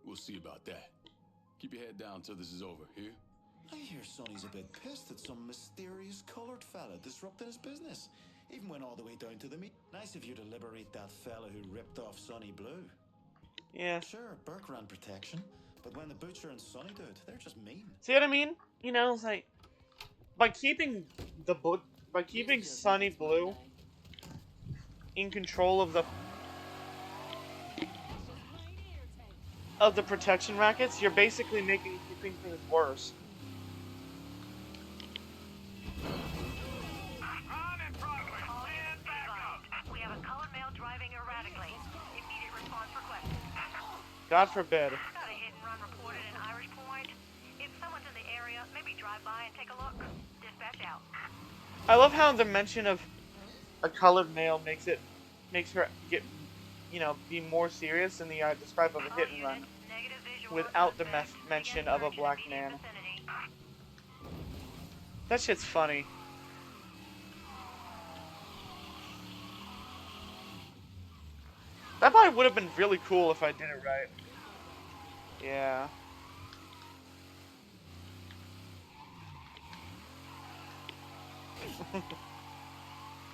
We'll see about that. Keep your head down till this is over, here? I hear Sonny's a bit pissed at some mysterious colored fella disrupting his business. Even went all the way down to the meet. Nice of you to liberate that fella who ripped off Sonny Blue. Yeah. Sure, Burke ran protection, but when the butcher and Sonny do it, they're just mean. See what I mean? You know, it's like by keeping Sonny Blue in control of the protection rackets, you're basically keeping things worse. We have a colored male driving erratically. Immediate response requested. God forbid. Got a hit and run reported in Irish Point. If someone's in the area, maybe drive by and take a look. Dispatch out. I love how the mention of a colored male makes her get, be more serious in the describe of a hit and run, without the mention of a black man. That shit's funny. That probably would have been really cool if I did it right. Yeah.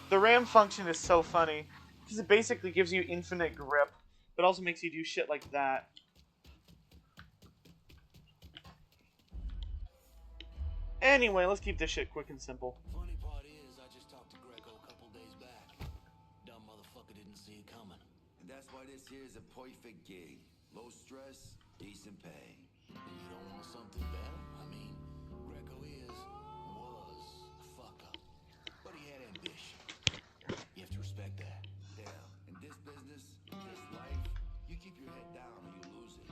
The ram function is so funny, because it basically gives you infinite grip, but also makes you do shit like that. Anyway, let's keep this shit quick and simple. Funny part is, I just talked to Greco a couple days back. Dumb motherfucker didn't see it coming. And that's why this here is a perfect gig. Low stress, decent pay. You don't want something better? I mean, Greco was a fuck up. But he had ambition. You have to respect that. Yeah, in this business, in this life, you keep your head down or you lose it.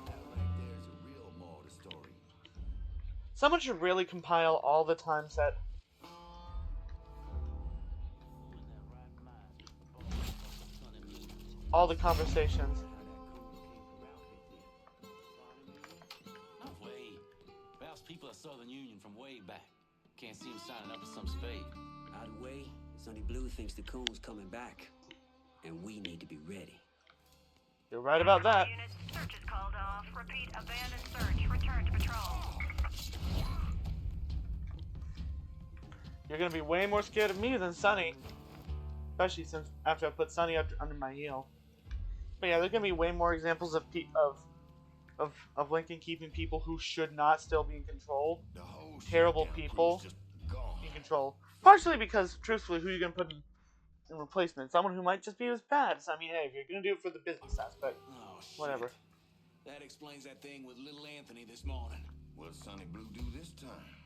That right there is a real moral of the story. Someone should really compile all the times that all the conversations. No way. Val's people are Southern Union from way back. Can't see him signing up for some spade. Out of the way, Sonny Blue thinks the coon's coming back. And we need to be ready. You're right about that. Units, search is called off. Repeat, abandoned search. Return to patrol. You're gonna be way more scared of me than Sonny. Especially since after I put Sonny under my heel. But yeah, there's gonna be way more examples of Lincoln keeping people who should not still be in control. Terrible people in control. Partially because, truthfully, who are you gonna put in replacement? Someone who might just be as bad. So, I mean, hey, if you're gonna do it for the business aspect, whatever. That explains that thing with little Anthony this morning. What'd Sonny Blue do this time?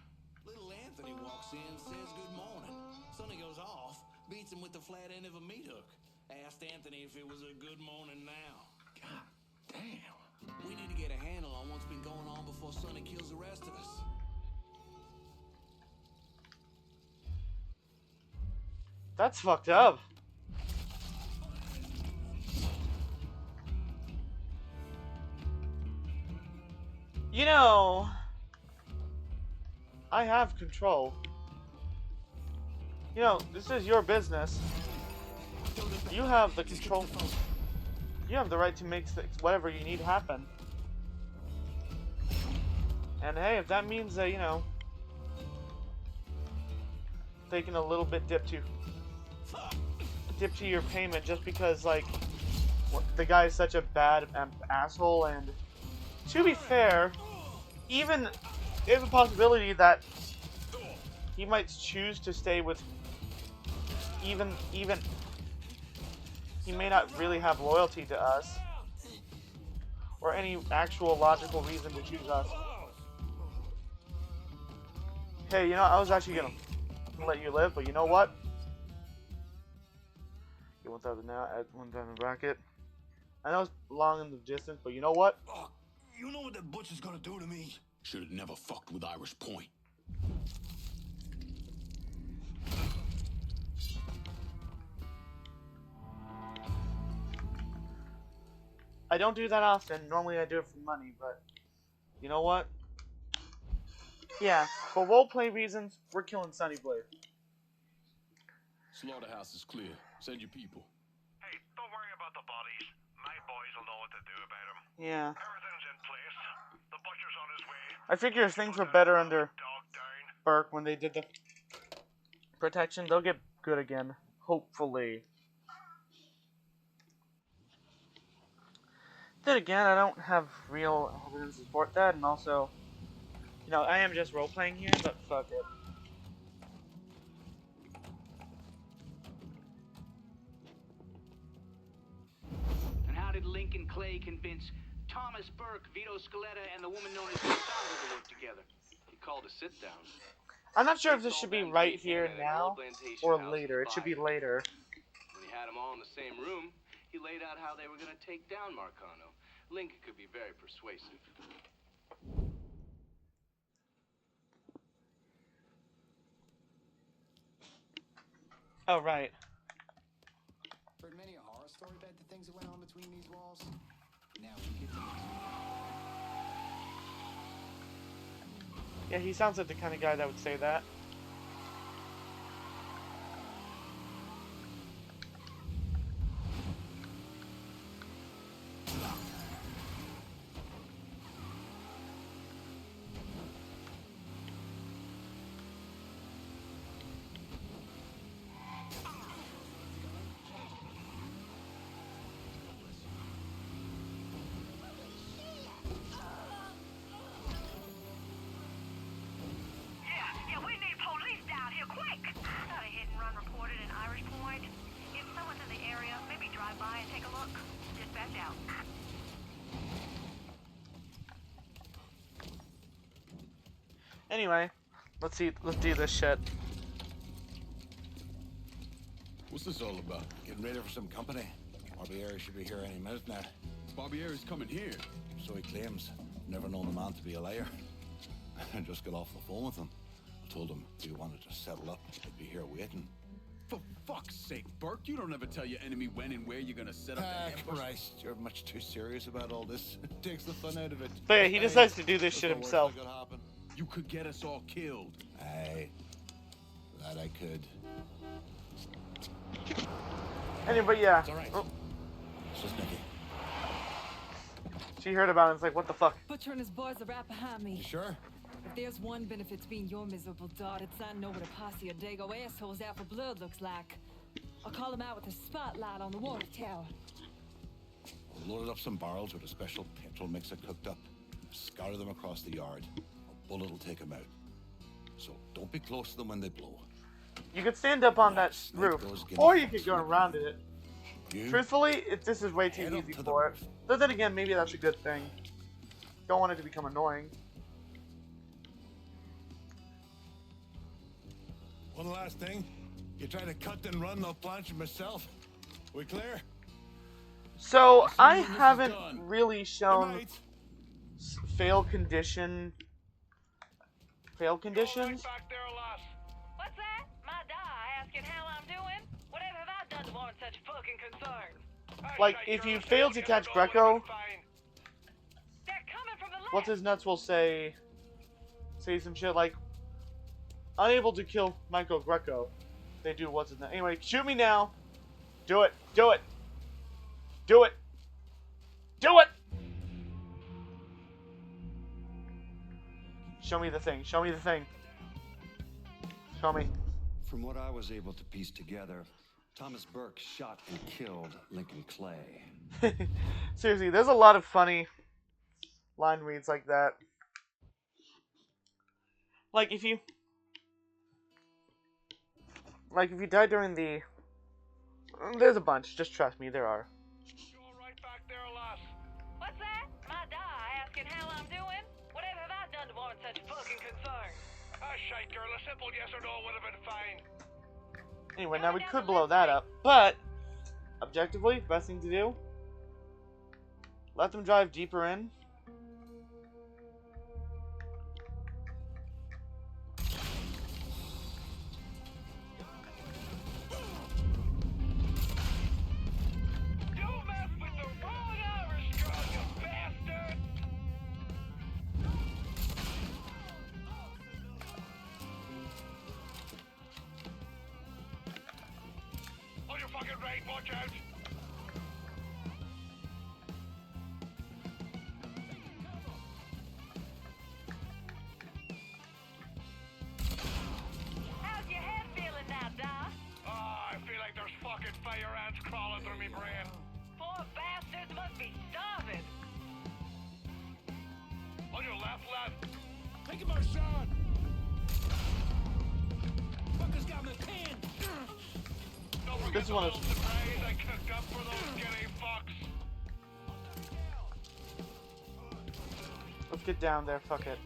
Little Anthony walks in, says good morning. Sonny goes off, beats him with the flat end of a meat hook. Asked Anthony if it was a good morning now. God damn. We need to get a handle on what's been going on before Sonny kills the rest of us. That's fucked up. You know, I have control. You know, this is your business. You have the control. You have the right to make whatever you need happen. And hey, if that means that, you know, taking a little bit dip to your payment just because, like, the guy is such a bad asshole, and to be fair, even there's a possibility that he might choose to stay with even he may not really have loyalty to us or any actual logical reason to choose us. Hey, you know, I was actually gonna let you live, but you know what? Get 1,000 now, add 1,000 bracket. I know it's long in the distance, but you know what? You know what that butcher's gonna do to me? Should've never fucked with Irish Point. I don't do that often. Normally I do it for money, but you know what? Yeah, for roleplay reasons, we're killing Sonny Blue. Slaughterhouse is clear. Send your people. Hey, don't worry about the bodies. My boys will know what to do about them. Yeah. Everything's in place. The butcher's on his way. I figure things were better under Burke when they did the protection. They'll get good again, hopefully. Then again, I don't have real evidence to support that, and also, you know, I am just role-playing here, but fuck it. And how did Lincoln Clay convince Thomas Burke, Vito Scaletta, and the woman known as Cassandra to work together? He called a sit-down. I'm not sure if this should be right here and now, or later. It should be later. When he had them all in the same room, he laid out how they were going to take down Marcano. Lincoln could be very persuasive. Oh, right. Heard many a horror story about the things that went on between these walls. Now we get to Yeah, he sounds like the kind of guy that would say that. Anyway, let's do this shit. What's this all about? Getting ready for some company. Barbieri should be here any minute now. Barbieri's coming here. So he claims. Never known the man to be a liar. I just got off the phone with him. I told him if he wanted to settle up, he'd be here waiting. For fuck's sake, Burke, you don't ever tell your enemy when and where you're gonna set up the ambush. Christ, you're much too serious about all this. It takes the fun out of it. But yeah, he decides to do this shit What's himself. the worst that could happen? You could get us all killed. Aye, that I could. Anyway, yeah. It's all right. Oh, It's just Nicky. she heard about it and it's like, what the fuck? Butcher and his boys are right behind me. You sure? If there's one benefit to being your miserable dot, it's I know what a posse of Dago assholes out for blood looks like. I'll call them out with a spotlight on the water tower. We loaded up some barrels with a special petrol mixer cooked up. Scatter them across the yard. A bullet will take them out. So don't be close to them when they blow. You could stand up on that roof, or you could go around it. Truthfully, this is way too easy for it. But then again, maybe that's a good thing. Don't want it to become annoying. One last thing. You try to cut and run, I'll planch myself. We clear? So, I haven't really shown fail conditions. What's that? My die asking how I'm doing? Whatever have I done to warrant such fucking concern? Like, if you fail to catch Greco, what's his nuts will say some shit like, unable to kill Michael Greco. They do what's his name. Anyway, shoot me now. Do it. Do it. Do it. Do it. Show me the thing. Show me the thing. Show me. From what I was able to piece together, Thomas Burke shot and killed Lincoln Clay. Seriously, there's a lot of funny line reads like that. Like if you die during the... There's a bunch, just trust me, there are. What's that? My die asking how I'm doing? Whatever have I done to warrant such fucking concern? Shite, girl, a simple yes or no would have been fine. Anyway, now we could blow that up, but objectively, best thing to do, let them drive deeper in. Watch out! How's your head feeling now, Doc? I feel like there's fucking fire ants crawling through me brain. Poor bastards must be starving. On your left, lad. Take him out, Sean! Fucker's got me pinned! This is one of... I cooked up for those guinea fucks. Let's get down there, fuck it.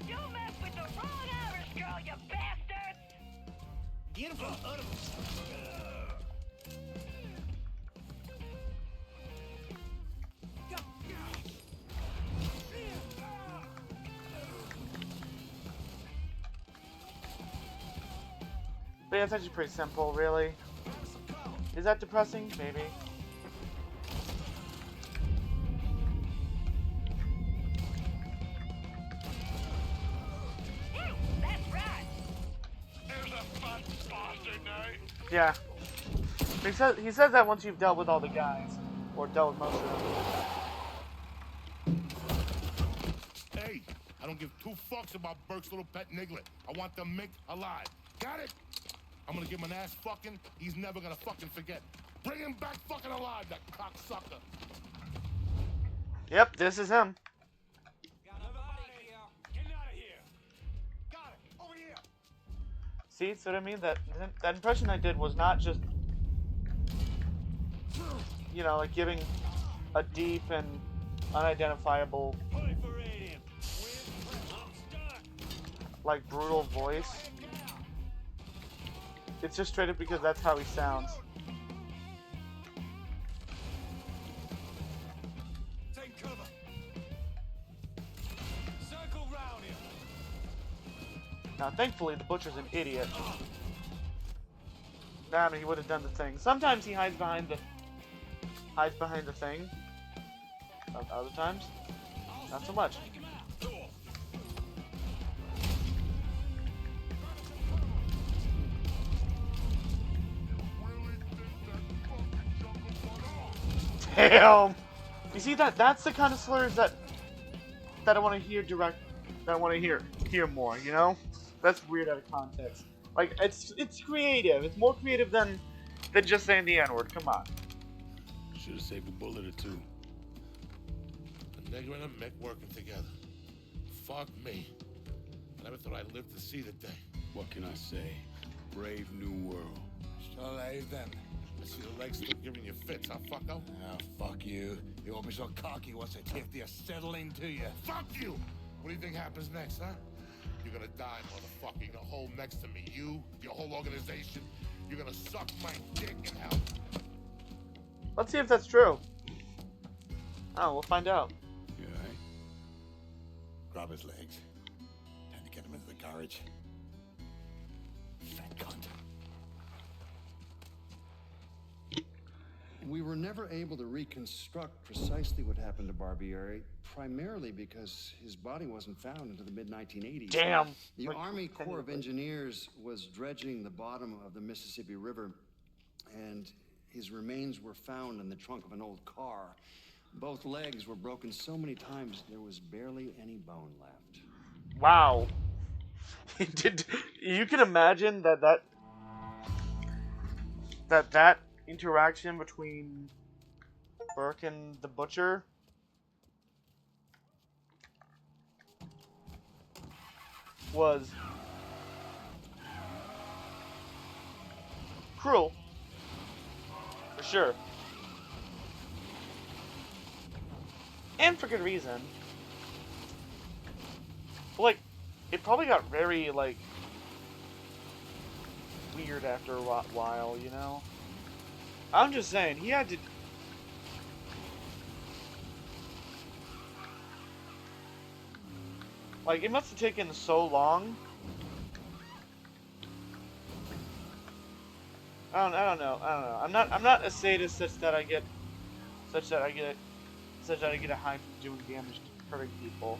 You messed with the wrong Irish girl, you bastards! Get him from under me! But yeah, it's actually pretty simple, really. Is that depressing? Maybe. That's right! There's a fat bastard now. Yeah. He says that once you've dealt with all the guys. Or dealt with most of them. Hey, I don't give two fucks about Burke's little pet Niglet. I want them Mick alive. Got it? I'm gonna give him an ass fucking. He's never gonna fucking forget. Bring him back fucking alive, that cocksucker. Yep, this is him. See, so what I mean? That impression I did was not just, you know, like giving a deep and unidentifiable, like brutal voice. It's just straight up because that's how he sounds. Take cover. Now, thankfully, the butcher's an idiot. Now he would have done the thing. Sometimes he hides behind the thing. Other times, not so much. Damn! You see that? That's the kind of slurs that I want to hear direct. That I want to hear more. You know? That's weird out of context. Like it's creative. It's more creative than just saying the N-word. Come on. Should have saved a bullet or two. A nigger and a Mick working together. Fuck me. I never thought I'd live to see the day. What can I say? Brave new world. Still alive then. I see the legs still giving you fits, huh, fucko? Ah, fuck you. You won't be so cocky once I take the acetylene to you. Fuck you! What do you think happens next, huh? You're gonna die, motherfucker. You're gonna hold next to me. You, your whole organization. You're gonna suck my dick in hell. Let's see if that's true. Oh, we'll find out. You alright? Grab his legs. Time to get him into the garage. Fat cunt. We were never able to reconstruct precisely what happened to Barbieri, primarily because his body wasn't found until the mid-1980s. Damn! The Army Corps of Engineers was dredging the bottom of the Mississippi River, and his remains were found in the trunk of an old car. Both legs were broken so many times there was barely any bone left. Wow. You can imagine that interaction between Burke and the butcher was cruel, for sure, and for good reason. But, like, it probably got very, like, weird after a while, you know? I'm just saying, he had to... Like, it must have taken so long. I don't know. I'm not a sadist such that I get a high from doing damage to hurting people.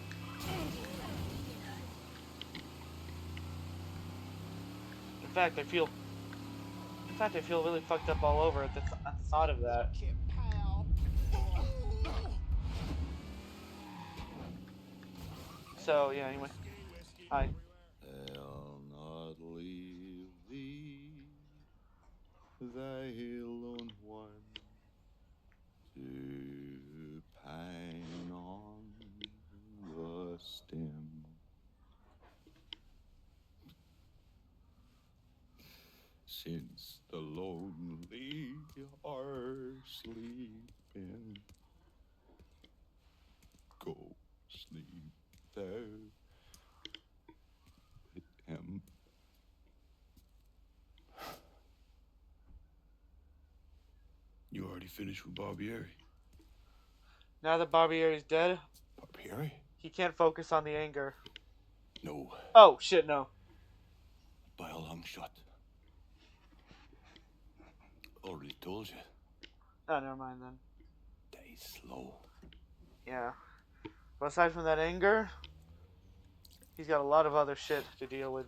In fact, I feel really fucked up all over at the thought of that. So, yeah, anyway. Hi. I'll not leave thee, thy lone one, to pine on the stem. Since the lonely are sleeping, go sleep there with him. You already finished with Barbieri? Now that Barbieri's dead, Barbieri? he can't focus on the anger. No. Oh, shit, no. By a long shot. Already told you. Oh, never mind then. Die slow. Yeah. But aside from that anger, he's got a lot of other shit to deal with.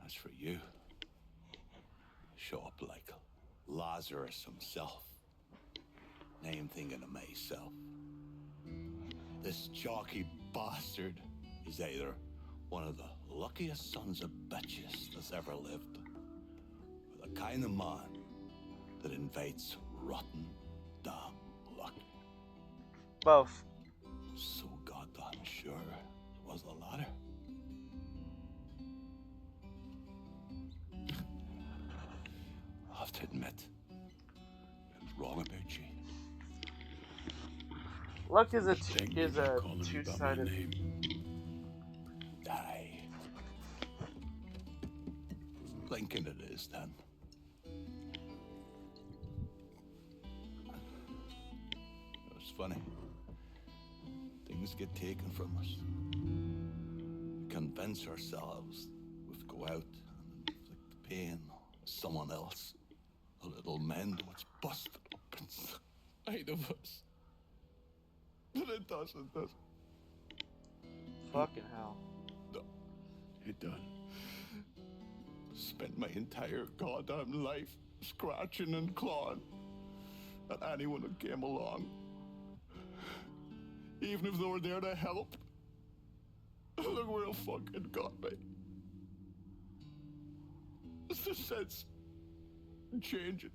As for you, show up like Lazarus himself. Now I'm thinking to myself, this jockey bastard is either one of the luckiest sons of bitches that's ever lived, or the kind of man that invites rotten damn luck. Both. So goddamn sure it was the latter. I have to admit, I was wrong about you. Luck is a two-sided. Die. Lincoln it is then. It was funny. Think things get taken from us. We convince ourselves we have to go out and inflict the pain on someone else. A little mend what's busted up inside of us. But it doesn't, does it? Fucking hell. No, it doesn't. Spent my entire goddamn life scratching and clawing at anyone who came along. Even if they were there to help. Look where it fucking got me. It's the sense changing.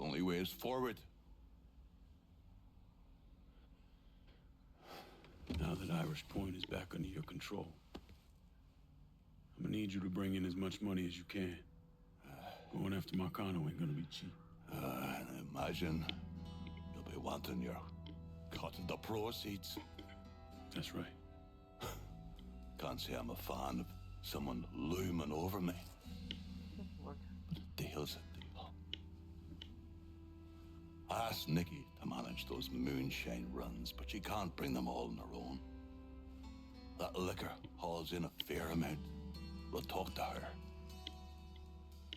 Only way is forward. Now that Irish Point is back under your control, I'm gonna need you to bring in as much money as you can. Going after Marcano ain't gonna be cheap. I imagine you'll be wanting your cut of the proceeds. That's right. Can't say I'm a fan of someone looming over me. But a deal's a deal. I asked Nikki to manage those moonshine runs, but she can't bring them all on her own. That liquor hauls in a fair amount. We'll talk to her.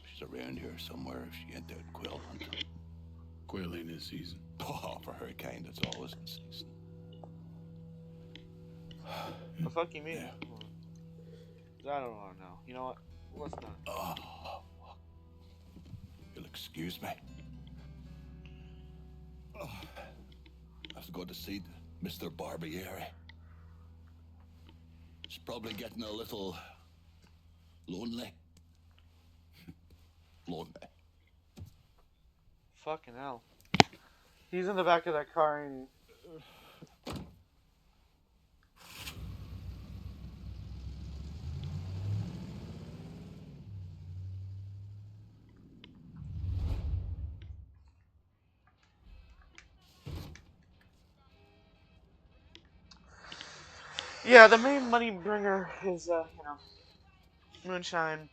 She's around here somewhere if she ain't out quail hunting. Quail ain't in season. Oh, for her kind, it's always in season. The fuck you mean? Yeah. I don't want to know. You know what? Let's not. Oh, you'll excuse me. Oh, I have to go to see Mr. Barbieri. He's probably getting a little lonely. Lonely. Fucking hell. He's in the back of that car and... Yeah, the main money bringer is, moonshine,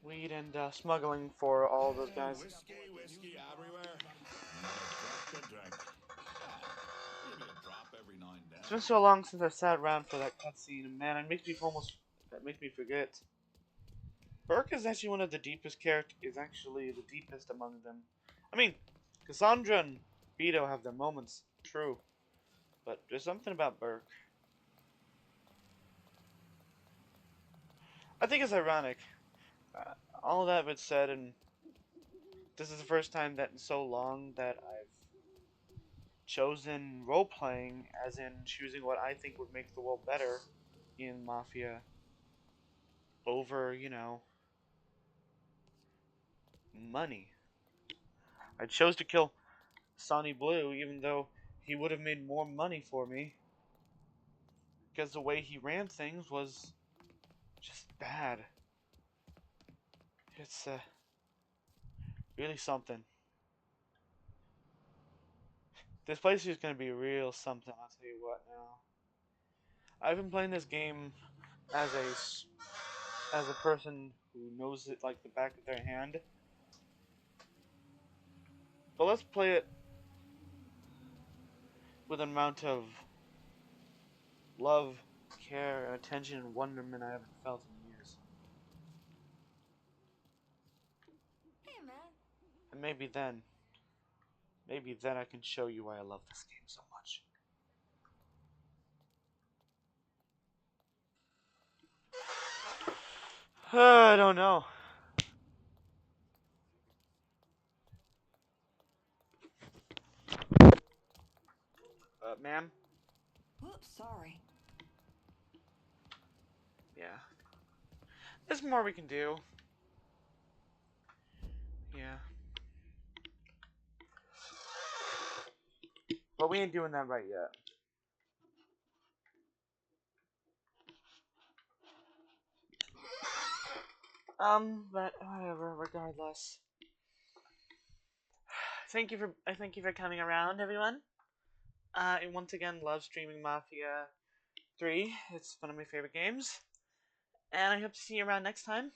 weed, and smuggling for all those guys. Whiskey everywhere. It's been so long since I sat around for that cutscene, and man, it makes me forget. Burke is actually one of the deepest characters. Is actually the deepest among them. I mean, Cassandra and Vito have their moments, true, but there's something about Burke. I think it's ironic. All that been said, and this is the first time that in so long that I've chosen role-playing, as in choosing what I think would make the world better in Mafia over, money. I chose to kill Sonny Blue, even though he would have made more money for me, because the way he ran things was just bad. It's really something. This place is going to be real something, I'll tell you what now. I've been playing this game as a person who knows it like the back of their hand. But let's play it with an amount of love, care, attention, and wonderment I haven't felt in years. Hey, man. And maybe then I can show you why I love this game so much. I don't know. Ma'am? Whoops, sorry. Yeah. There's more we can do. Yeah. But we ain't doing that right yet. But whatever, regardless. I thank you for coming around, everyone. I once again love streaming Mafia 3. It's one of my favorite games. And I hope to see you around next time.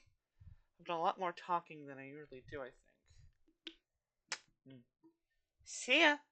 I've done a lot more talking than I usually do, I think. See ya.